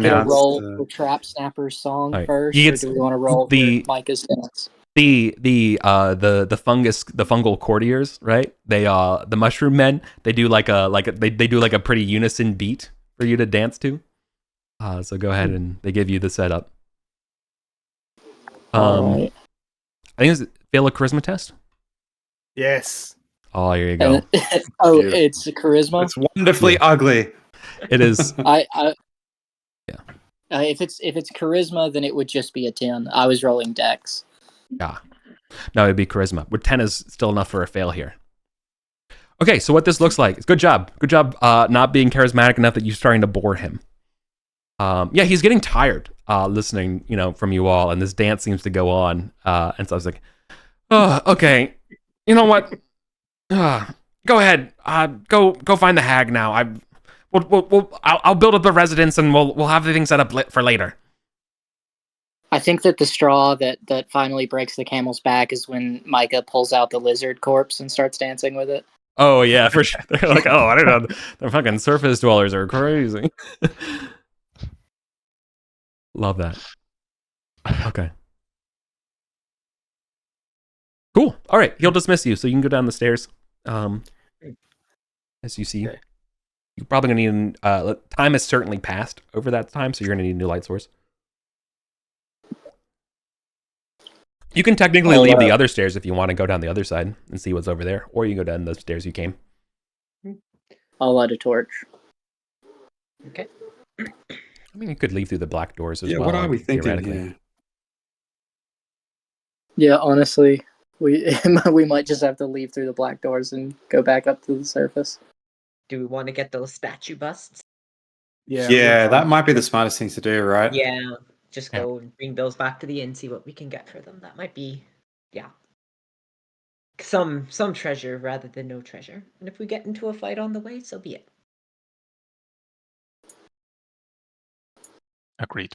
get a roll for Trap Snapper's song first, or do we want to roll for Micah's dance? The fungal courtiers, right? They the mushroom men, they do they do a pretty unison beat for you to dance to. So go ahead and they give you the setup. Right. I think it's fail a charisma test. Yes. Oh, here you go. It's a charisma. It's wonderfully ugly. It is. If it's charisma, then it would just be a 10. I was rolling dex. Yeah. No, it'd be charisma. Where 10 is still enough for a fail here. Okay, so what this looks like is good job. Good job not being charismatic enough that you're starting to bore him. Yeah, he's getting tired listening, from you all, and this dance seems to go on. And so I was like, Okay. You know what? Go ahead. Go find the hag now. I'll build up a residence and we'll have the thing set up for later. I think that the straw that finally breaks the camel's back is when Micah pulls out the lizard corpse and starts dancing with it. Oh yeah, for sure. They're like, oh, I don't know. The fucking surface dwellers are crazy. Love that. Okay. Cool. All right. He'll dismiss you, so you can go down the stairs. As you see, Okay. you're probably gonna need. Time has certainly passed over that time, so you're gonna need a new light source. You can technically leave the other stairs if you want to go down the other side and see what's over there, or you can go down the stairs you came. I'll light a torch. Okay. I mean, you could leave through the black doors as Yeah, well. what are we thinking theoretically. here? Yeah, honestly, we we might just have to leave through the black doors and go back up to the surface. Do we want to get those statue busts? Yeah, that might be the smartest thing to do, right? Yeah. Just Yeah. go and bring those back to the inn, see what we can get for them. That might be, yeah, some treasure rather than no treasure. And if we get into a fight on the way, so be it. Agreed.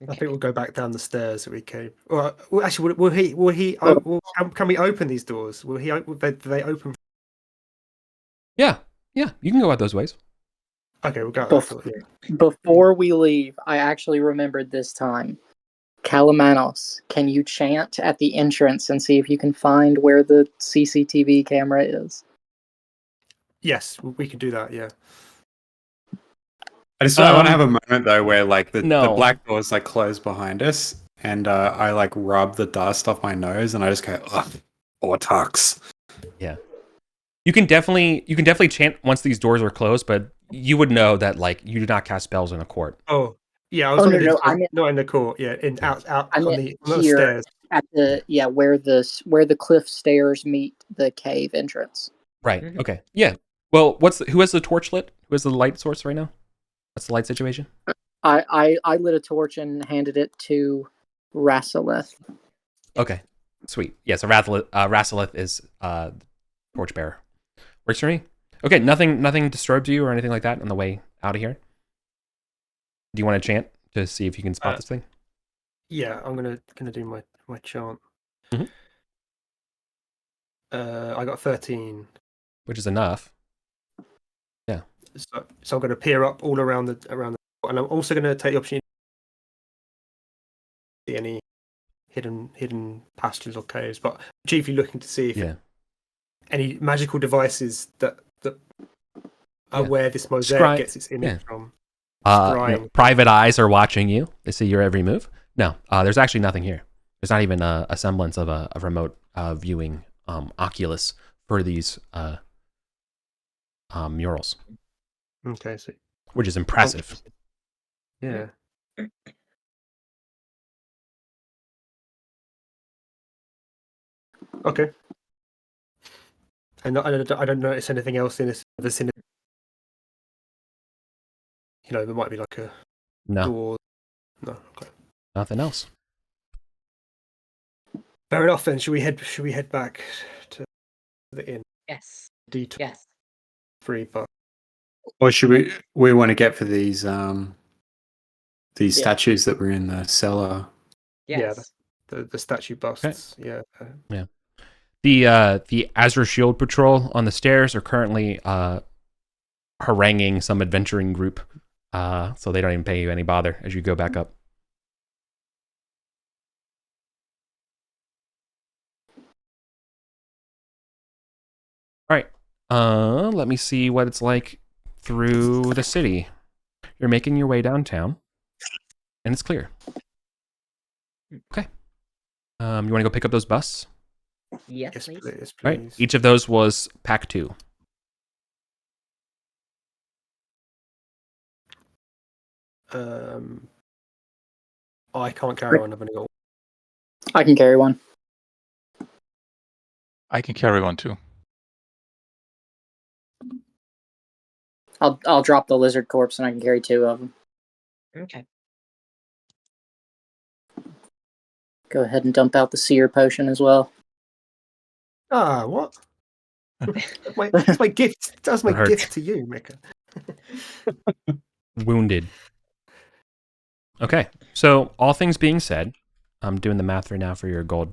I think we'll go back down the stairs that we came. Well, actually, can we open these doors? Will he? Do they open? Yeah, you can go out those ways. Okay, we'll go. Before we leave, I actually remembered this time. Kalamanos, can you chant at the entrance and see if you can find where the CCTV camera is? Yes, we can do that. Yeah. I want to have a moment though where like the No. black doors like close behind us, and I like rub the dust off my nose, and I just go, ugh, Ortux. Yeah. You can definitely chant once these doors are closed, but you would know that like you do not cast spells in a court. Oh, yeah. I was I meant not in the court. Yeah, out I on meant the here. stairs. At the where the cliff stairs meet the cave entrance. Right. Mhm. Okay. Yeah. Well, who has the torch lit? Who has the light source right now? What's the light situation? I lit a torch and handed it to Rassilith. Okay. Sweet. Yeah, so Rassilith is torchbearer. Works for me. Okay, nothing disturbs you or anything like that on the way out of here? Do you want to chant to see if you can spot this thing? Yeah, I'm gonna do my chant. Mhm. I got 13. Which is enough. Yeah. So I'm gonna peer up all around the and I'm also gonna take the opportunity to see any hidden passages or caves, but chiefly looking to see if any magical devices that are where this mosaic gets its image from. Private eyes are watching you. They see your every move. No, there's actually nothing here. There's not even a semblance of a remote viewing oculus for these murals. Okay, so which is impressive. Yeah. Okay. I don't notice anything else in this vicinity. You know, there might be like a door. No, okay. Nothing else. Fair enough. Then should we head back to the inn? Yes. D2. Yes. 3 bucks. Or should we want to get for these statues that were in the cellar? Yes. Yeah, the statue busts. Okay. Yeah. The Azure Shield Patrol on the stairs are currently haranguing some adventuring group, so they don't even pay you any bother as you go back up. All right. Let me see what it's like through the city. You're making your way downtown, and it's clear. Okay. You want to go pick up those busts? Yes, please. Yes, please. All right. Each of those was pack 2. I can't carry one. I've only got one. I can carry one. I can carry one too. I'll drop the lizard corpse and I can carry 2 of them. Okay. Go ahead and dump out the seer potion as well. Ah, what? That's my gift. That's my That hurt. gift to you, Mika. Wounded. Okay, so all things being said, I'm doing the math right now for your gold.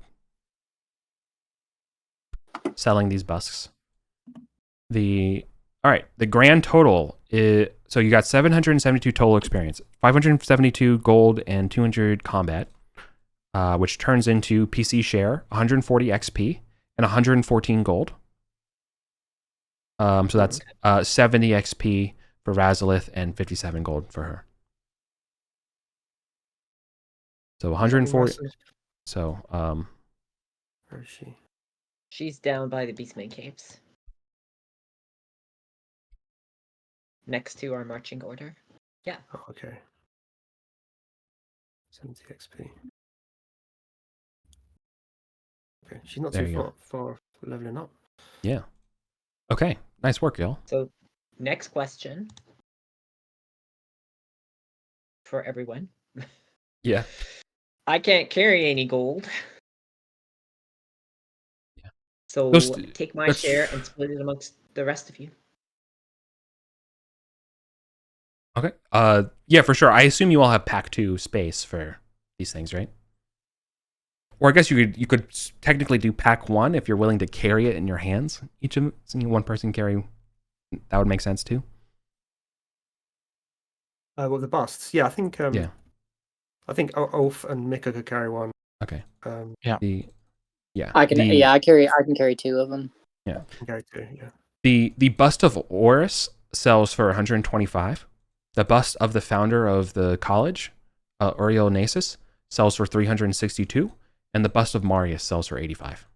Selling these busks. All right, the grand total is, so you got 772 total experience, 572 gold and 200 combat, which turns into PC share, 140 XP and 114 gold. So that's 70 XP for Razalith and 57 gold for her. So 140. So Where is she? She's down by the Beastman Caves. Next to our marching order. Yeah. Oh, okay. 70 XP. Okay, she's not There too you go. far leveling up. yeah. Okay, nice work, y'all. So, next question for everyone. Yeah. I can't carry any gold. Yeah. So take my that's- share and split it amongst the rest of you. Okay. Yeah, for sure. I assume you all have pack 2 space for these things, right? Or I guess you could technically do pack 1 if you're willing to carry it in your hands. Each of one person carry. That would make sense too. Well, the busts. Yeah, I think. Yeah. I think Ulf and Mika could carry one. Okay. Yeah. I can. I can carry 2 of them. Yeah. I can carry 2. Yeah. The bust of Oris sells for 125. The bust of the founder of the college, Uriel Nasus, sells for 362, and the bust of Marius sells for 85.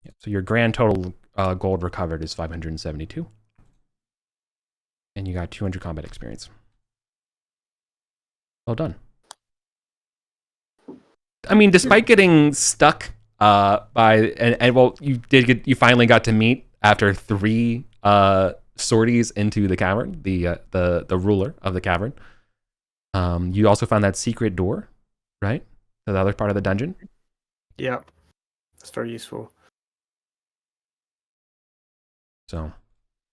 Yeah, so your grand total gold recovered is 572, and you got 200 combat experience. Well done. I mean, despite getting stuck you finally got to meet after 3 sorties into the cavern, the ruler of the cavern. You also found that secret door, right? To the other part of the dungeon. Yeah, that's very useful. So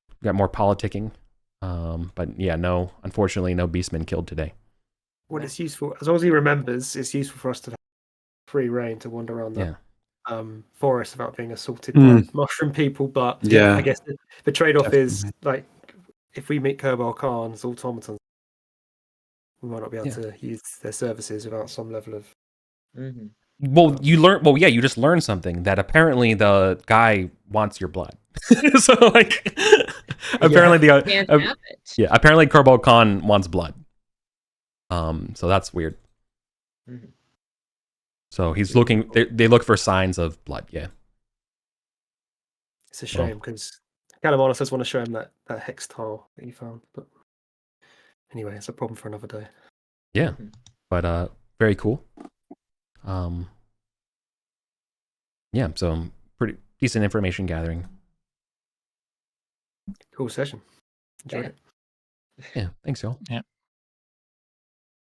you got more politicking, but yeah, unfortunately, no beastmen killed today. What it's useful, as long as he remembers, it's useful for us to have free reign to wander around the forest without being assaulted by mushroom people. But I guess the trade-off is like if we meet Kerbal Khan's automatons, we might not be able to use their services without some level of. Mm-hmm. Well, you just learned something that apparently the guy wants your blood. So like, apparently apparently Kerbal Khan wants blood. So that's weird. Mm-hmm. So he's looking. They look for signs of blood. Yeah. It's a shame because Calamanus does want to show him that hex tile that he found, but anyway, it's a problem for another day. Yeah, but very cool. Yeah, so pretty decent information gathering. Cool session. Enjoyed it. Yeah, thanks, y'all. Yeah.